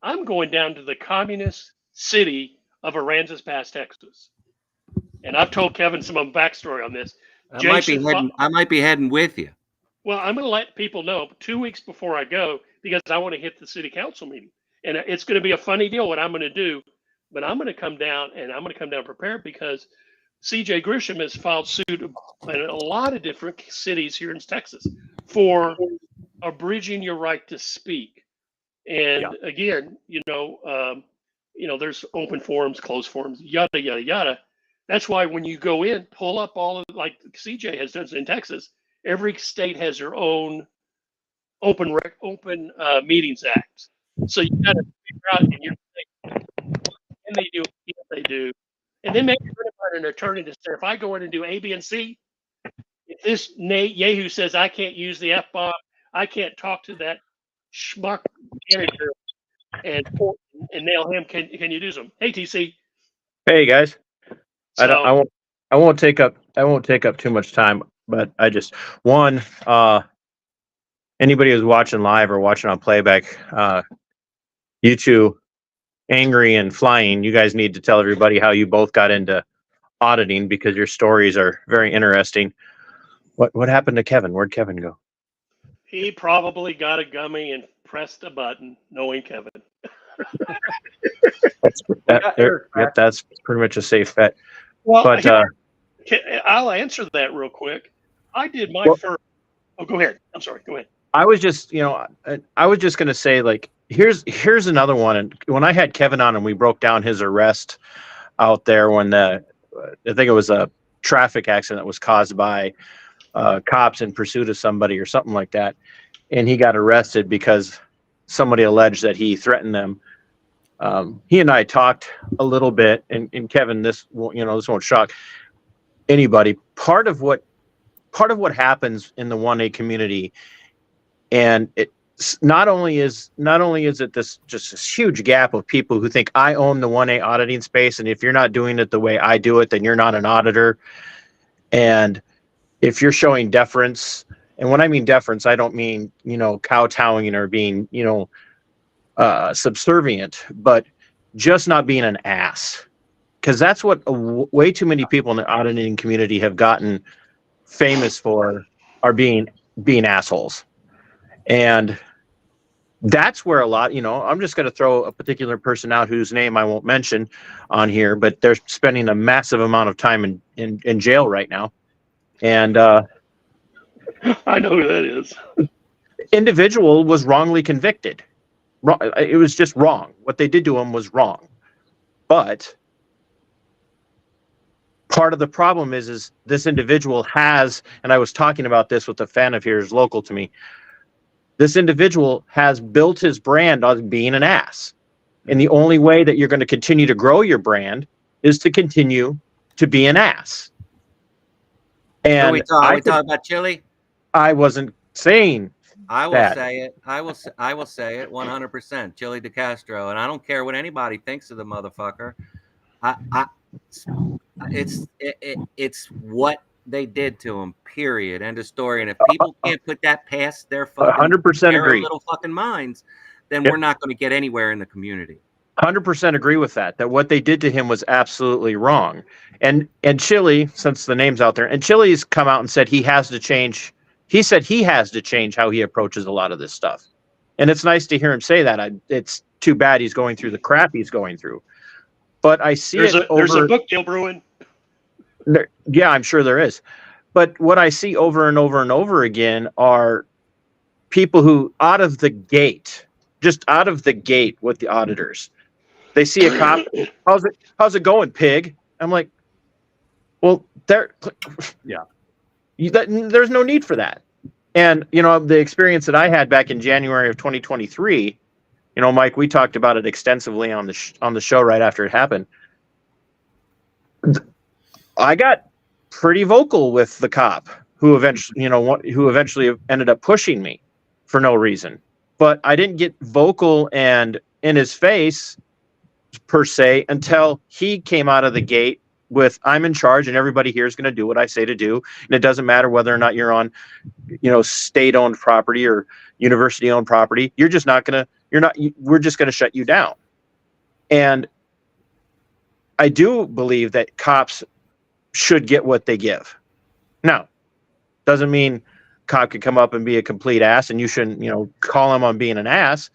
I'm going down to the communist city of Aransas Pass, Texas. And I've told Kevin some of the backstory on this. I might be heading with you. Well, I'm going to let people know 2 weeks before I go, because I want to hit the city council meeting. And it's going to be a funny deal what I'm going to do, but I'm going to come down, and I'm going to come down prepared, because CJ Grisham has filed suit in a lot of different cities here in Texas for abridging your right to speak. And again, there's open forums, closed forums, yada, yada, yada. That's why when you go in, pull up all of, like CJ has done in Texas, every state has their own open meetings act. So you got to figure out in your state, can they do, if they do. And then maybe you're going to find an attorney to say, if I go in and do A, B, and C, if this Nate Yehu says I can't use the F-bomb, I can't talk to that schmuck manager and nail him. Can you do some? Hey, TC. Hey guys, So, I won't take up too much time, but I just anybody who's watching live or watching on playback, you two, Angry and Flying, you guys need to tell everybody how you both got into auditing, because your stories are very interesting. What happened to Kevin? Where'd Kevin go? he probably got a gummy and pressed a button, knowing Kevin. That's pretty much a safe bet. Well, But I'll answer that real quick. I did my first. Oh, go ahead. I'm sorry. Go ahead. I was just going to say, like, here's another one. And when I had Kevin on and we broke down his arrest out there when I think it was a traffic accident that was caused by cops in pursuit of somebody or something like that, and he got arrested because somebody alleged that he threatened them. He and I talked a little bit, and Kevin, this won't shock anybody. Part of what happens in the 1A community, and it's not only is it this huge gap of people who think I own the 1A auditing space, and if you're not doing it the way I do it, then you're not an auditor. And if you're showing deference, and when I mean deference, I don't mean kowtowing or being subservient, but just not being an ass, because that's what way too many people in the auditing community have gotten famous for, are being assholes. And that's where a lot, I'm just going to throw a particular person out whose name I won't mention on here, but they're spending a massive amount of time in jail right now. And I know who that is. Individual was wrongly convicted. It was just wrong. What they did to him was wrong. But part of the problem is this individual has, and I was talking about this with a fan of yours local to me, this individual has built his brand on being an ass. And the only way that you're going to continue to grow your brand is to continue to be an ass. And Are we talking about Chili? I wasn't saying I will that. say it. I will say it 100%. Chili DeCastro, and I don't care what anybody thinks of the motherfucker. It's what they did to him. Period. End of story. And if people can't put that past their fucking 100% agree. little fucking minds, then Yep. we're not going to get anywhere in the community. 100% agree with that what they did to him was absolutely wrong. And Chili, since the name's out there, and Chili's come out and said he has to change. He said he has to change how he approaches a lot of this stuff. And it's nice to hear him say that. It's too bad he's going through the crap he's going through. But I see There's over a book deal brewing. Yeah, I'm sure there is. But what I see over and over and over again are people who out of the gate with the auditors, they see a cop. How's it going, pig? I'm like, well, there's no need for that. And the experience that I had back in January of 2023, You know, Mike, we talked about it extensively on the show right after it happened. I got pretty vocal with the cop who eventually ended up pushing me for no reason. But I didn't get vocal and in his face per se until he came out of the gate with, I'm in charge and everybody here is going to do what I say to do. And it doesn't matter whether or not you're on, state owned property or university owned property. We're just going to shut you down. And I do believe that cops should get what they give. Now, doesn't mean cop could come up and be a complete ass and you shouldn't, call him on being an ass.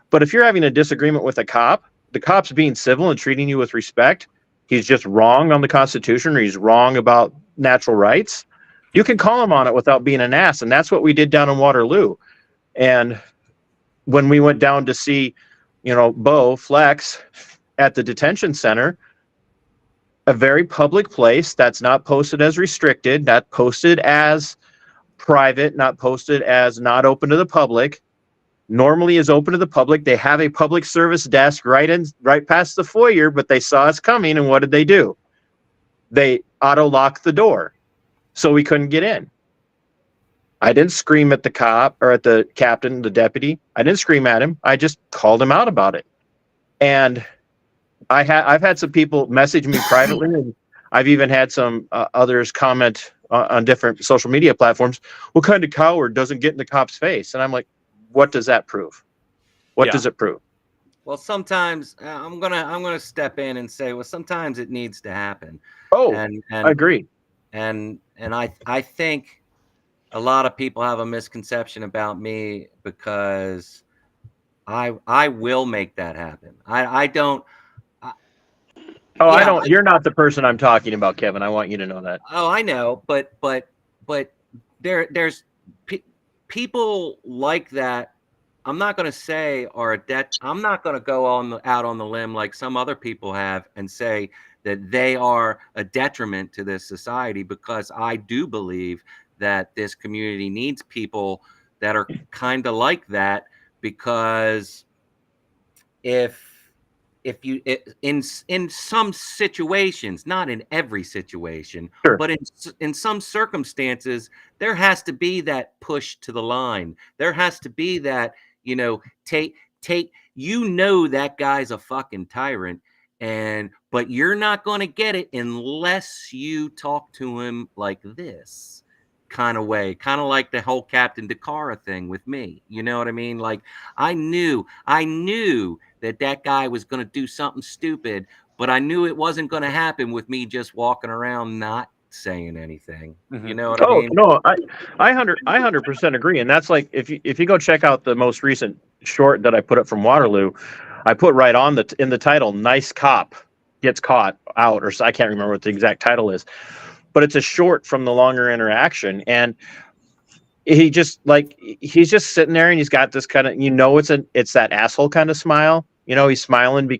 But if you're having a disagreement with a cop, the cop's being civil and treating you with respect, he's just wrong on the Constitution or he's wrong about natural rights, you can call him on it without being an ass. And that's what we did down in Waterloo. And when we went down to see, Bo Flex at the detention center, a very public place that's not posted as restricted, not posted as private, not posted as not open to the public, normally is open to the public. They have a public service desk right past the foyer, but they saw us coming, and what did they do? They auto-locked the door, so we couldn't get in. I didn't scream at the cop or at the captain, the deputy. I didn't scream at him. I just called him out about it. And I've had some people message me privately, and I've even had some others comment on different social media platforms. What kind of coward doesn't get in the cop's face? And I'm like, what does that prove? What does it prove? Well, sometimes I'm gonna step in and say, well, sometimes it needs to happen. Oh, and I agree. And I think a lot of people have a misconception about me because I will make that happen. I don't. You're not the person I'm talking about, Kevin. I want you to know that. Oh, I know, but there's people like that. I'm not going to say are a debt. I'm not going to go out on the limb like some other people have and say that they are a detriment to this society, because I do believe that this community needs people that are kind of like that, because in some situations, not in every situation, sure, but in some circumstances, there has to be that push to the line. There has to be that, take, that guy's a fucking tyrant, but you're not going to get it unless you talk to him like this kind of way, kind of like the whole Captain DeCara thing with me. You know what I mean? Like, I knew that guy was going to do something stupid, but I knew it wasn't going to happen with me just walking around not saying anything. Mm-hmm. You know what I mean? No, I 100% agree. And that's like, if you go check out the most recent short that I put up from Waterloo, I put right on in the title, "Nice Cop Gets Caught Out," or I can't remember what the exact title is, but it's a short from the longer interaction. And he's just sitting there and he's got this kind of, it's that asshole kind of smile. He's smiling.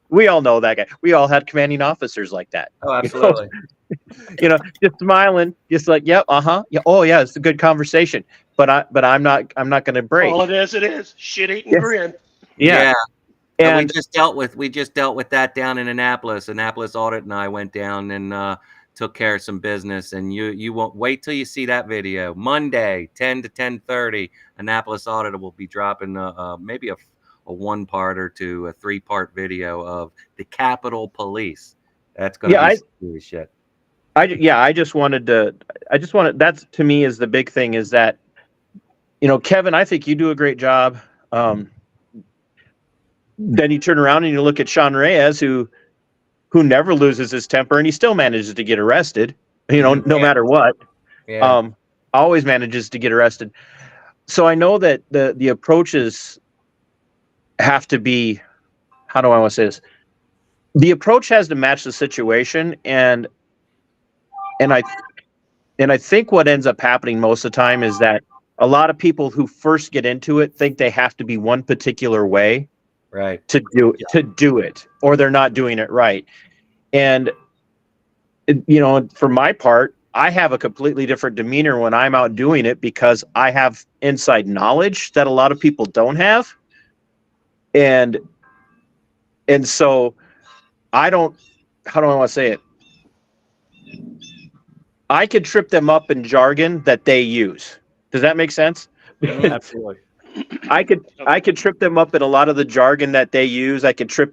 We all know that guy. We all had commanding officers like that. Oh, absolutely. Just smiling, just like, yep, yeah, oh yeah, it's a good conversation. But I'm not going to break. All it is shit-eating grin. Yeah. And we just dealt with that down in Annapolis. Annapolis Audit and I went down and took care of some business. And you won't wait till you see that video. Monday, 10 to 10:30, Annapolis Audit will be dropping maybe a 1-part to a 3-part video of the Capitol Police. That's going to be serious shit. I just wanted, that to me is the big thing, is that, Kevin, I think you do a great job. Then you turn around and you look at Sean Reyes, who never loses his temper, and he still manages to get arrested, no matter what. Yeah. Always manages to get arrested. So I know that the approaches have to be, how do I want to say this? The approach has to match the situation, and I think what ends up happening most of the time is that a lot of people who first get into it think they have to be one particular way, right, to do it, or they're not doing it right. And for my part, I have a completely different demeanor when I'm out doing it, because I have inside knowledge that a lot of people don't have. and so I don't. How do I want to say it? I could trip them up in jargon that they use. Does that make sense? Absolutely. I could trip them up in a lot of the jargon that they use.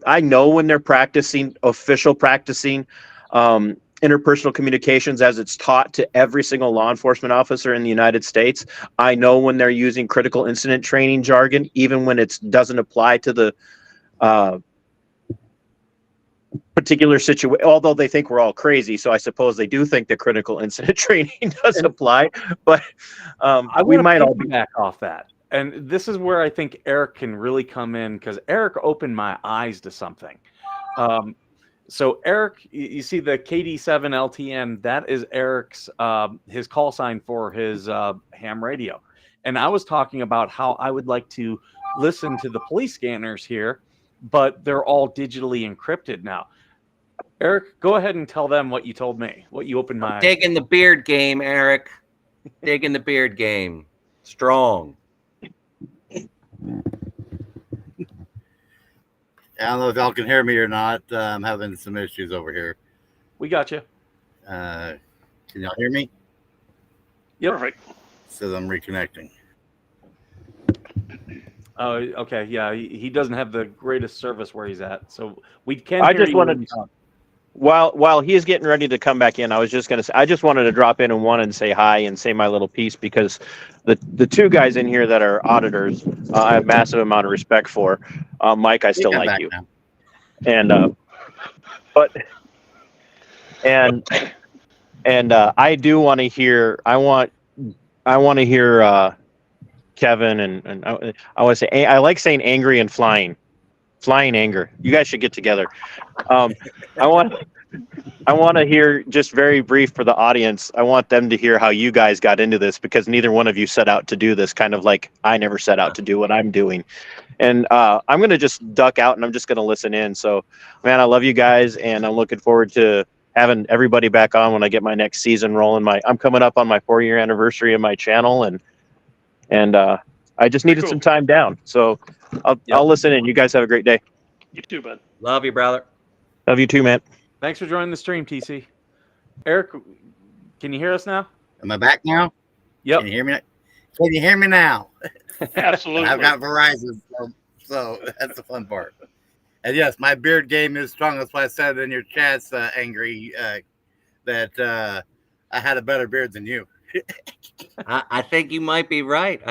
I know when they're practicing interpersonal communications as it's taught to every single law enforcement officer in the United States. I know when they're using critical incident training jargon, even when it doesn't apply to the particular situation, although they think we're all crazy. So I suppose they do think the critical incident training does apply, but we might all be back off that. And this is where I think Eric can really come in, because Eric opened my eyes to something. So Eric, you see the KD7 LTN, that is Eric's, his call sign for his ham radio. And I was talking about how I would like to listen to the police scanners here, but they're all digitally encrypted now. Eric, go ahead and tell them what you told me, what you opened my eyes. Digging the beard game, Eric. Digging the beard game. Strong. I don't know if y'all can hear me or not. I'm having some issues over here. We got you. Can y'all hear me? Yep. Perfect. So I'm reconnecting. Oh, okay. Yeah, he doesn't have the greatest service where he's at, so we can. I hear just you wanted when you talk. while he is getting ready to come back in, I was just going to say, I just wanted to drop in and say hi and say my little piece, because the two guys in here that are auditors, I have massive amount of respect for. Mike, I still like you. Now. And I do want to hear. I want to hear Kevin and I want to say, I like saying angry and flying anger. You guys should get together. I want to hear, just very brief for the audience. I want them to hear how you guys got into this, because neither one of you set out to do this, kind of like I never set out to do what I'm doing. And I'm going to just duck out and I'm just going to listen in. So, man, I love you guys, and I'm looking forward to having everybody back on when I get my next season rolling. I'm coming up on my 4-year anniversary of my channel, and I just needed some time down. So I'll listen in. You guys have a great day. You too, bud. Love you, brother. Love you too, man. Thanks for joining the stream, TC. Eric, can you hear us now? Am I back now? Yep. Can you hear me? Can you hear me now? Absolutely. I've got Verizon, so that's the fun part. And yes, my beard game is strong. That's why I said in your chats, Angry, that I had a better beard than you. I think you might be right.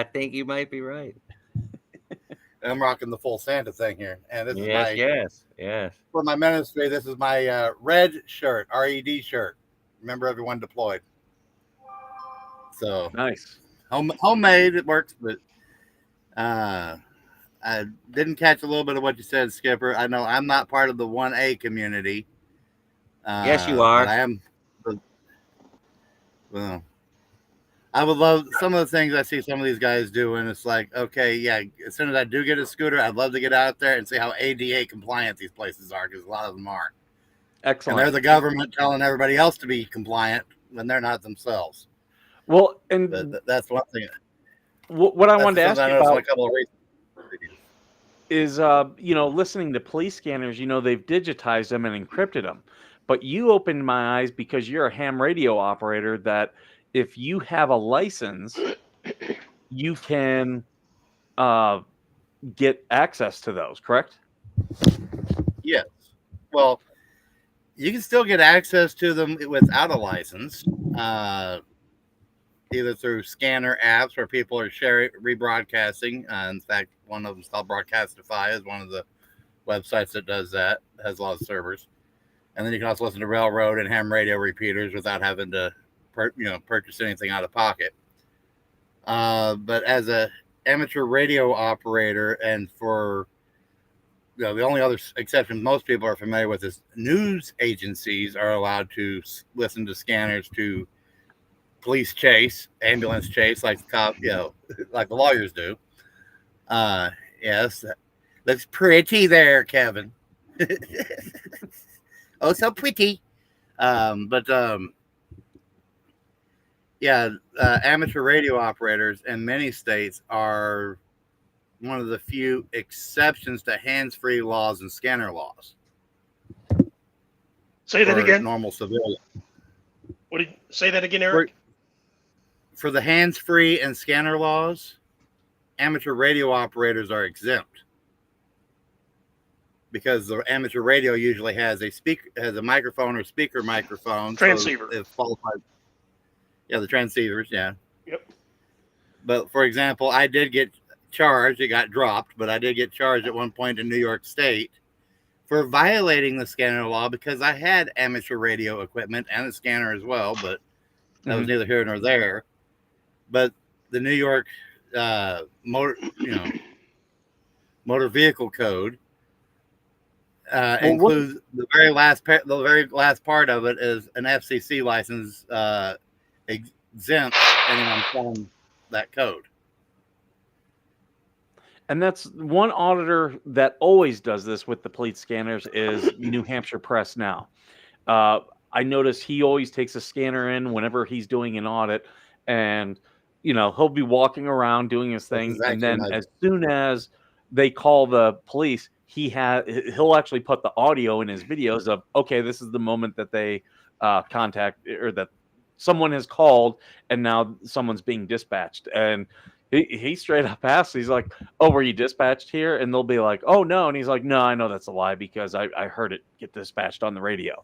I'm rocking the full Santa thing here, and this is Yes. for my ministry. This is my red shirt, RED shirt. Remember, everyone deployed. So Nice. homemade, it works, but I didn't catch a little bit of what you said, Skipper. I know I'm not part of the 1A community. Yes, you are. But I am. Well, I would love some of the things I see some of these guys doing. It's like, okay, yeah, as soon as I do get a scooter, I'd love to get out there and see how ADA compliant these places are, because a lot of them aren't. Excellent. And they're the government telling everybody else to be compliant when they're not themselves. Well, and That's one thing. what I wanted to ask you about a couple of reasons. is, listening to police scanners, they've digitized them and encrypted them. But you opened my eyes because you're a ham radio operator, that if you have a license, you can get access to those, correct? Yes. Well, you can still get access to them without a license, either through scanner apps where people are rebroadcasting. In fact, one of them is called Broadcastify, is one of the websites that does that. It has a lot of servers. And then you can also listen to railroad and ham radio repeaters without having to purchase anything out of pocket. But as a amateur radio operator, and for the only other exception most people are familiar with is news agencies are allowed to listen to scanners to police chase, ambulance chase, like the cop, like the lawyers do. Yes, looks pretty there, Kevin. Oh, so pretty. Amateur radio operators in many states are, one of the few exceptions to hands-free laws and scanner laws. Say that for again. normal civilians. What did say that again, Eric? For the hands-free and scanner laws, amateur radio operators are exempt because the amateur radio usually has a microphone or speaker microphone. Transceiver. So it's qualified. Yeah, the transceivers. Yeah. Yep. But for example, I did get charged. It got dropped, but I did get charged at one point in New York State for violating the scanner law because I had amateur radio equipment and a scanner as well, but that was neither here nor there. But the New York motor vehicle code includes the very last part of it is an FCC license exempts anyone from that code. And that's one auditor that always does this with the police scanners is New Hampshire Press Now. I notice he always takes a scanner in whenever he's doing an audit, and he'll be walking around doing his thing, exactly and then right. as soon as they call the police, he'll actually put the audio in his videos of, okay, this is the moment that they contact or that someone has called, and now someone's being dispatched, and he straight up asks, he's like, oh, were you dispatched here? And they'll be like, oh, no. And he's like, no, I know that's a lie because I heard it get dispatched on the radio,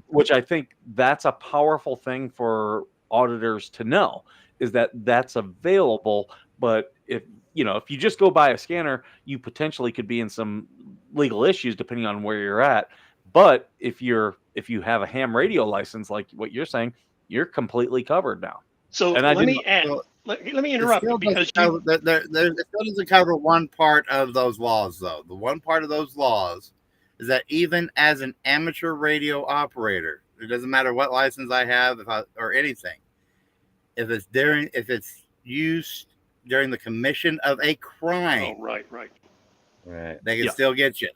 which I think that's a powerful thing for auditors to know, is that that's available. But if you just go buy a scanner, you potentially could be in some legal issues depending on where you're at. But if you have a ham radio license, like what you're saying, you're completely covered now. So And let me add. Let me interrupt you because it still doesn't cover one part of those laws, though. The one part of those laws is that even as an amateur radio operator, it doesn't matter what license I have or anything. If it's used during the commission of a crime, right, they can still get you.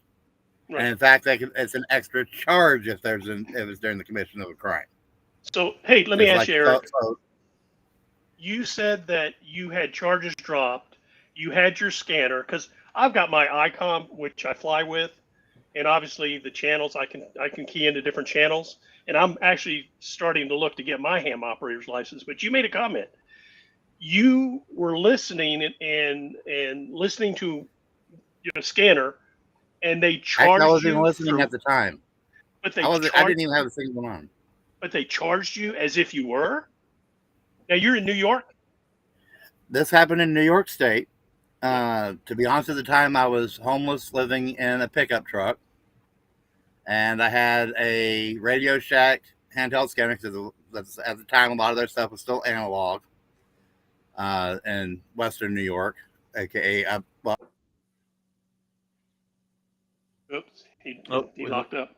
right. And in fact, it's an extra charge if it's during the commission of a crime. So hey, let me ask you, Eric. So, You said that you had charges dropped. You had your scanner because I've got my ICOM, which I fly with, and obviously the channels I can key into different channels. And I'm actually starting to look to get my ham operator's license. But you made a comment. You were listening and listening to your scanner, and they charged you. I wasn't even listening at the time. But I didn't even have the signal on. But they charged you as if you were. Now you're in New York. This happened in New York State. To be honest, at the time I was homeless, living in a pickup truck, and I had a Radio Shack handheld scanner because at the time a lot of their stuff was still analog. In Western New York, aka Oops, he locked up.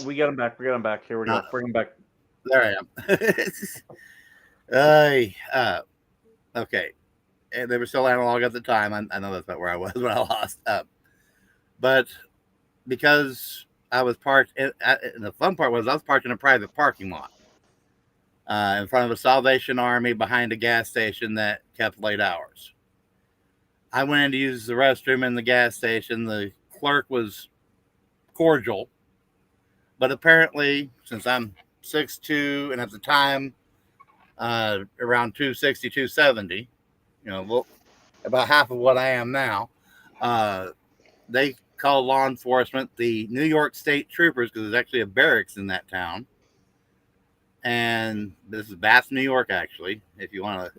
We got him back. Here we go. Bring him back. There I am. Okay. And they were still analog at the time. I know that's not where I was when I lost. But because I was parked, the fun part was I was parked in a private parking lot in front of a Salvation Army behind a gas station that kept late hours. I went in to use the restroom in the gas station. The clerk was cordial, but apparently, since I'm 6'2", and at the time, around 260, 270, about half of what I am now, they called law enforcement, the New York State Troopers, because there's actually a barracks in that town. And this is Bath, New York, actually, if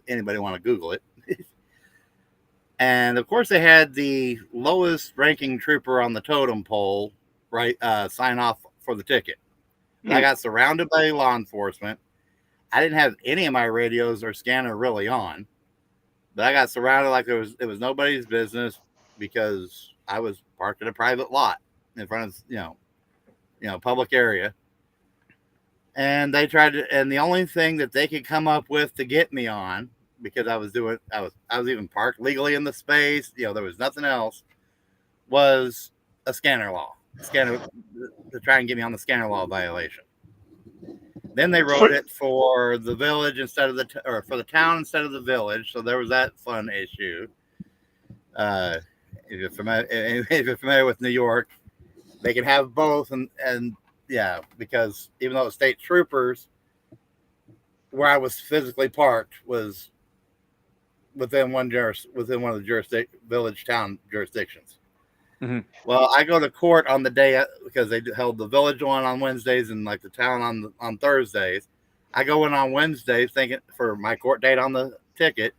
anybody want to Google it. And of course, they had the lowest ranking trooper on the totem pole, sign off for the ticket. I got surrounded by law enforcement. I didn't have any of my radios or scanner really on, but I got surrounded like it was nobody's business because I was parked in a private lot in front of public area. And they tried to, and the only thing that they could come up with to get me on, because I was even parked legally in the space, there was nothing else, was a scanner law. Scanner to try and get me on the scanner law violation. Then they wrote it for the village instead of or for the town instead of the village. So there was that fun issue. Uh, if you're familiar with New York, they can have both, and yeah, because even though it's state troopers, where I was physically parked was within one of the village town jurisdictions. Mhm. Well, I go to court on the day because they held the village one on Wednesdays and like the town on Thursdays. I go in on Wednesdays thinking for my court date on the ticket.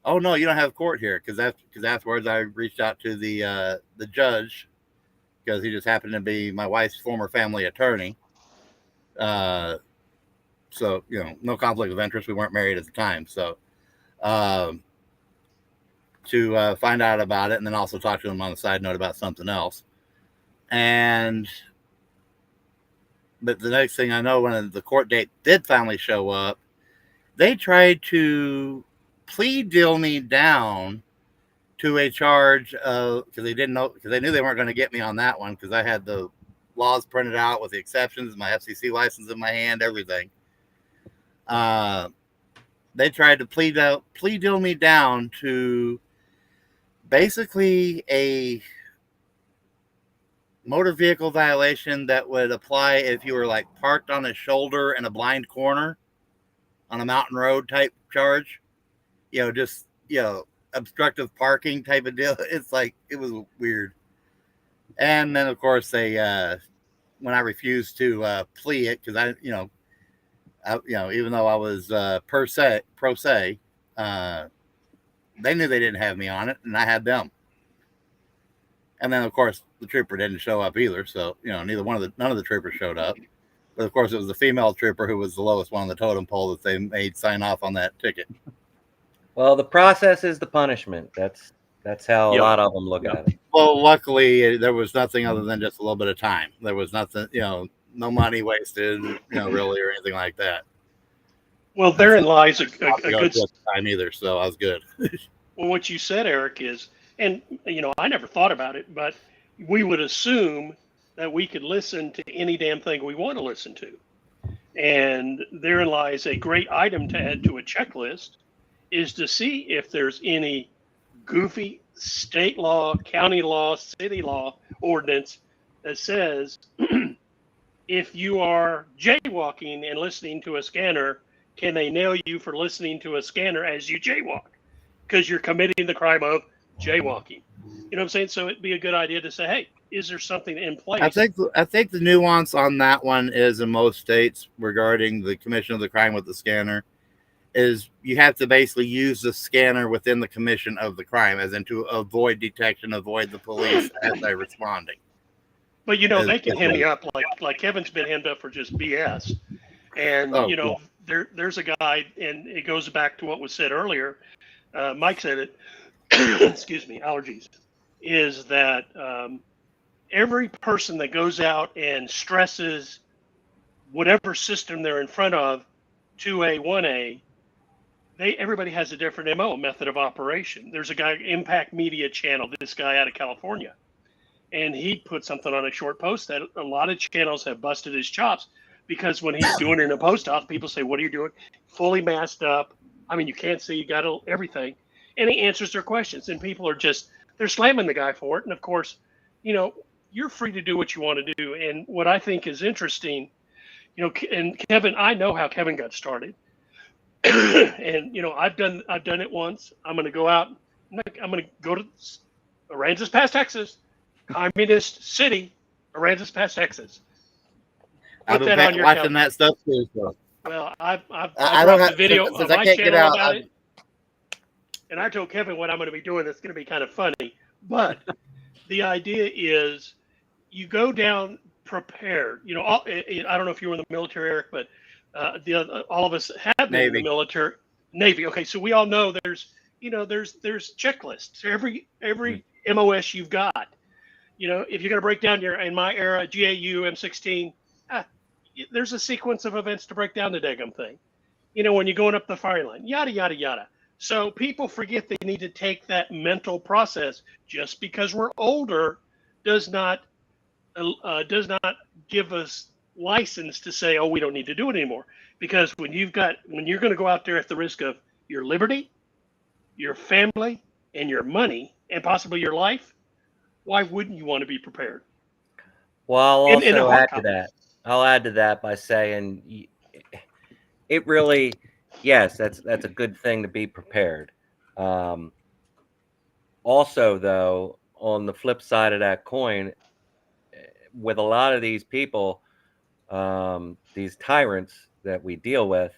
Oh no, you don't have court here because afterwards I reached out to the judge because he just happened to be my wife's former family attorney. So no conflict of interest. We weren't married at the time, so to find out about it, and then also talk to him on the side note about something else. But the next thing I know, when the court date did finally show up, they tried to plea deal me down to a charge of because they knew they weren't going to get me on that one because I had the laws printed out with the exceptions, my FCC license in my hand, everything. They tried to plea deal me down to basically a motor vehicle violation that would apply if you were like parked on a shoulder in a blind corner on a mountain road type charge, just obstructive parking type of deal. It's like it was weird. And then of course they when I refused to plea it because I even though I was pro se, they knew they didn't have me on it, and I had them. And then, of course, the trooper didn't show up either. So, none of the troopers showed up. But of course, it was the female trooper who was the lowest one on the totem pole that they made sign off on that ticket. Well, the process is the punishment. That's how a Yep. lot of them look at it. Well, luckily, there was nothing other than just a little bit of time. There was nothing, no money wasted, really, or anything like that. Well, therein lies a Not to go good. to time either, so I was good. Well, what you said, Eric, is, and I never thought about it, but we would assume that we could listen to any damn thing we want to listen to, and therein lies a great item to add to a checklist, is to see if there's any goofy state law, county law, city law ordinance that says if you are jaywalking and listening to a scanner, can they nail you for listening to a scanner as you jaywalk? Because you're committing the crime of jaywalking. You know what I'm saying? So it'd be a good idea to say, hey, is there something in place? I think the nuance on that one is in most states regarding the commission of the crime with the scanner is you have to basically use the scanner within the commission of the crime, as in to avoid detection, avoid the police as they're responding. But they can hem me up like Kevin's been hemmed up for just BS. And there's a guy, and it goes back to what was said earlier. Mike said it. Excuse me, allergies. Is that every person that goes out and stresses whatever system they're in front of 2A, 1A, everybody has a different MO, method of operation. There's a guy, Impact Media Channel, this guy out of California, and he put something on a short post that a lot of channels have busted his chops because when he's doing it in a post office, people say, what are you doing? Fully masked up. I mean, you can't see, you got everything. And he answers their questions, and people are they're slamming the guy for it. And of course, you're free to do what you want to do. And what I think is interesting, and Kevin, I know how Kevin got started. And I've done it once. I'm going to go out. I'm going to go to Aransas Pass, Texas, communist city, Aransas Pass, Texas. I've been watching that stuff too. So. Well, I I brought don't the video since on I my can't get channel out. about it, and I told Kevin what I'm going to be doing. That's going to be kind of funny, but the idea is you go down prepared. I don't know if you were in the military, Eric, but all of us have been in the military. Navy. Okay, so we all know there's checklists. Every MOS you've got. If you're going to break down in my era, GAU, M16, there's a sequence of events to break down the daggum thing. When you're going up the firing line, yada, yada, yada. So people forget they need to take that mental process. Just because we're older does not give us license to say, oh, we don't need to do it anymore. Because when you're going to go out there at the risk of your liberty, your family, and your money, and possibly your life, why wouldn't you want to be prepared? Well, I'll In a also hard add to copy. that. I'll add to that by saying it really, yes, that's a good thing to be prepared. Um, Also, though, on the flip side of that coin, with a lot of these people, these tyrants that we deal with,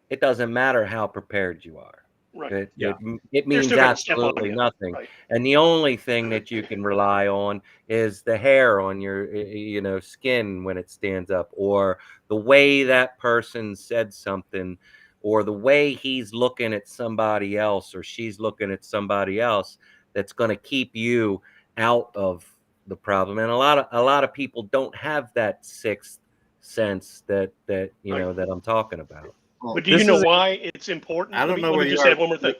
it doesn't matter how prepared you are. Right. It Yeah. it, it They're means still going to step on absolutely you. nothing. Right. And the only thing that you can rely on is the hair on your skin when it stands up, or the way that person said something, or the way he's looking at somebody else or she's looking at somebody else, that's going to keep you out of the problem. And a lot of people don't have that sixth sense that Right. that I'm talking about. Well, But do you This know is why it's important? I don't know Let where me you just are. add one more thing.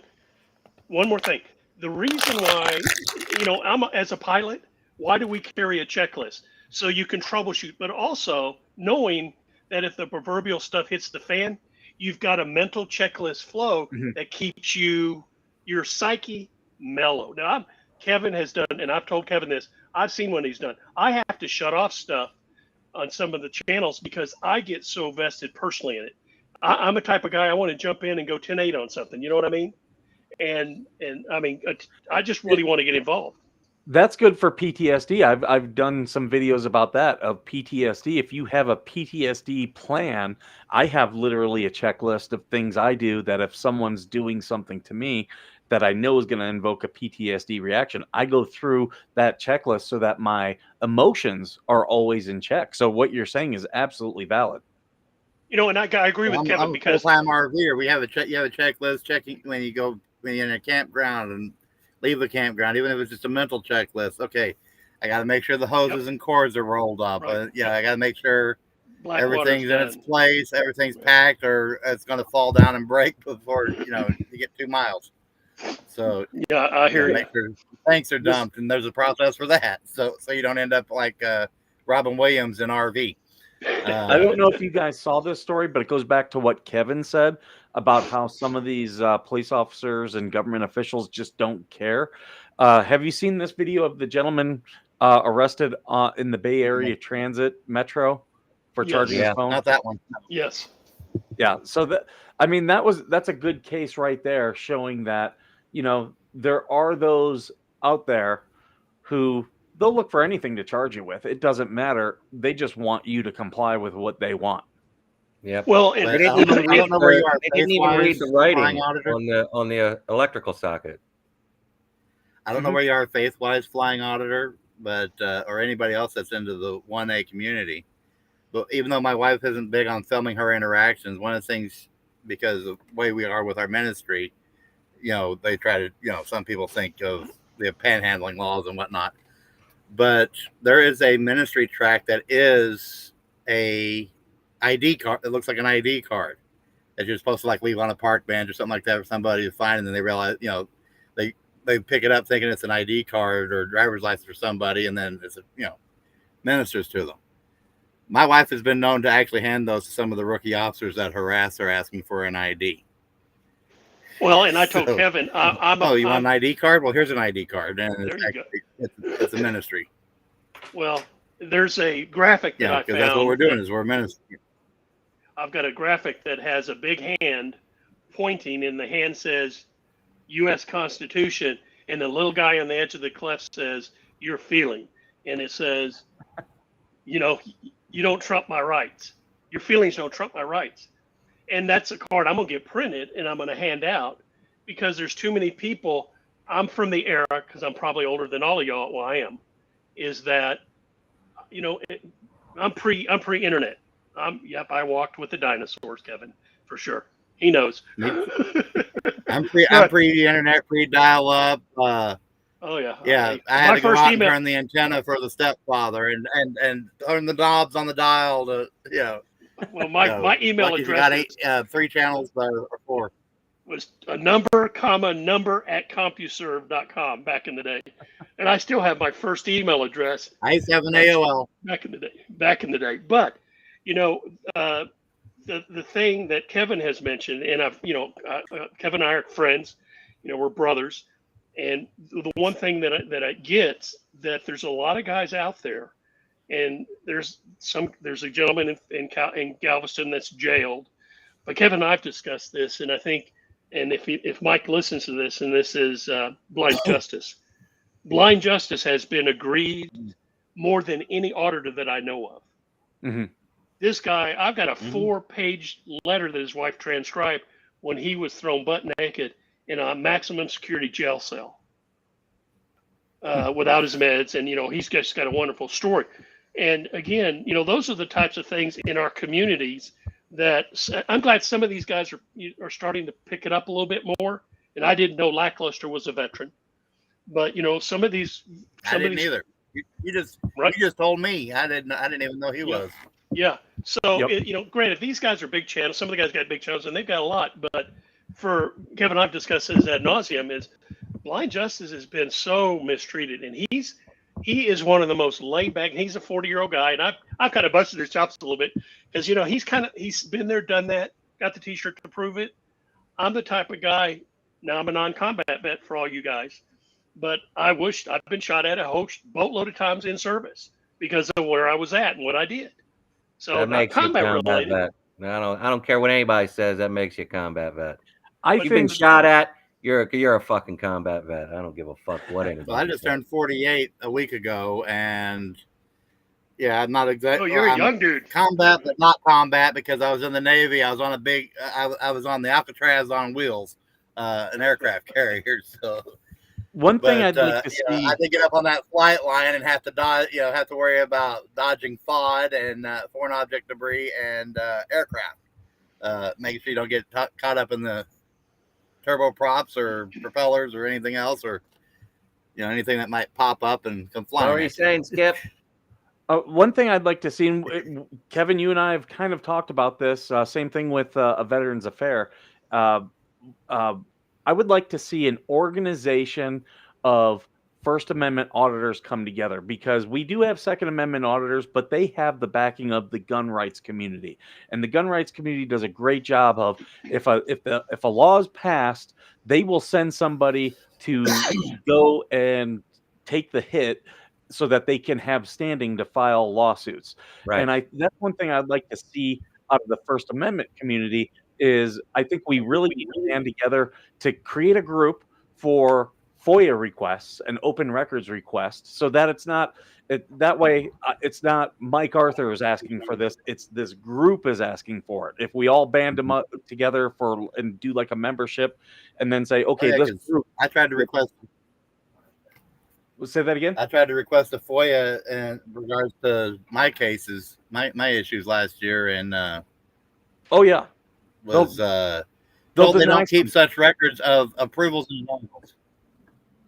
One more thing. The reason why, as a pilot, why do we carry a checklist? So you can troubleshoot, but also knowing that if the proverbial stuff hits the fan, you've got a mental checklist flow Mhm. that keeps your psyche mellow. Now, Kevin has done, and I've told Kevin this, I've seen when he's done. I have to shut off stuff on some of the channels because I get so vested personally in it. I'm a type of guy, I want to jump in and go 10-8 on something. You know what I mean? And I mean, I just really want to get involved. That's good for PTSD. I've done some videos about that, of PTSD. If you have a PTSD plan, I have literally a checklist of things I do that if someone's doing something to me that I know is going to invoke a PTSD reaction, I go through that checklist so that my emotions are always in check. So what you're saying is absolutely valid. And I agree Well, with Kevin I'm a because full-time RVer. We have you have a checklist checking when you're in a campground and leave the campground, even if it's just a mental checklist. Okay, I got to make sure the hoses and cords are rolled up. Right. I got to make sure Blackwater's everything's in its done. place, everything's Right. packed, or it's going to fall down and break before you get 2 miles. So Yeah, I hear you. make sure tanks are This- dumped, and there's a process for that. So you don't end up like Robin Williams in RV. I don't know if you guys saw this story, but it goes back to what Kevin said about how some of these police officers and government officials just don't care. Have you seen this video of the gentleman arrested in the Bay Area Transit Metro for Yes. charging his Yeah. phone? Not that one. Yes. Yeah. So that's a good case right there, showing that there are those out there who they'll look for anything to charge you with. It doesn't matter. They just want you to comply with what they want. Yep. Well, But and I They don't didn't know, I don't know where you are. they didn't even read the faith-wise, writing flying auditor. on the electrical socket. I don't know where you are, faith-wise, flying auditor, but or anybody else that's into the 1A community. But even though my wife isn't big on filming her interactions, one of the things, because of the way we are with our ministry, they try to, some people think of the panhandling laws and whatnot. But there is a ministry track that is a ID card. It looks like an ID card that you're supposed to like leave on a park bench or something like that for somebody to find, and then they realize, they pick it up thinking it's an ID card or driver's license for somebody, and then it's ministers to them. My wife has been known to actually hand those to some of the rookie officers that harass her asking for an ID. well, and I told So- Kevin, You want an ID card? Well, here's an ID card, and There you go. it's a ministry. well, there's a graphic that Yeah, I because found. that's what we're doing is we're ministry. I've got a graphic that has a big hand pointing, and the hand says U.S. Constitution, and the little guy on the edge of the cleft says "You're feeling," and it says, you don't trump my rights. Your feelings don't trump my rights. And that's a card I'm gonna get printed and I'm gonna hand out because there's too many people. I'm from the era, because I'm probably older than all of y'all. Well, I am. Is that I'm pre-internet. I walked with the dinosaurs, Kevin, for sure. He knows. I'm pre-internet, pre-dial-up. Oh yeah. Yeah, I had to go out and turn the antenna for the stepfather and turn the knobs on the dial to Well, my email like address if you got 3 channels or 4. was a number at CompuServe.com back in the day, and I still have my first email address I used to have an AOL. back in the day. But the thing that Kevin has mentioned, and I've Kevin and I are friends, we're brothers, And the one thing that I get, that there's a lot of guys out there, and there's a gentleman in Galveston that's jailed. But Kevin and I've discussed this, and I think, and if Mike listens to this, and this is blind justice. Blind justice has been agreed more than any auditor that I know of. Mm-hmm. This guy, I've got a 4-page letter that his wife transcribed when he was thrown butt naked in a maximum security jail cell without his meds. And, he's just got a wonderful story. And again, those are the types of things in our communities that I'm glad some of these guys are starting to pick it up a little bit more. And I didn't know Lackluster was a veteran, but some of these, I didn't either. You just told me. I didn't even know he was. Yeah. So, Yep. Granted, these guys are big channels. Some of the guys got big channels and they've got a lot, but for Kevin, I've discussed this ad nauseum, is blind justice has been so mistreated, and he is one of the most laid back. He's a 40-year-old guy, and I've kind of busted his chops a little bit because he's been there, done that, got the T-shirt to prove it. I'm the type of guy. Now I'm a non-combat vet for all you guys, but I've been shot at a boatload of times in service because of where I was at and what I did. So That makes you a combat combat related. vet. I don't care what anybody says. That makes you a combat vet. I've You've been been shot at. You're a fucking combat vet. I don't give a fuck what anybody. Well, I just says. turned 48 a week ago, and yeah, I'm not exactly. Oh, you're a young dude. Combat, but not combat because I was in the Navy. I was on I was on the Alcatraz on wheels, an aircraft carrier. So one thing I'd like to see. I had to get up on that flight line and have to dodge. Have to worry about dodging FOD and foreign object debris and aircraft. Making sure you don't get caught up in the turboprops or propellers or anything else, or anything that might pop up and come flying. What were you saying, Skip? One thing I'd like to see, and Kevin, you and I have kind of talked about this. Same thing with a Veterans Affair. I would like to see an organization of First Amendment auditors come together, because we do have Second Amendment auditors, but they have the backing of the gun rights community, and the gun rights community does a great job of if a law is passed, they will send somebody to go and take the hit so that they can have standing to file lawsuits. Right. And that's one thing I'd like to see out of the First Amendment community is I think we really need to stand together to create a group for FOIA requests and open records requests, so that it's not Mike Arthur is asking for this. It's this group is asking for it. If we all band them up together and do like a membership, and then say, okay, this group. I tried to request. Say that again. I tried to request a FOIA in regards to my cases, my issues last year, and oh yeah, was they don't keep such records of approvals and denials.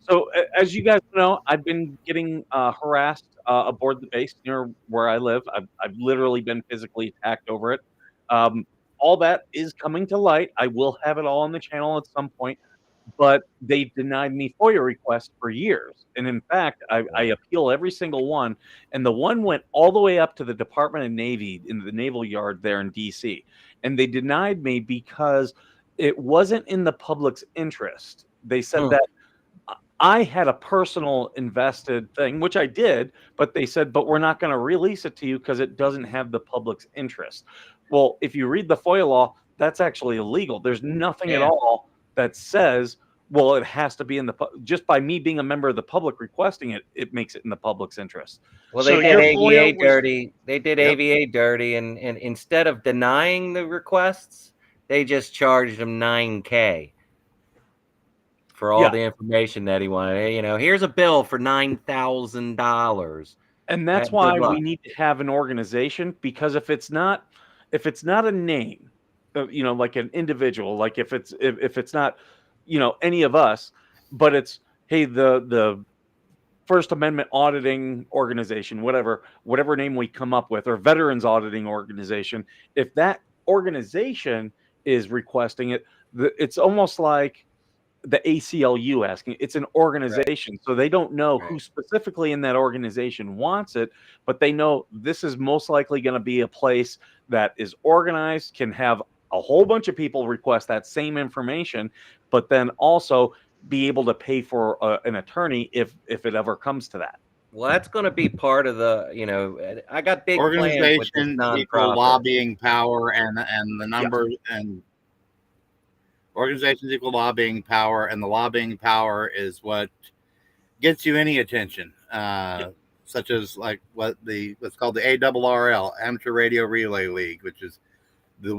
So as you guys know, I've been getting harassed aboard the base near where I live. I've literally been physically attacked over it. All that is coming to light. I will have it all on the channel at some point, but they denied me FOIA requests for years. And in fact, I appeal every single one. And the one went all the way up to the Department of Navy in the Naval Yard there in DC. And they denied me because it wasn't in the public's interest. They said that I had a personal invested thing, which I did, but they said, but we're not going to release it to you because it doesn't have the public's interest. Well, if you read the FOIA law, that's actually illegal. There's nothing at all that says, well, it has to be in just by me being a member of the public requesting it, it makes it in the public's interest. Well, they So did your AVA FOIA was- dirty. They did AVA dirty, and instead of denying the requests, they just charged him $9,000 for all the information that he wanted. Hey, here's a bill for $9,000. And that's Good why luck. we need to have an organization, because if it's not a name, like an individual, like if it's not, any of us, but it's, hey, the First Amendment auditing organization, whatever name we come up with, or veterans auditing organization, if that organization is requesting it, it's almost like the ACLU asking. It's an organization, so they don't know who specifically in that organization wants it, but they know this is most likely going to be a place that is organized, can have a whole bunch of people request that same information, but then also be able to pay for an attorney if it ever comes to that. Well, that's going to be part of the, I got big plans with this Organization equal nonprofit. lobbying power, and the numbers and organizations equal lobbying power, and the lobbying power is what gets you any attention, such as like what's called the ARRL, Amateur Radio Relay League, which is the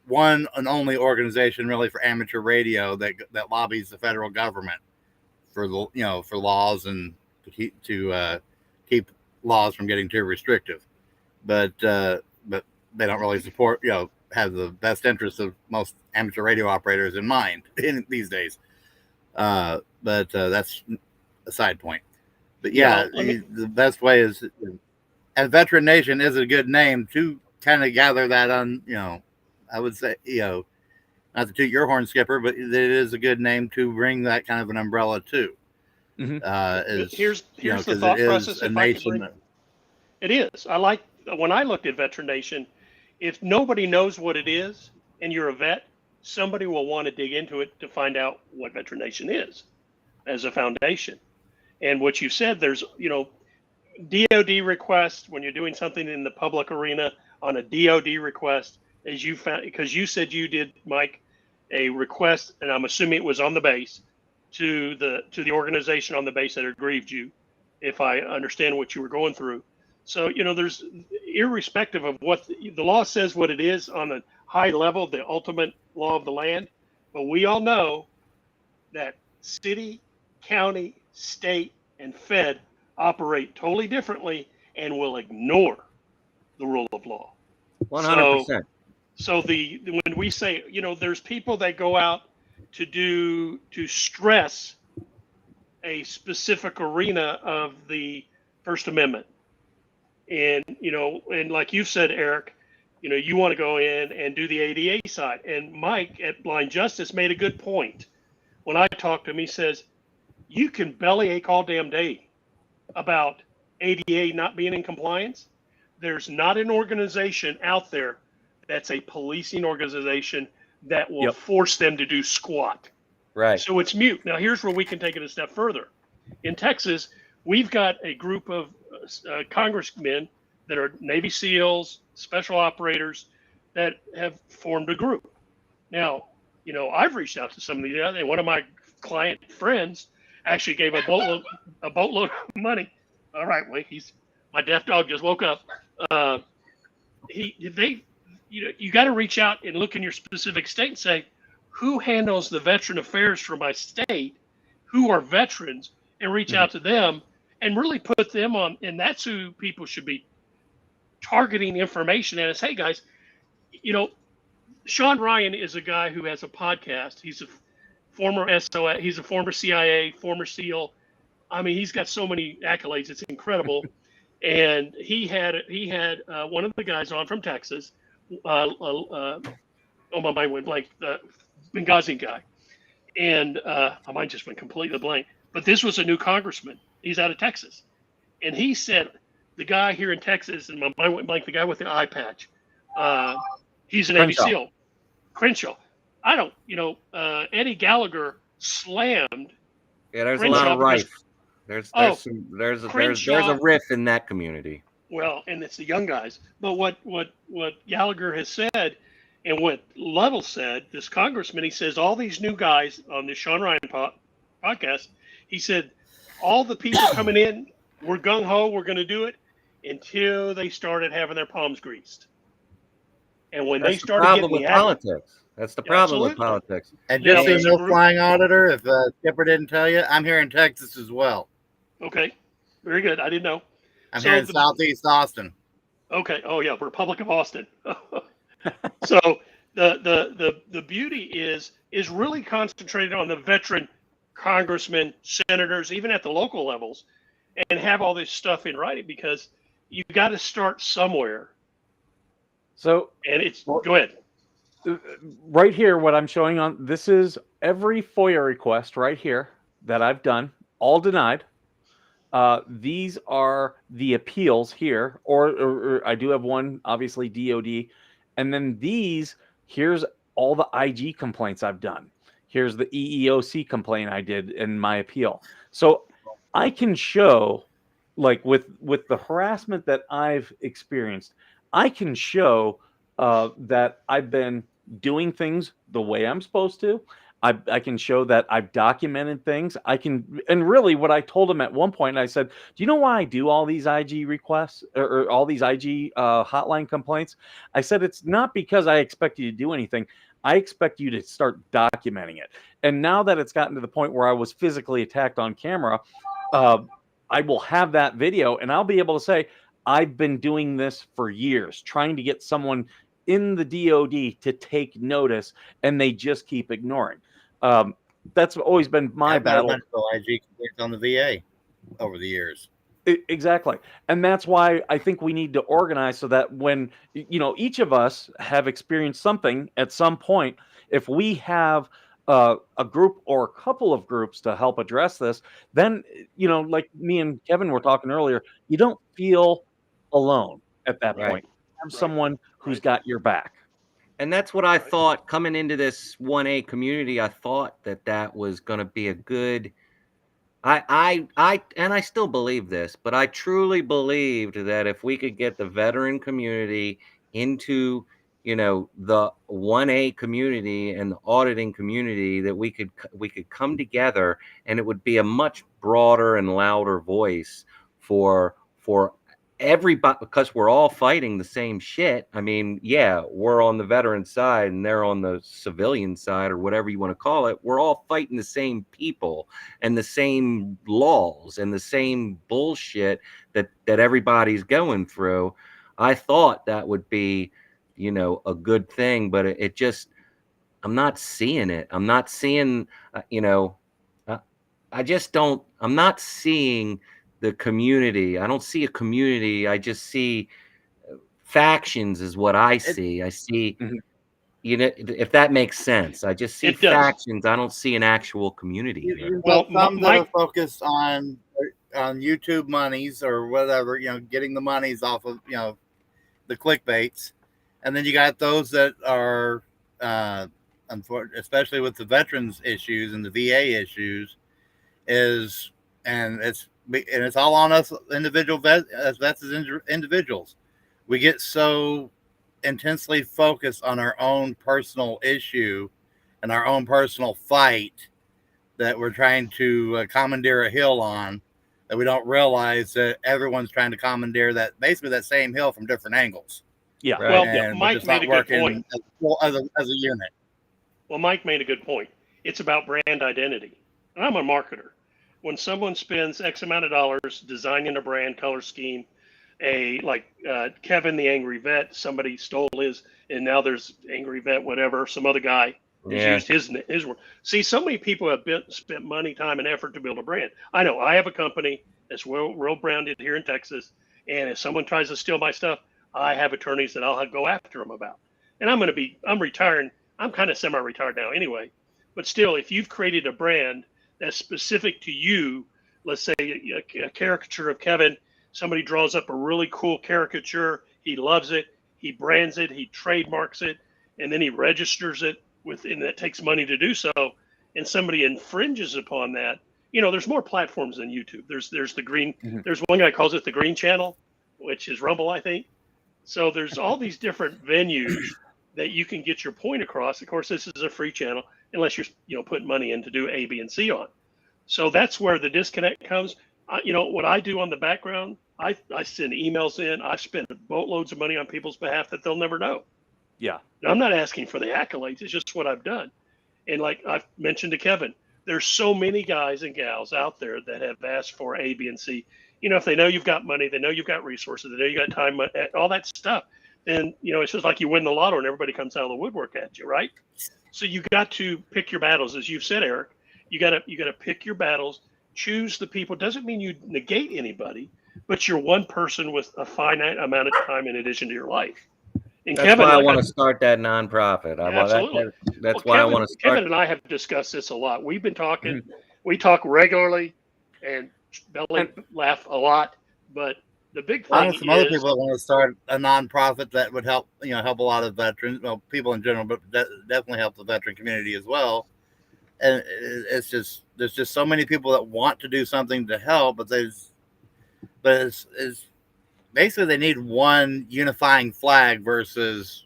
one and only organization really for amateur radio that lobbies the federal government for for laws and to keep laws from getting too restrictive, but they don't really support have the best interests of most amateur radio operators in mind these days. But that's a side point. But the best way is, and Veteran Nation is a good name to kind of gather that on. I would say not to toot your horn, Skipper, but it is a good name to bring that kind of an umbrella too. Mm-hmm. Here's the thought process. It is. I like when I looked at Veteran Nation. If nobody knows what it is and you're a vet, somebody will want to dig into it to find out what Veteran Nation is as a foundation. And what you said, there's DOD request when you're doing something in the public arena on a DOD request, as you found, because you said you did, Mike, a request, and I'm assuming it was on the base to the organization on the base that aggrieved you, if I understand what you were going through. So, there's, irrespective of what the law says, what it is on a high level, the ultimate law of the land. But we all know that city, county, state, and Fed operate totally differently and will ignore the rule of law. 100%. So when we say, there's people that go out to stress a specific arena of the First Amendment. And, and like you said, Eric, you want to go in and do the ADA side. And Mike at Blind Justice made a good point. When I talked to him, he says, you can bellyache all damn day about ADA not being in compliance. There's not an organization out there that's a policing organization that will force them to do squat. Right. So it's mute. Now, here's where we can take it a step further. In Texas, we've got a group of congressmen that are Navy SEALs, special operators that have formed a group. Now, I've reached out to some of these, and one of my client friends actually gave a boatload of money. All right, wait, my deaf dog just woke up. You got to reach out and look in your specific state and say, who handles the veteran affairs for my state? Who are veterans? And reach out to them and really put them on. And that's who people should be targeting information at. Is, hey guys, Sean Ryan is a guy who has a podcast. He's a former SOS. He's a former CIA, former SEAL. I mean, he's got so many accolades. It's incredible. And he had one of the guys on from Texas. My mind went blank. The Benghazi guy, and my mind just went completely blank. But this was a new congressman. He's out of Texas, and he said the guy here in Texas, and my mind went blank. The guy with the eye patch. He's a Navy SEAL. Crenshaw. I don't. Eddie Gallagher slammed. Yeah, there's Crenshaw a lot of rife. There's a riff in that community. Well, and it's the young guys. But what Gallagher has said, and what Lovell said, this congressman, he says all these new guys on the Sean Ryan podcast, he said all the people coming in were gung ho, we're going to do it, until they started having their palms greased. And when they started getting the politics. That's the problem with politics. And just so you know, Flying Auditor, if Skipper didn't tell you, I'm here in Texas as well. Okay, very good. I didn't know. I'm here in Southeast Austin. Okay. Oh yeah, Republic of Austin. So the beauty is really concentrated on the veteran congressmen, senators, even at the local levels, and have all this stuff in writing, because you got to start somewhere. So, and go ahead. Right here, what I'm showing on this is every FOIA request right here that I've done, all denied. These are the appeals here, or I do have one, obviously DOD, and then here's all the IG complaints I've done. Here's the EEOC complaint I did in my appeal. So I can show, like with the harassment that I've experienced, I can show that I've been doing things the way I'm supposed to. I can show that I've documented things. And really what I told him at one point, I said, do you know why I do all these IG requests or all these IG hotline complaints? I said, it's not because I expect you to do anything. I expect you to start documenting it. And now that it's gotten to the point where I was physically attacked on camera, I will have that video and I'll be able to say, I've been doing this for years, trying to get someone in the DOD to take notice, and they just keep ignoring. That's always been my battle. IG complaints on the VA over the years. Exactly. And that's why I think we need to organize so that when, each of us have experienced something at some point, if we have a group or a couple of groups to help address this, then, like me and Kevin were talking earlier, you don't feel alone at that Right. point. You have someone who's got your back. And that's what I thought coming into this 1A community. I thought that was going to be a good. I still believe this, but I truly believed that if we could get the veteran community into, the 1A community and the auditing community, that we could come together, and it would be a much broader and louder voice for everybody, because we're all fighting the same shit. I mean, yeah, we're on the veteran side and they're on the civilian side, or whatever you want to call it. We're all fighting the same people and the same laws and the same bullshit that everybody's going through. I thought that would be, a good thing, but it just, I'm not seeing it. I'm not seeing, I just don't, I'm not seeing the community. I don't see a community. I just see factions is what I see. I see, if that makes sense. I just see factions. I don't see an actual community here. Well, some that are focused on YouTube monies or whatever, getting the monies off of, the clickbaits. And then you got those that are, especially with the veterans issues and the VA issues, and it's all on us as individuals. We get so intensely focused on our own personal issue and our own personal fight that we're trying to commandeer a hill on, that we don't realize that everyone's trying to commandeer that same hill from different angles. Yeah. Well, Mike made a good point. As a unit. Well, Mike made a good point. It's about brand identity. And I'm a marketer. When someone spends X amount of dollars designing a brand color scheme, Kevin the Angry Vet, somebody stole his, and now there's Angry Vet, whatever, some other guy has used his word. See, so many people have spent money, time, and effort to build a brand. I know I have a company that's well branded here in Texas, and if someone tries to steal my stuff, I have attorneys that I'll go after them about. And I'm retiring. I'm kind of semi-retired now anyway, but still, if you've created a brand that's specific to you, let's say a caricature of Kevin, somebody draws up a really cool caricature, he loves it, he brands it, he trademarks it, and then he registers it and that takes money to do so, and somebody infringes upon that. There's more platforms than YouTube. There's the green, there's one guy calls it the Green Channel, which is Rumble, I think. So there's all these different venues that you can get your point across. Of course, this is a free channel, unless you're putting money in to do A, B, and C on. So that's where the disconnect comes. What I do on the background, I send emails in. I spend boatloads of money on people's behalf that they'll never know. Yeah. Now, I'm not asking for the accolades. It's just what I've done. And like I've mentioned to Kevin, there's so many guys and gals out there that have asked for A, B, and C. If they know you've got money, they know you've got resources, they know you got time, all that stuff, then, it's just like you win the lotto and everybody comes out of the woodwork at you, right? So you got to pick your battles, as you've said, Eric. You got to pick your battles, choose the people. Doesn't mean you negate anybody, but you're one person with a finite amount of time in addition to your life. And that's Kevin, why I want to start that nonprofit. Absolutely. That's why I want to start. Kevin and I have discussed this a lot. We've been talking. We talk regularly and belly laugh a lot. But the big thing is, some other people that want to start a nonprofit that would help, help a lot of veterans, people in general, but definitely help the veteran community as well. and it's just there's just so many people that want to do something to help, but it's basically they need one unifying flag versus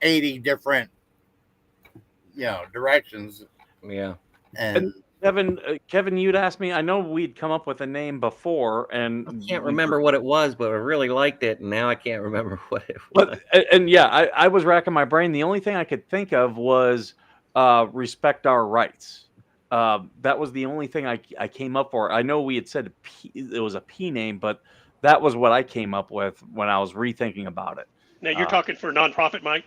80 different directions. Yeah. And Kevin, you'd asked me. I know we'd come up with a name before, and I can't remember what it was, but I really liked it, and now I can't remember what it was. And yeah, I was racking my brain. The only thing I could think of was respect our rights. That was the only thing I came up for. I know we had said it was a P name, but that was what I came up with when I was rethinking about it. Now you're talking for a nonprofit, Mike.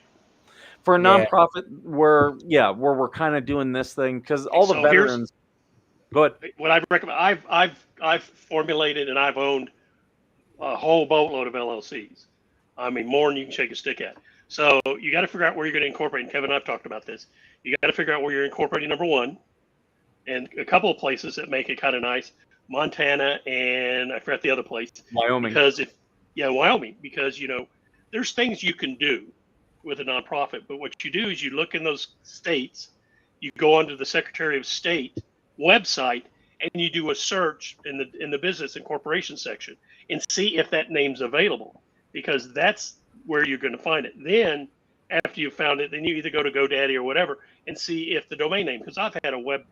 For a Yeah. nonprofit, where we're kind of doing this thing because all the So here's- veterans. Go ahead. What I recommend, I've formulated and I've owned a whole boatload of LLCs. I mean, more than you can shake a stick at. So you got to figure out where you're going to incorporate. And Kevin and I've talked about this. You got to figure out where you're incorporating, number one, and a couple of places that make it kind of nice. Montana and I forgot the other place. Wyoming. Because Wyoming, because there's things you can do with a nonprofit, but what you do is you look in those states, you go onto the Secretary of State website and you do a search in the business and corporation section and see if that name's available, because that's where you're going to find it. Then after you've found it, then you either go to GoDaddy or whatever and see if the domain name, because I've had a web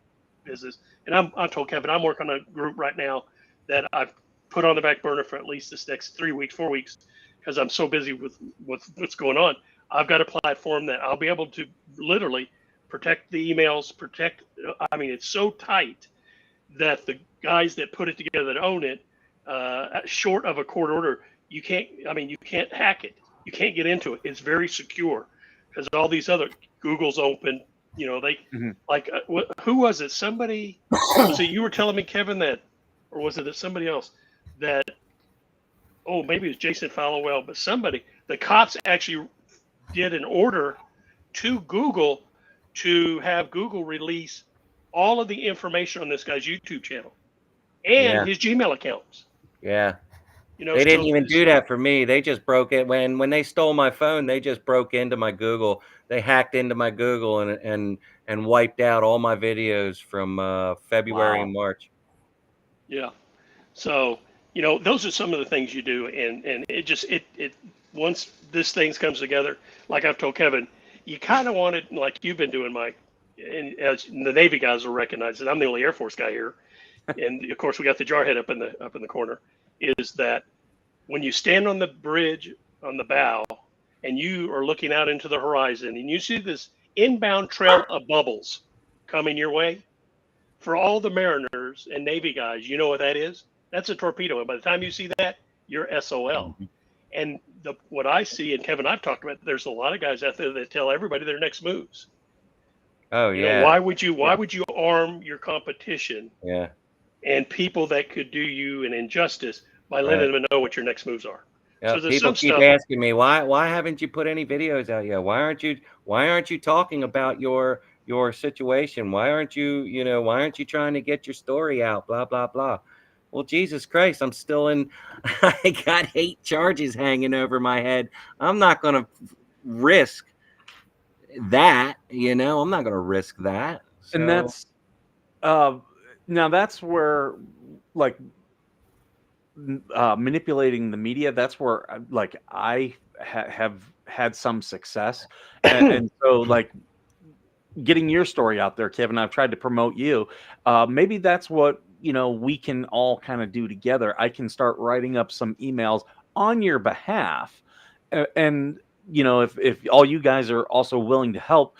business and I told Kevin I'm working on a group right now that I've put on the back burner for at least this next 3 weeks, 4 weeks, because I'm so busy with what's going on. I've got a platform that I'll be able to literally protect the emails, I mean, it's so tight that the guys that put it together that own it, short of a court order, you can't hack it. You can't get into it. It's very secure because all these other Google's open, like, who was it? Somebody, was it you were telling me, Kevin, that, or was it somebody else that, maybe it was Jason Fallowell, but the cops actually did an order to Google to have Google release all of the information on this guy's YouTube channel and his Gmail accounts. Yeah. They didn't even do that for me. They just broke it when they stole my phone. They just broke into my Google. They hacked into my Google and wiped out all my videos from February and March. Yeah. So, those are some of the things you do. And it once this thing comes together, like I've told Kevin, you kind of want it like you've been doing, Mike, and as the Navy guys will recognize it. I'm the only Air Force guy here. And of course we got the jarhead up in the corner, is that when you stand on the bridge on the bow and you are looking out into the horizon and you see this inbound trail of bubbles coming your way, for all the mariners and Navy guys, you know what that is? That's a torpedo. And by the time you see that, you're SOL. And what I see, and Kevin, I've talked about, there's a lot of guys out there that tell everybody their next moves. Oh yeah. Why would you arm your competition? Yeah. And people that could do you an injustice by letting them know what your next moves are. Yeah, So there's people some keep stuff. asking me why haven't you put any videos out yet? Why aren't you talking about your situation? Why aren't you trying to get your story out? Blah blah blah. Well, Jesus Christ, I'm still in. I got 8 charges hanging over my head. I'm not going to risk that. I'm not going to risk that. So. And that's now that's where, like, manipulating the media, that's where like I have had some success, and so like getting your story out there, Kevin, I've tried to promote you. Maybe that's what we can all kind of do together. I can start writing up some emails on your behalf, and if all you guys are also willing to help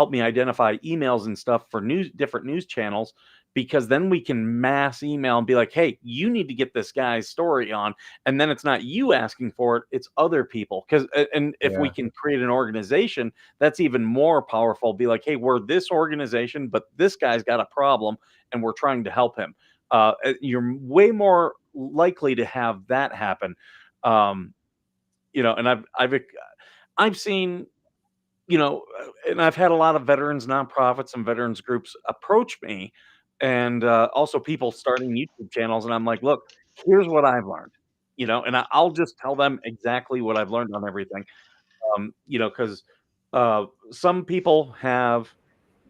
me identify emails and stuff for different news channels, because then we can mass email and be like, hey, you need to get this guy's story on. And then it's not you asking for it, it's other people. And if we can create an organization, that's even more powerful. Be like, hey, we're this organization, but this guy's got a problem and we're trying to help him. You're way more likely to have that happen. And I've seen, and I've had a lot of veterans nonprofits and veterans groups approach me, and also people starting YouTube channels. And I'm like, look, here's what I've learned, and I'll just tell them exactly what I've learned on everything. Because some people have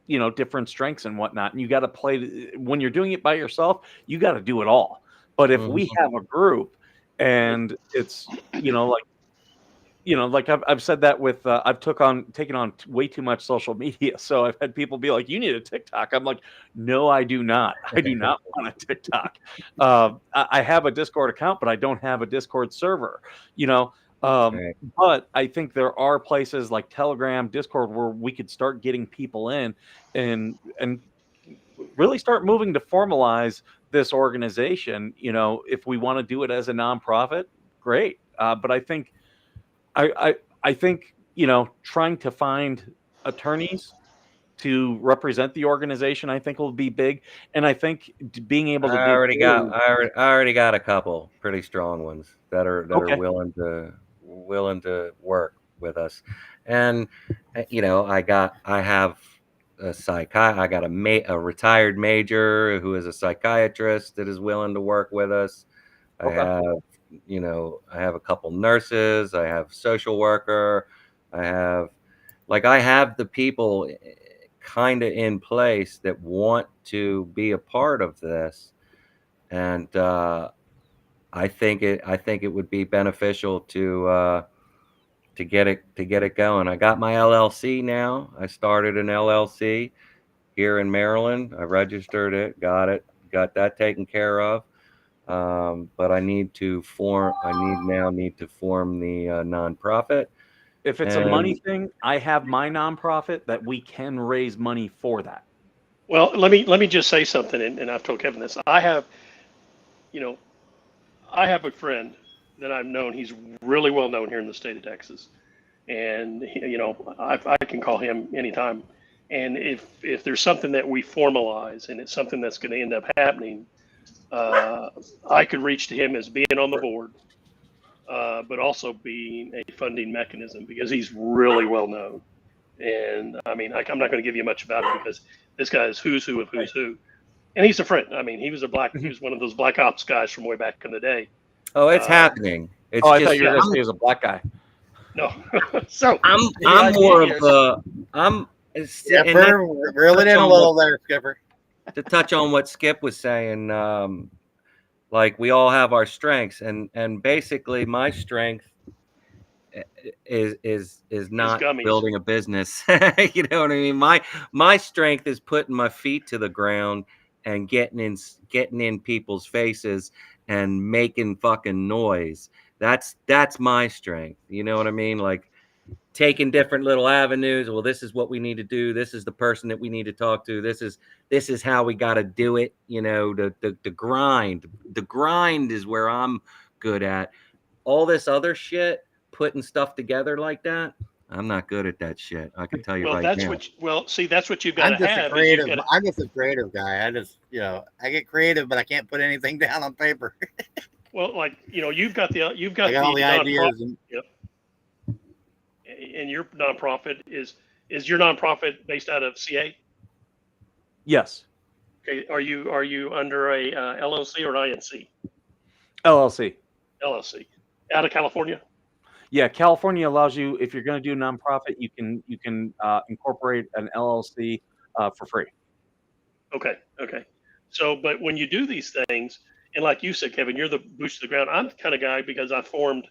different strengths and whatnot. And you got to play when you're doing it by yourself, you got to do it all. But if we have a group and it's, like I've said that with, I've taken on way too much social media. So I've had people be like, you need a TikTok. I'm like, no, I do not. I do not want a TikTok. I have a Discord account, but I don't have a Discord server, Right. But I think there are places like Telegram, Discord, where we could start getting people in and really start moving to formalize this organization. If we want to do it as a nonprofit, great. But I think I think trying to find attorneys to represent the organization, I think will be big. And I think being able to I already got a couple pretty strong ones that are Okay. willing to work with us. And I have I got a retired major who is a psychiatrist that is willing to work with us. I Okay. have a couple nurses, I have social worker, I have the people kind of in place that want to be a part of this. And I think it would be beneficial to get it going. I got my LLC now. I started an LLC here in Maryland. I registered it, got that taken care of. But I need to form the nonprofit. If it's a money thing, I have my nonprofit that we can raise money for that. Well, let me just say something, and I've told Kevin this. I have a friend that I've known. He's really well known here in the state of Texas, and I can call him anytime. And if there's something that we formalize and it's something that's going to end up happening, I could reach to him as being on the board, but also being a funding mechanism because he's really well known. And I mean, I'm not going to give you much about it because this guy is who's who of who's who, and he's a friend. I mean, he was one of those black ops guys from way back in the day. Oh, it's happening. It's I thought you were going to say he was a black guy. No, so I'm more of the Skipper, reel it in a little there, Skipper. To touch on what Skip was saying, we all have our strengths, and basically my strength is not building a business. You know what I mean? My strength is putting my feet to the ground and getting in people's faces and making fucking noise. That's my strength. You know what I mean? Like taking different little avenues. Well, this is what we need to do. This is the person that we need to talk to. This is how we got to do it. The grind. The grind is where I'm good at. All this other shit, putting stuff together like that, I'm not good at that shit. I can tell you now. That's what you've got to have. I'm just a creative guy. I get creative, but I can't put anything down on paper. Well, you've got all the ideas. And your nonprofit is your nonprofit based out of CA? Yes. Okay. Are you under a LLC or an INC? LLC. LLC. Out of California? Yeah, California allows you, if you're going to do a nonprofit, you can incorporate an LLC for free. Okay. So, but when you do these things, and like you said, Kevin, you're the boots to the ground. I'm the kind of guy because I formed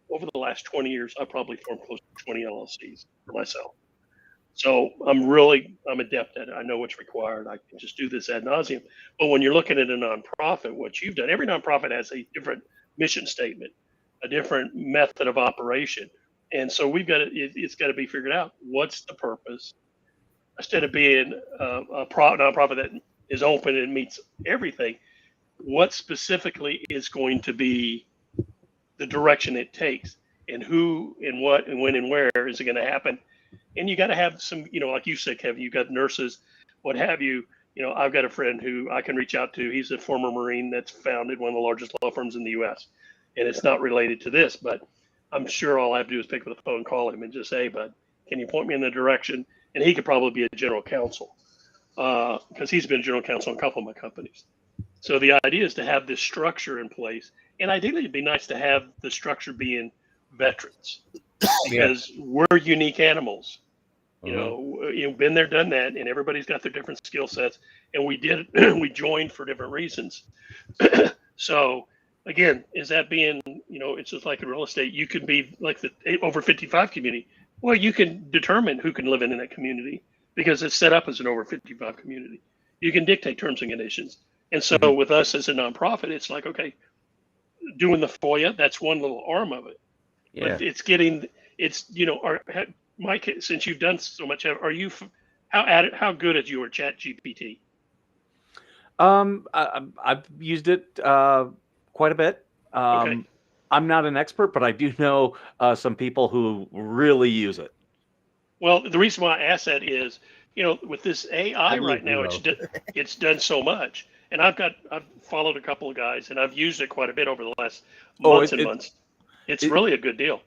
over the last 20 years. I probably formed close to 20 LLCs for myself. So I'm adept at it. I know what's required. I can just do this ad nauseum. But when you're looking at a nonprofit, what you've done, every nonprofit has a different mission statement, a different method of operation. And so it's got to be figured out. What's the purpose? Instead of being a nonprofit that is open and meets everything, what specifically is going to be the direction it takes, and who and what and when and where is it going to happen? And you got to have some, like you said, Kevin, you got nurses, what have you. I've got a friend who I can reach out to. He's a former Marine that's founded one of the largest law firms in the U.S. And it's not related to this, but I'm sure all I have to do is pick up the phone and call him and just say, "Bud, can you point me in the direction?" And he could probably be a general counsel because he's been general counsel in a couple of my companies. So the idea is to have this structure in place. And ideally, it'd be nice to have the structure being veterans because we're unique animals. Been there, done that, and everybody's got their different skill sets. And we did, we joined for different reasons. So again, is that being, it's just like in real estate, you can be like the over 55 community. Well, you can determine who can live in that community because it's set up as an over 55 community. You can dictate terms and conditions. And so with us as a nonprofit, it's like, okay, doing the FOIA, that's one little arm of it. Yeah. But Mike, since you've done so much, how good is your Chat GPT? I've used it quite a bit. Okay. I'm not an expert, but I do know some people who really use it. Well, the reason why I ask that is, with this AI I'm right now, losing it's done so much. And I've followed a couple of guys, and I've used it quite a bit over the last months and months. It's really a good deal.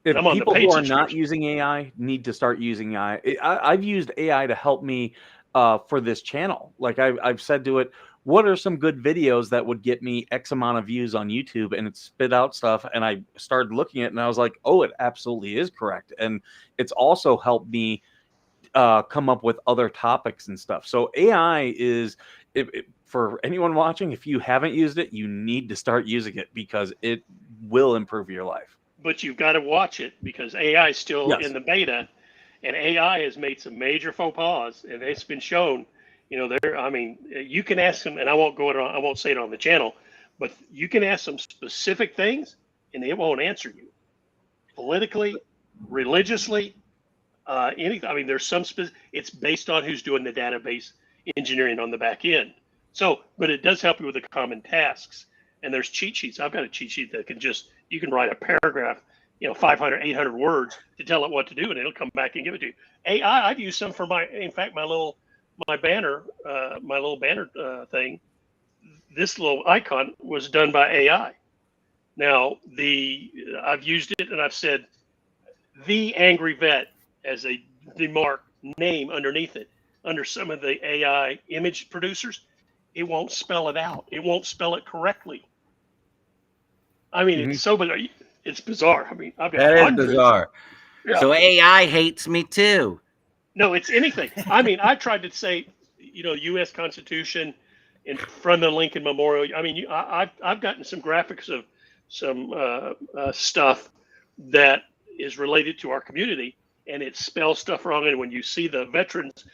If I'm on the people paid who are not subscription. using AI need to start using AI, I've used AI to help me for this channel. Like I've said to it, what are some good videos that would get me X amount of views on YouTube? And it spit out stuff. And I started looking at it and I was like, oh, it absolutely is correct. And it's also helped me come up with other topics and stuff. So AI is, for anyone watching, if you haven't used it, you need to start using it because it will improve your life. But you've got to watch it because AI is still Yes. in the beta, and AI has made some major faux pas, and it's been shown. You can ask them, and I won't say it on the channel, but you can ask them specific things, and it won't answer you. Politically, religiously, anything. I mean, there's some it's based on who's doing the database engineering on the back end. So, but it does help you with the common tasks. And there's cheat sheets. I've got a cheat sheet that you can write a paragraph, 500, 800 words to tell it what to do, and it'll come back and give it to you. AI, I've used some for my banner, thing. This little icon was done by AI. Now, I've used it and I've said the Angry Vet as the mark name underneath it. Under some of the AI image producers, it won't spell it out. It won't spell it correctly. I mean, it's so bizarre. It's bizarre. I mean, I've got That is hundreds. bizarre. Yeah. So AI hates me too. No, it's anything. I mean, I tried to say, U.S. Constitution in front of the Lincoln Memorial. I mean, I've gotten some graphics of some stuff that is related to our community, and it spells stuff wrong. And when you see the veterans,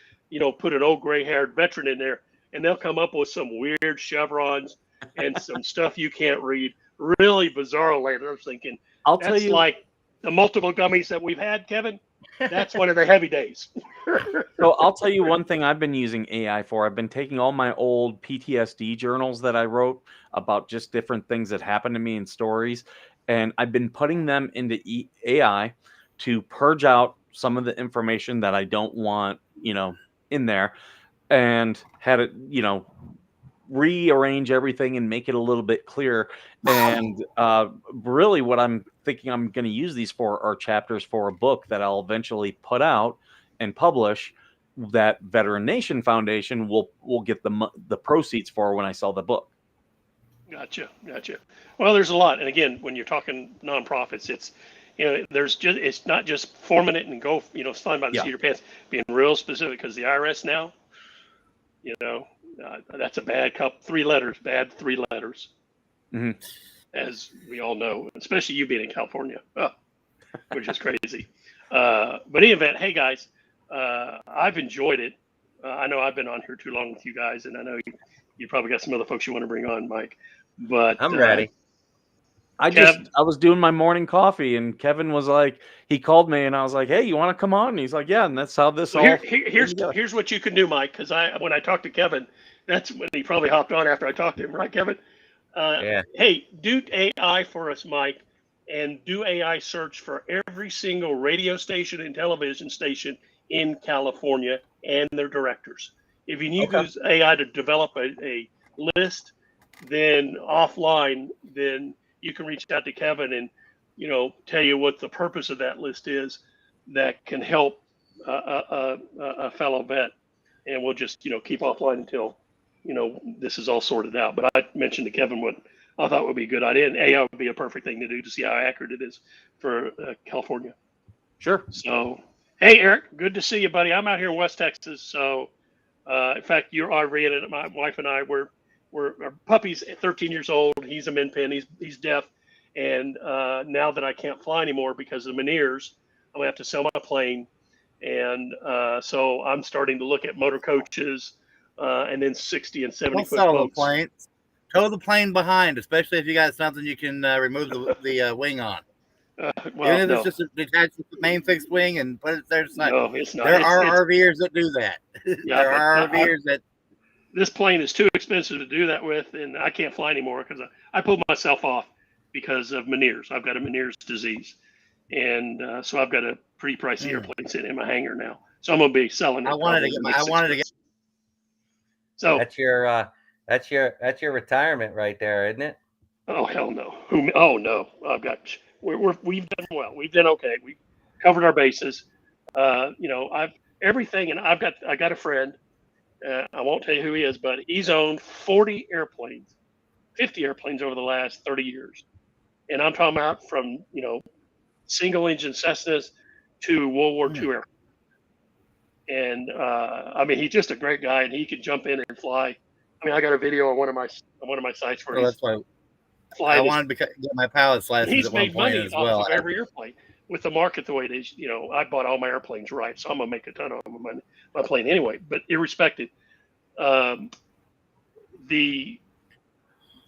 put an old gray-haired veteran in there, and they'll come up with some weird chevrons and some stuff you can't read. Really bizarre later. I was thinking, I'll tell you, like the multiple gummies that we've had, Kevin. That's one of the heavy days. So I'll tell you one thing I've been using AI for. I've been taking all my old PTSD journals that I wrote about just different things that happened to me in stories, and I've been putting them into AI to purge out some of the information that I don't want, in there, and had it, rearrange everything and make it a little bit clearer. And really what I'm thinking I'm going to use these for are chapters for a book that I'll eventually put out and publish that Veteran Nation Foundation will get the proceeds for when I sell the book. Gotcha. Well, there's a lot. And again, when you're talking nonprofits, it's, it's not just forming it and go, flying by the seat of your pants, being real specific, because the IRS now, that's a bad three letters, Mm-hmm. as we all know, especially you being in California, which is crazy. But in any event, hey guys, I've enjoyed it. I know I've been on here too long with you guys, and I know you probably got some other folks you want to bring on, Mike. But I'm ready. I was doing my morning coffee, and Kevin was like, he called me, and I was like, "Hey, you want to come on?" And he's like, "Yeah." And that's how this all. Here's what you can do, Mike, because when I talked to Kevin, that's when he probably hopped on after I talked to him, right, Kevin? Yeah. Hey, do AI for us, Mike, and do AI search for every single radio station and television station in California and their directors. If you need to use AI to develop a list, then offline, then you can reach out to Kevin and, tell you what the purpose of that list is that can help a fellow vet. And we'll just, keep offline until, this is all sorted out. But I mentioned to Kevin what I thought would be a good idea, and AI would be a perfect thing to do to see how accurate it is for California. Sure. So, Hey, Eric, good to see you, buddy. I'm out here in West Texas. So, in fact, you're already in it. My wife and I, our puppy's 13 years old. He's a min pin. He's deaf. And now that I can't fly anymore because of the Meniere's, I'm going to have to sell my plane. And so I'm starting to look at motor coaches and then 60 and 70 Don't foot settle the boats. plane. Tow the plane behind, especially if you got something you can remove the wing on. Well, Even if no, it's just detached with the main fixed wing and put it there. no, it's not. There It's, are RVers that do that. Yeah, There are but RVers that. this plane is too expensive to do that with, and I can't fly anymore because I pulled myself off because of Meniere's. I've got a Meniere's disease, and so I've got a pretty pricey airplane sitting in my hangar now. So I'm going to be selling it. I wanted to probably get in my. the I next wanted to 6 get. months. So, That's your retirement right there, isn't it? oh hell no! Oh no! I've got. We've done well. We've done okay. We covered our bases. I've everything, and I got a friend. I won't tell you who he is, but he's owned 40 airplanes, 50 airplanes over the last 30 years. And I'm talking about from, single engine Cessnas to World War II airplanes. And I mean, he's just a great guy, and he could jump in and fly. I mean, I got a video on one of my sites where Well, he's that's why I flying. wanted to get my pilot's license He's at one made point money as off well. of every airplane. With the market the way it is, I bought all my airplanes right, so I'm gonna make a ton on my plane anyway. But irrespective, the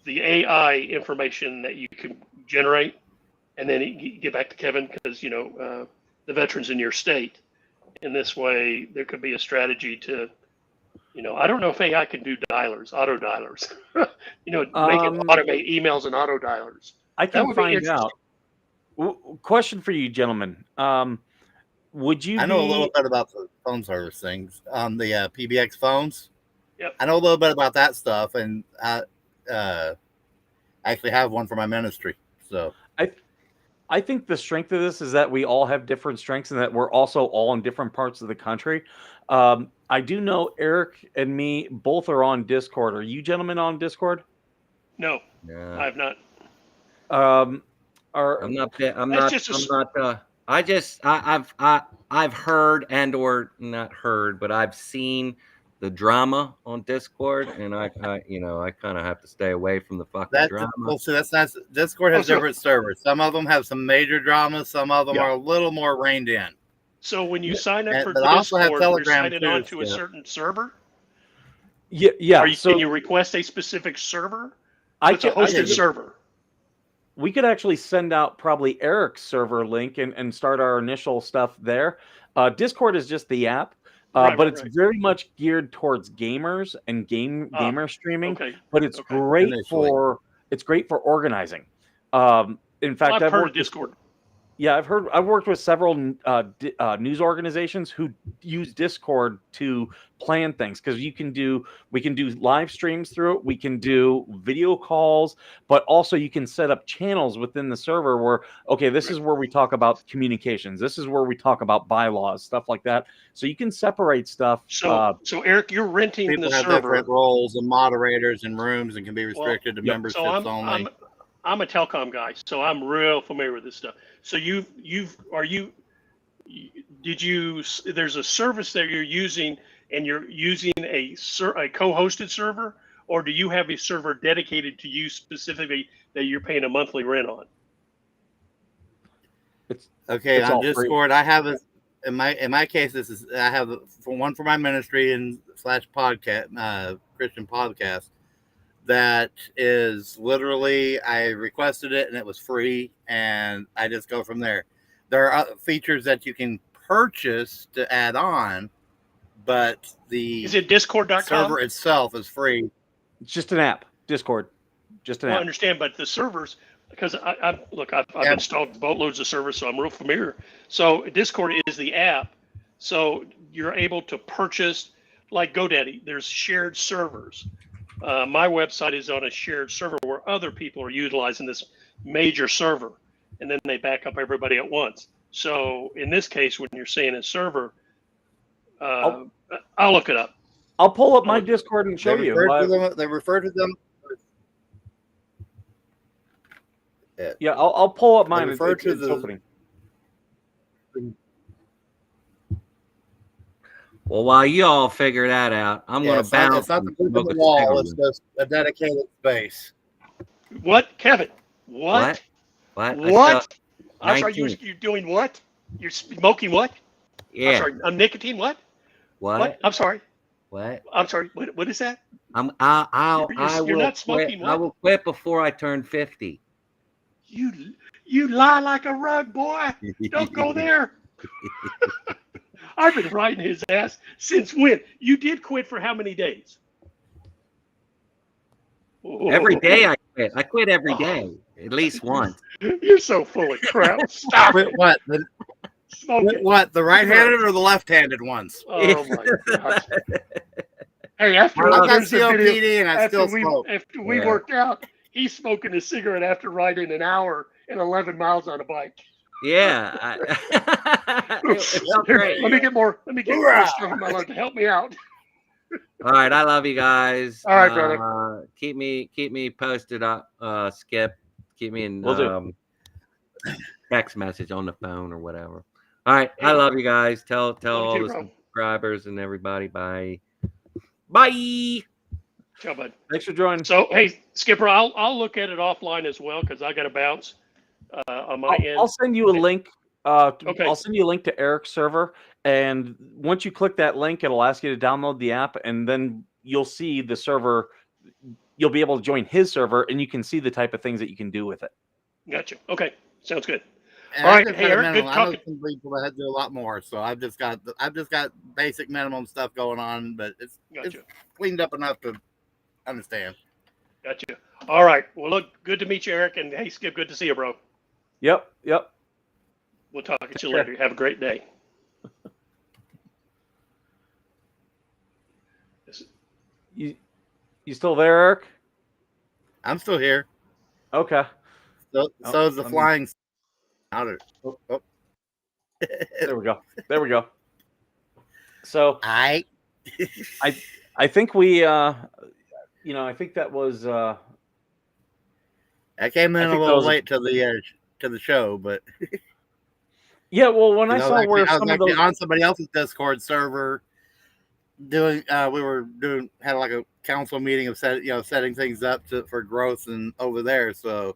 AI information that you can generate, and then get back to Kevin because the veterans in your state. In this way, there could be a strategy to, I don't know if AI can do dialers, auto dialers. Make it automate emails and auto dialers. I That can would be find interesting. out. Question for you, gentlemen. Would you I know a little be bit about the phone service things on the PBX phones. Yep. I know a little bit about that stuff, and I actually have one for my ministry. So I think the strength of this is that we all have different strengths and that we're also all in different parts of the country. I do know Eric and me both are on Discord. Are you gentlemen on Discord? No, Yeah. I've not. I'm not. I've heard and or not heard, but I've seen the drama on Discord, and I kind of have to stay away from the fucking drama. See, that's not. Discord has different servers. Some of them have some major dramas. Some of them are a little more reined in. So when you sign up for but I also have Discord, you're Telegram signing too, on to a so. certain server? Yeah. Can you request a specific server? I It's a hosted server. We could actually send out probably Eric's server link and start our initial stuff there. Discord is just the app, but it's very much geared towards gamers and gamer streaming. Okay. But it's great for organizing. In fact, I've heard of Discord. I've worked with several news organizations who use Discord to plan things because we can do live streams through it. We can do video calls, but also you can set up channels within the server where, okay, this is where we talk about communications. This is where we talk about bylaws, stuff like that. So you can separate stuff. So Eric, you're renting People the have server. different roles and moderators and rooms and can be restricted to memberships only. I'm a telecom guy, so I'm real familiar with this stuff. So there's a service that you're using, and you're using a co-hosted server, or do you have a server dedicated to you specifically that you're paying a monthly rent on? It's on Discord, I have in my case, I have one for my ministry and / podcast, Christian podcast. That is literally, I requested it and it was free, and I just go from there. There are features that you can purchase to add on, but is it Discord.com? server itself is free. It's just an app, Discord, just an app. I understand, but the servers, because I've installed boatloads of servers, so I'm real familiar. So Discord is the app, so you're able to purchase, like GoDaddy. There's shared servers. My website is on a shared server where other people are utilizing this major server, and then they back up everybody at once. So in this case, when you're saying a server, I'll look it up. I'll pull up my Discord and show you. They refer to them. Yeah, I'll pull up mine. It's opening. Well, while you all figure that out, I'm Yeah, going it's to not, bounce it's not the and poop in smoke the a wall. It's cigarette. just a dedicated space. What, Kevin? What? What? What? I still What? I'm sorry. 19. You're doing what? You're smoking what? I'm Yeah. sorry. Nicotine. What? What? I'm sorry. What? I'm sorry. What is that? I You're will not quit. smoking I what? will quit before I turn 50. You lie like a rug, boy. Don't go there. I've been riding his ass since when? You did quit for how many days? Every day I quit. I quit every day, at least once. You're so full of crap. Stop Quit it. what? The, Smoke quit it. what? The right-handed or the left-handed ones? Oh my gosh. Hey, after I've got there's a video COPD and I still smoke. after we Yeah. worked out, he's smoking a cigarette after riding an hour and 11 miles on a bike. Yeah. It felt Here, great. let me get more Hoorah! stuff in my life to help me out. All right, I love you guys. All right, brother. Keep me posted up, Skip. Keep me in Will do. text message on the phone or whatever. All right, I love you guys. Tell Love you all too, the bro. subscribers and everybody bye. Bye. Ciao, bud. Thanks for joining. So, hey, Skipper, I'll look at it offline as well because I got to bounce on my end. I'll send you a link. Okay. I'll send you a link to Eric's server, and once you click that link, it'll ask you to download the app, and then you'll see the server. You'll be able to join his server, and you can see the type of things that you can do with it. Gotcha. Okay. Sounds good. And All I right, just hey, had a Eric, good minimum. I know talking. some people that do a lot more, so I've just got basic minimum stuff going on, but it's Gotcha. cleaned up enough to understand. Gotcha. All right. Well, look, good to meet you, Eric. And hey, Skip, good to see you, bro. Yep. We'll talk to you Sure. later. Have a great day. You still there, Eric? I'm still here. Okay. So Oh, is the let me- flying outer. Oh. There we go. There we go. So I I think we I think that was I came in I a think that little was a- late to the show, but yeah. Well, when I I was saw where I was some of actually those on somebody else's Discord server doing had like a council meeting of setting things up for growth and over there, so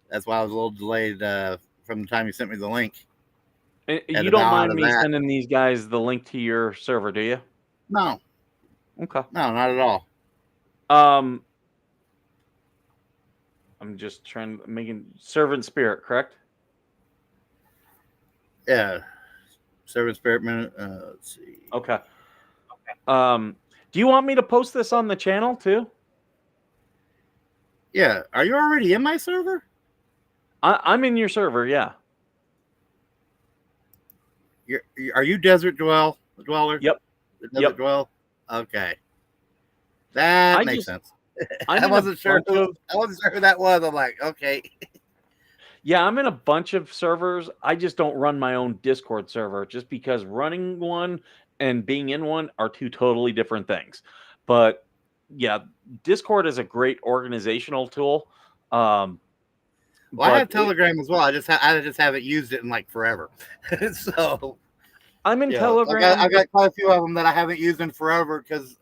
that's why I was a little delayed from the time you sent me the link. you to don't bow out mind of me that. sending these guys the link to your server, do you? No, Okay. not at all. I'm just making Servant Spirit, correct? Yeah, Servant Spirit Minute. Let's see. Okay. Do you want me to post this on the channel too? Yeah, are you already in my server? I'm in your server, yeah. Are you Desert Dweller? Yep. Desert Yep. Dwell. Okay, that I makes just- sense. I'm I in a wasn't sure. bunch of- I wasn't sure who that was. I'm like, okay. Yeah, I'm in a bunch of servers. I just don't run my own Discord server just because running one and being in one are two totally different things. But yeah, Discord is a great organizational tool. Well, I have but Telegram as well. I just haven't used it in like forever. So I'm in you know, Telegram. I got quite a few of them that I haven't used in forever because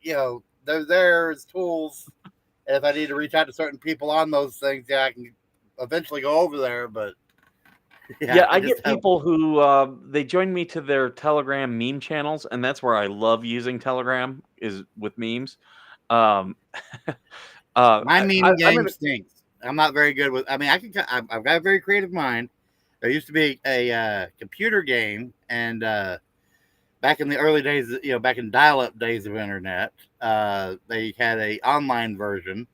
they're there as tools. And if I need to reach out to certain people on those things, I can eventually go over there. But Yeah, I just get people who they join me to their Telegram meme channels, and that's where I love using Telegram is with memes. My meme I'm game in a- stinks. I'm not very good with. I mean, I've got a very creative mind. There used to be a computer game, and back in the early days, back in dial-up days of internet, they had a online version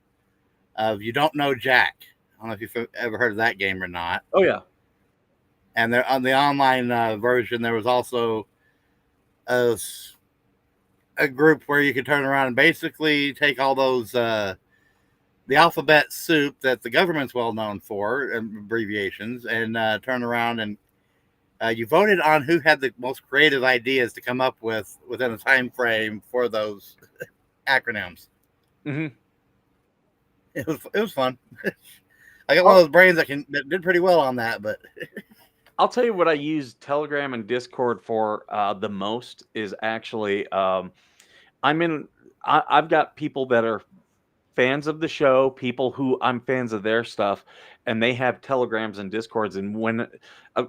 of You Don't Know Jack. I don't know if you've ever heard of that game or not. Oh yeah. And there on the online version, there was also a group where you could turn around and basically take all those the alphabet soup that the government's well known for, abbreviations, and turn around and you voted on who had the most creative ideas to come up with within a time frame for those acronyms. hmm It was fun. I got one of those brains that did pretty well on that, but I'll tell you what I use Telegram and Discord for the most is actually I've got people that are fans of the show, people who I'm fans of their stuff, and they have Telegrams and Discords. And when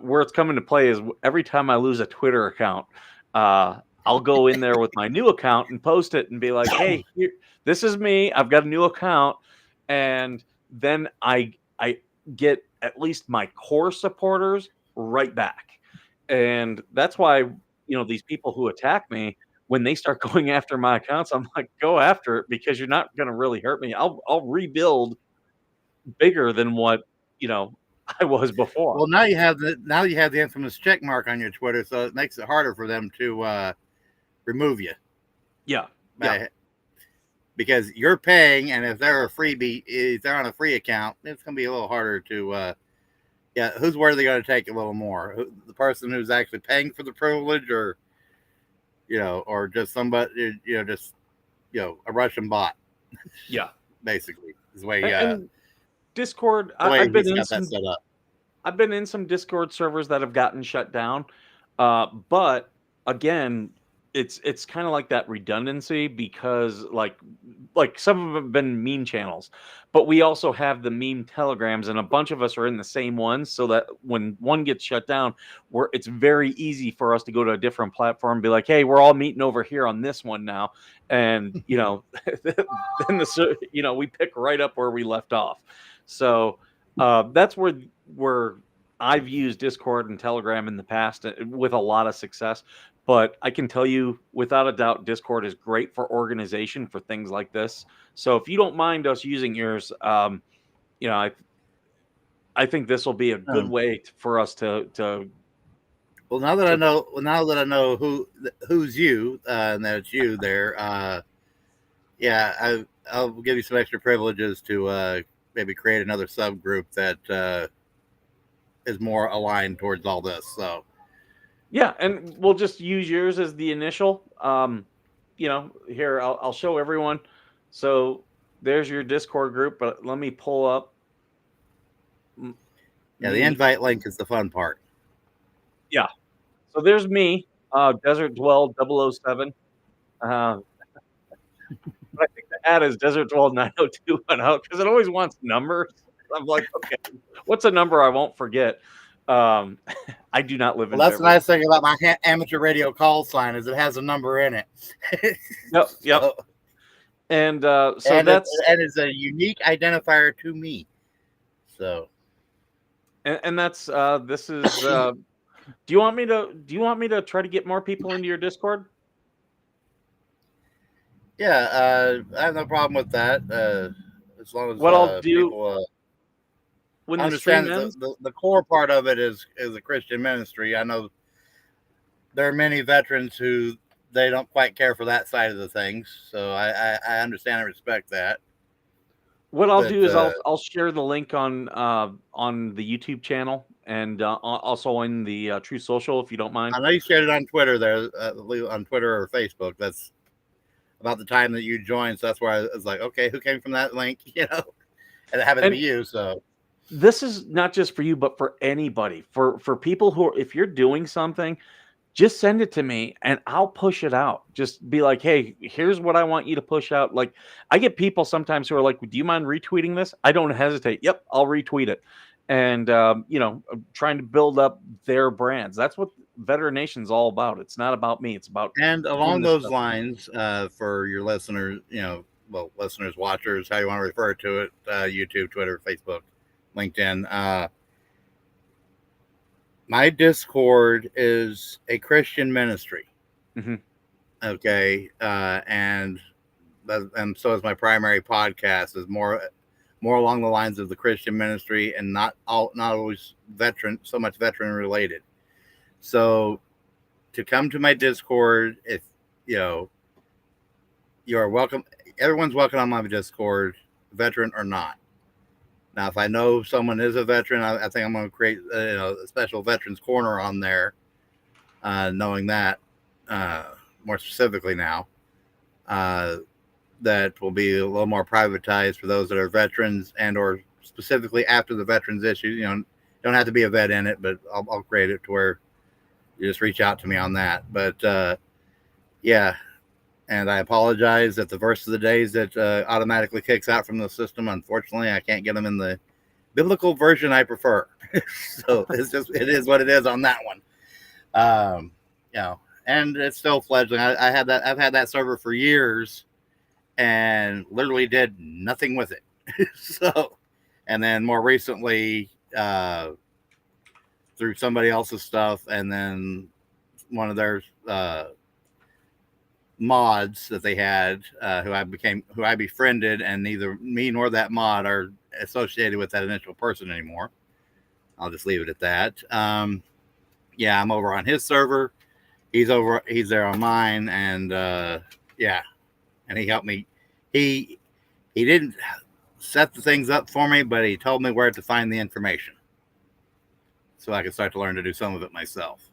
where it's coming to play is every time I lose a Twitter account, I'll go in there with my new account and post it and be like, "Hey, here, this is me. I've got a new account," and then I get at least my core supporters right back, and that's why these people who attack me, when they start going after my accounts, I'm like, go after it because you're not going to really hurt me. I'll rebuild bigger than what I was before. Well, now you have the infamous check mark on your Twitter, so it makes it harder for them to remove you. Yeah. Because you're paying, and if they're on a free account, it's going to be a little harder to. Who's worthy going to take a little more? The person who's actually paying for the privilege, or or just somebody, a Russian bot. Yeah, basically is the way. And Discord. I've been in some Discord servers that have gotten shut down, but again, it's kind of like that redundancy because like some of them have been meme channels, but we also have the meme telegrams, and a bunch of us are in the same ones, so that when one gets shut down, it's very easy for us to go to a different platform and be like, hey, we're all meeting over here on this one now, and then we pick right up where we left off. So that's where I've used Discord and Telegram in the past with a lot of success. But I can tell you, without a doubt, Discord is great for organization for things like this. So if you don't mind us using yours, I think this will be a good way for us to. Well, now that I know who's you, and that it's you there, I'll give you some extra privileges to maybe create another subgroup that is more aligned towards all this. So. Yeah, and we'll just use yours as the initial. Here I'll show everyone. So there's your Discord group, but let me pull up. Yeah, the invite link is the fun part. Yeah. So there's me, Desert Dwell 007. But I think the ad is Desert Dwell 90210 because it always wants numbers. I'm like, okay, what's a number I won't forget? I do not live in. Well, that's the nice thing about my amateur radio call sign is it has a number in it. Yep. So, and it's a unique identifier to me. So, and that's this is. Do you want me to try to get more people into your Discord? Yeah, I have no problem with that. As long as what I'll do. People, when I understand the core part of it is a Christian ministry. I know there are many veterans who they don't quite care for that side of the things, so I understand and respect that. What I'll do is I'll share the link on the YouTube channel and also in the True Social, if you don't mind. I know you shared it on Twitter there, on Twitter or Facebook. That's about the time that you joined, so that's where I was like, okay, who came from that link? And it happened to be you, so. This is not just for you, but for anybody, for people who if you're doing something, just send it to me and I'll push it out. Just be like, hey, here's what I want you to push out. Like I get people sometimes who are like, do you mind retweeting this? I don't hesitate. Yep, I'll retweet it. And, trying to build up their brands. That's what Veteran Nation's all about. It's not about me. It's about. And along those lines, for your listeners, listeners, watchers, how you want to refer to it, YouTube, Twitter, Facebook, LinkedIn. My Discord is a Christian ministry. Mm-hmm. Okay. And so is my primary podcast is more along the lines of the Christian ministry and not always so much veteran related. So to come to my Discord, if you're welcome, everyone's welcome on my Discord, veteran or not. Now, if I know someone is a veteran, I think I'm going to create a special veterans corner on there, knowing that more specifically now, that will be a little more privatized for those that are veterans and or specifically after the veterans issue, Don't have to be a vet in it, but I'll create it to where you just reach out to me on that. But yeah, and I apologize that the first of the days that automatically kicks out from the system. Unfortunately, I can't get them in the biblical version I prefer. So it is what it is on that one. You know, and it's still fledgling. I've had that server for years and literally did nothing with it. So, and then more recently, through somebody else's stuff, and then one of their mods that they had, who I befriended, and neither me nor that mod are associated with that initial person anymore. I'll just leave it at that. Yeah, I'm over on his server. He's there on mine, and yeah, and he helped me. He didn't set the things up for me, but he told me where to find the information, so I could start to learn to do some of it myself.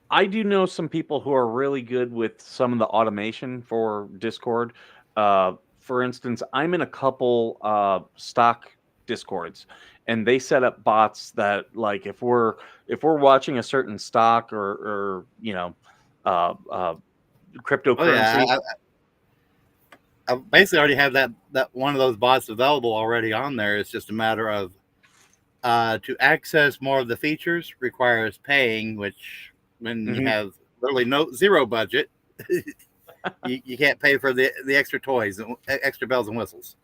I do know some people who are really good with some of the automation for Discord. For instance, I'm in a couple stock Discords, and they set up bots that, like, if we're watching a certain stock or you know, cryptocurrency. Oh, yeah. I basically already have that one of those bots available already on there. It's just a matter of to access more of the features requires paying, which when you have literally zero budget, you can't pay for the extra toys, extra bells and whistles.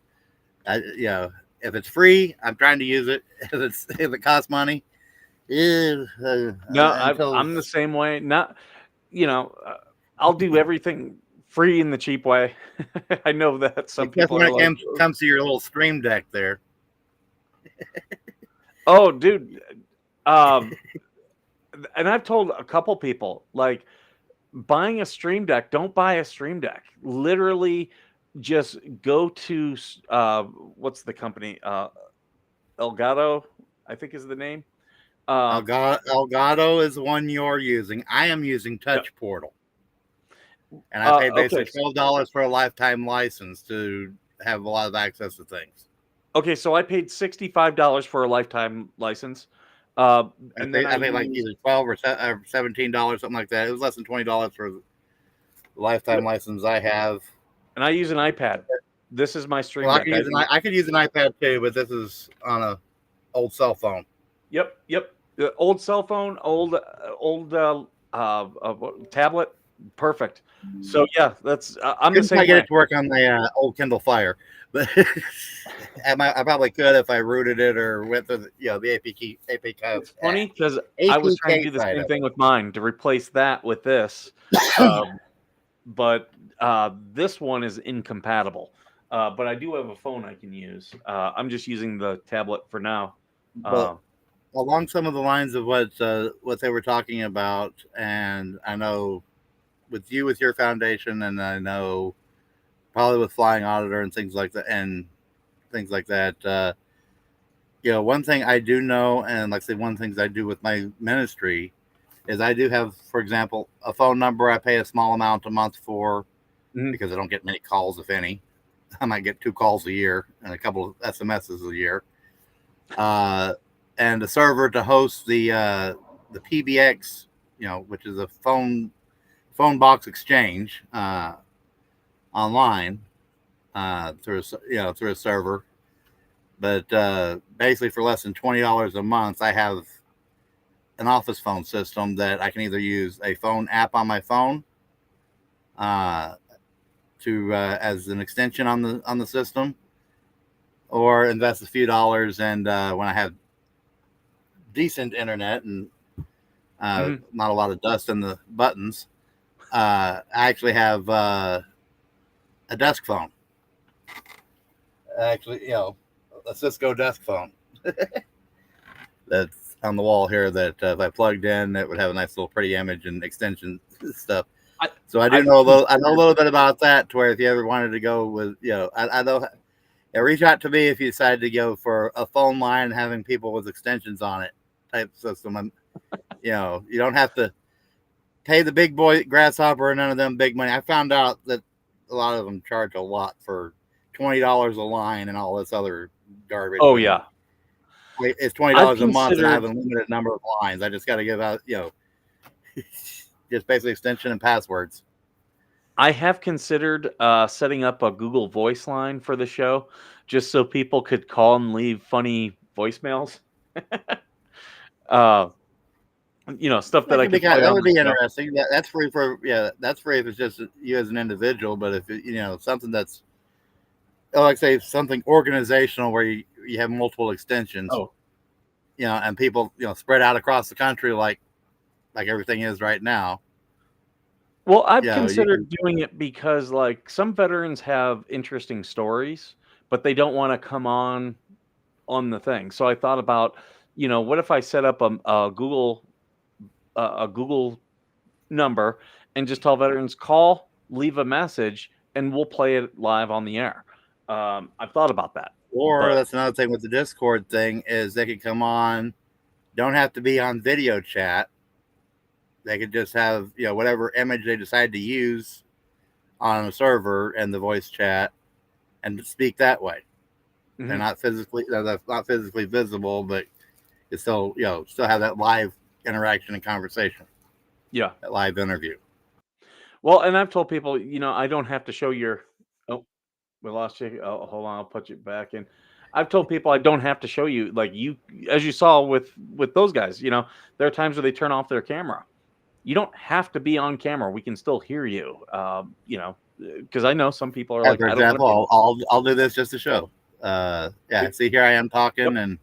You know, if it's free, I'm trying to use it. If it costs money, no, I'm the same way. Not, you know, I'll do everything free in the cheap way. I know that some people when are it comes to your little Stream Deck there. Oh, dude. And I've told a couple people, like, buying a Stream Deck, don't buy a Stream Deck. Literally just go to what's the company? Elgato, I think is the name. Elgato is the one you're using. I am using Touch Portal. And I paid basically $12 for a lifetime license to have a lot of access to things. Okay, so I paid $65 for a lifetime license. And then I paid like either $12 or $17, something like that. It was less than $20 for the lifetime license I have. And I use an iPad. This is my Stream Deck. I could use an iPad too, but this is on a old cell phone. Yep. The old cell phone, old tablet. Perfect. So yeah, that's I'm the same. I get it to work on the old Kindle Fire, but I probably could if I rooted it or went through the APK. It's funny because I was trying to do the same thing with mine to replace that with this, but this one is incompatible. But I do have a phone I can use. I'm just using the tablet for now. Along some of the lines of what they were talking about, and I know with your foundation, and I know probably with Flying Auditor and things like that, one thing I do know, and like I say, one of the things I do with my ministry is I do have, for example, a phone number I pay a small amount a month for because I don't get many calls, if any. I might get 2 calls a year and a couple of SMSs a year. And a server to host the PBX, which is a phone box exchange online through a server. But basically, for less than $20 a month, I have an office phone system that I can either use a phone app on my phone to as an extension on the system, or invest a few dollars, and when I have decent internet and not a lot of dust in the buttons, I actually have a desk phone. Actually, a Cisco desk phone that's on the wall here that if I plugged in, it would have a nice little pretty image and extension stuff. So I know a little bit about that, to where if you ever wanted to go with, I know. Reach out to me if you decide to go for a phone line having people with extensions on it type system. You don't have to pay the big boy Grasshopper or none of them big money. I found out that a lot of them charge a lot for $20 a line and all this other garbage. Oh yeah. it's $20 a month, and I have considered- a limited number of lines. I just got to give out, just basically extension and passwords. I have considered setting up a Google Voice line for the show, just so people could call and leave funny voicemails. Stuff that I That could could play that on would the be show. interesting. That's free that's free if it's just you as an individual. But if something that's like say something organizational where you have multiple extensions, Oh, and people spread out across the country like everything is right now. well, I've Yeah, you considered doing it because, like, some veterans have interesting stories, but they don't want to come on the thing. So I thought about, what if I set up a Google number and just tell veterans call, leave a message, and we'll play it live on the air. I've thought about that. Or But- that's another thing with the Discord thing is they could come on, don't have to be on video chat. They could just have whatever image they decide to use on a server and the voice chat, and speak that way. They're Mhm. not physically visible, but it's still still have that live interaction and conversation, Yeah. that live interview. Well, and I've told people, I don't have to show your. Oh, we lost you. Oh, hold on, I'll put you back in. I've told people I don't have to show you, like as you saw with those guys. There are times where they turn off their camera. You don't have to be on camera. We can still hear you. Because I know some people are like, For I don't wanna example, I'll do this just to show. See, here I am talking, and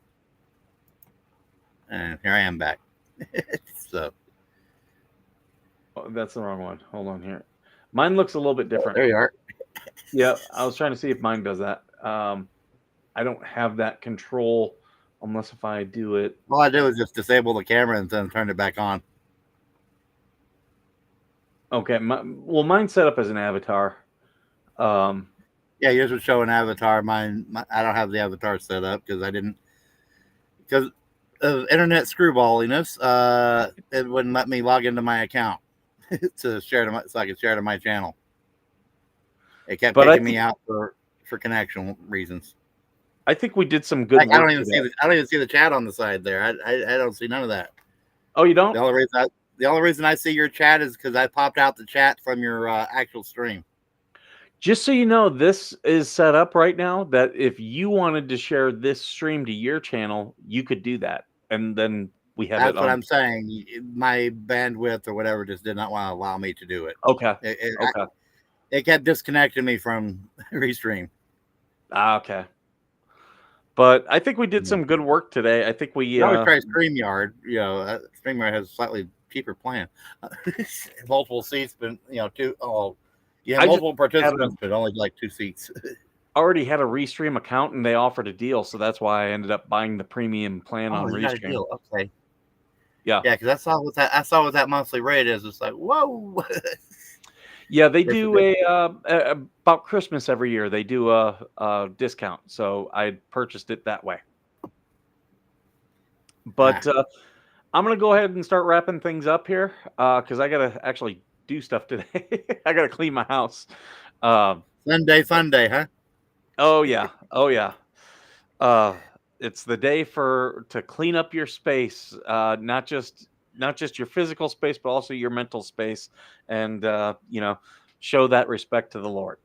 here I am back. So Oh, that's the wrong one. Hold on here. Mine looks a little bit different. there you are. Yeah, I was trying to see if mine does that. I don't have that control unless if I do it. All I do is just disable the camera and then turn it back on. Okay, mine's set up as an avatar. Yeah, yours would show an avatar. Mine, I don't have the avatar set up because of internet screwballiness. It wouldn't let me log into my account so I could share to my channel. It kept But I kicking me think- out for connection reasons. I think we did some good Like, work I don't even today. see the chat on the side there. I don't see none of that. Oh, you don't? The only reason I see your chat is because I popped out the chat from your actual stream. Just so you know, this is set up right now that if you wanted to share this stream to your channel, you could do that. And then we have That's it what on. I'm saying. My bandwidth or whatever just did not want to allow me to do it. Okay. It it kept disconnecting me from Restream. Okay. But I think we did some good work today. I think we You always try StreamYard. StreamYard has a slightly cheaper plan. Multiple seats, but two. Oh, you have I just multiple participants, but only like 2 seats. already had a Restream account and they offered a deal, so that's why I ended up buying the premium plan on you got a Restream. deal. Okay. Yeah. Yeah, because I saw what that monthly rate is. It's like, whoa. Yeah, they Yes, do about Christmas every year. They do a discount, so I purchased it that way. But I'm gonna go ahead and start wrapping things up here because I gotta actually do stuff today. I gotta clean my house. Sunday fun day, huh? Oh yeah, it's the day to clean up your space, not just your physical space, but also your mental space, and show that respect to the Lord.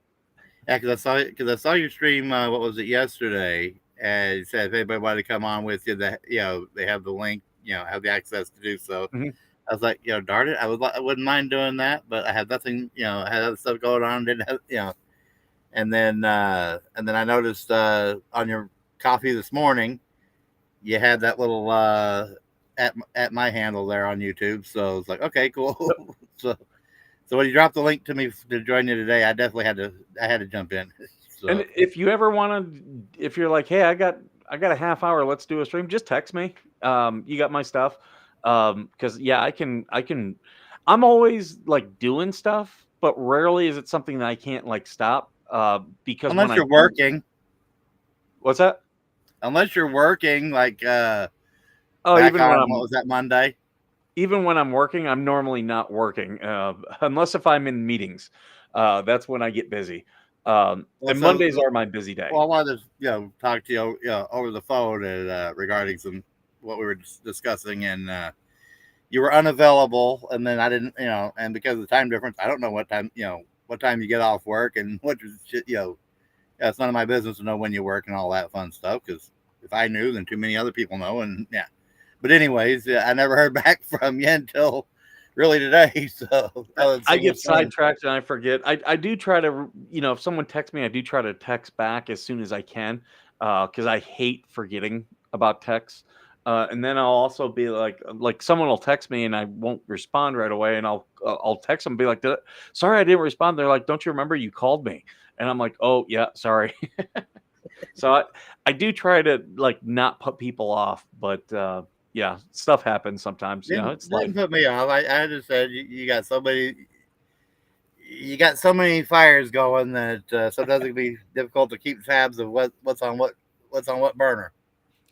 Yeah, because I saw your stream. What was it yesterday? And it said if anybody wanted to come on with you, that they have the link, have the access to do so. Mhm. I was like, darn it, I wouldn't mind doing that, but I had nothing, I had other stuff going on, didn't have, and then I noticed on your coffee this morning, you had that little at my handle there on YouTube, so I was like, okay, cool. so when you dropped the link to me to join you today, I definitely had to jump in. So. And if you ever if you're like, hey, I got a half hour, let's do a stream, just text me. You got my stuff. Because I can I'm always like doing stuff, but rarely is it something that I can't like stop. Because unless when you're working. What's that? Unless you're working, like Oh, back even on, when I'm what was that, Monday? Even when I'm working, I'm normally not working, unless if I'm in meetings. That's when I get busy. Well, And so- Mondays are my busy day. Well, I wanted to talk to you, over the phone and regarding what we were discussing, and you were unavailable, and then I didn't, and because of the time difference, I don't know what time you get off work and what it's none of my business to know when you work and all that fun stuff, because if I knew, then too many other people know, and yeah. But anyways, I never heard back from you until really today. So I get sidetracked and I forget. I do try to, if someone texts me, I do try to text back as soon as I can, because I hate forgetting about texts. And then I'll also be like someone will text me and I won't respond right away, and I'll text them and be like, "Sorry, I didn't respond." They're like, "Don't you remember you called me?" And I'm like, "Oh yeah, sorry." So I do try to not put people off, but yeah, stuff happens sometimes. It's Didn't life. put me off. I just said you got so many fires going that sometimes it can be difficult to keep tabs of what's on what burner.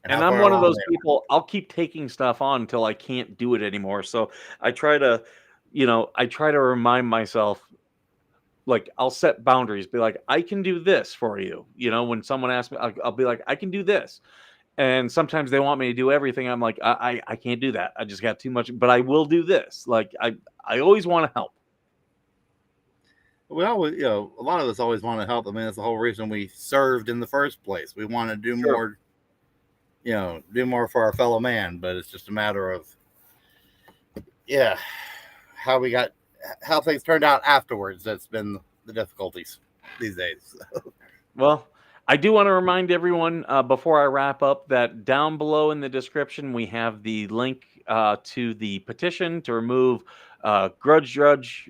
And how I'm far one of along those they are. people, I'll keep taking stuff on until I can't do it anymore. So I try to, I try to remind myself, I'll set boundaries, be like, I can do this for you. When someone asks me, I'll be like, I can do this. And sometimes they want me to do everything. I'm like, I can't do that. I just got too much, but I will do this. I always want to help. We always, a lot of us always want to help. I mean, that's the whole reason we served in the first place. We want to do Sure. more, do more for our fellow man. But it's just a matter of, how things turned out afterwards. That's been the difficulties these days. Well, I do want to remind everyone before I wrap up that down below in the description we have the link to the petition to remove Grudge Judge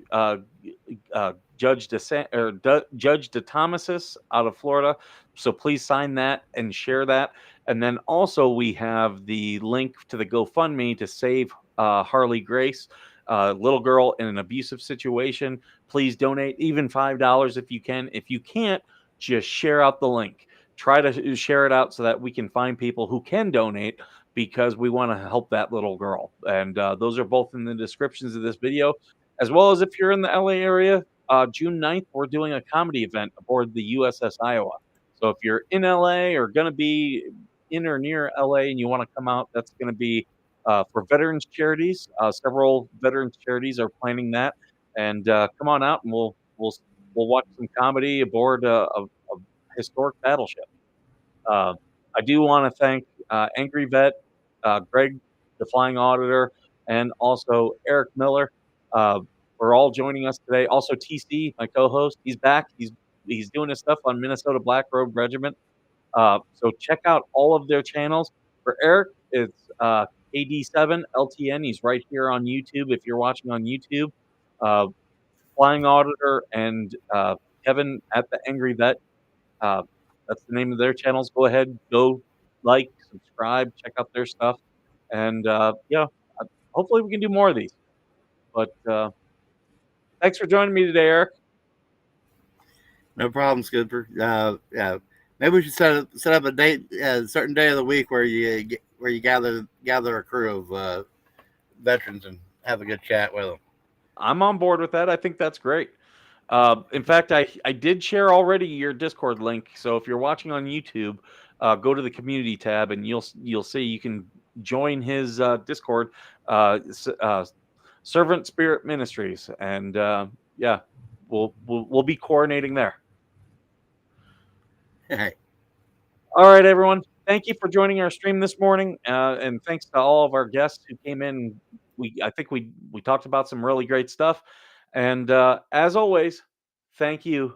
Judge DeThomasis out of Florida. So please sign that and share that. And then also we have the link to the GoFundMe to save Harley Grace, little girl in an abusive situation. Please donate even $5 if you can. If you can't, just share out the link. Try to share it out so that we can find people who can donate, because we want to help that little girl. And those are both in the descriptions of this video, as well as if you're in the LA area, June 9th, we're doing a comedy event aboard the USS Iowa. So if you're in LA or going to be in or near LA and you want to come out, that's going to be for veterans charities. Several veterans charities are planning that. And come on out and we'll watch some comedy aboard a historic battleship. I do want to thank Angry Vet, Greg, the Flying Auditor, and also Eric Miller for all joining us today. Also, TC, my co-host, he's back. He's doing his stuff on Minnesota Black Robe Regiment. So check out all of their channels. For Eric, it's AD7 LTN. He's right here on YouTube if you're watching on YouTube. Flying Auditor and Kevin at the Angry Vet. That's the name of their channels. Go ahead, go like, subscribe, check out their stuff, and hopefully we can do more of these. But thanks for joining me today, Eric. No problem, Skipper. Yeah, maybe we should set up a date, a certain day of the week where you gather a crew of veterans and have a good chat with them. I'm on board with that. I think that's great. In fact, I did share already your Discord link. So if you're watching on YouTube, go to the community tab and you'll see you can join his Discord, Servant Spirit Ministries, and we'll be coordinating there. Hey. All right, everyone. Thank you for joining our stream this morning, and thanks to all of our guests who came in. I think we talked about some really great stuff. And as always, thank you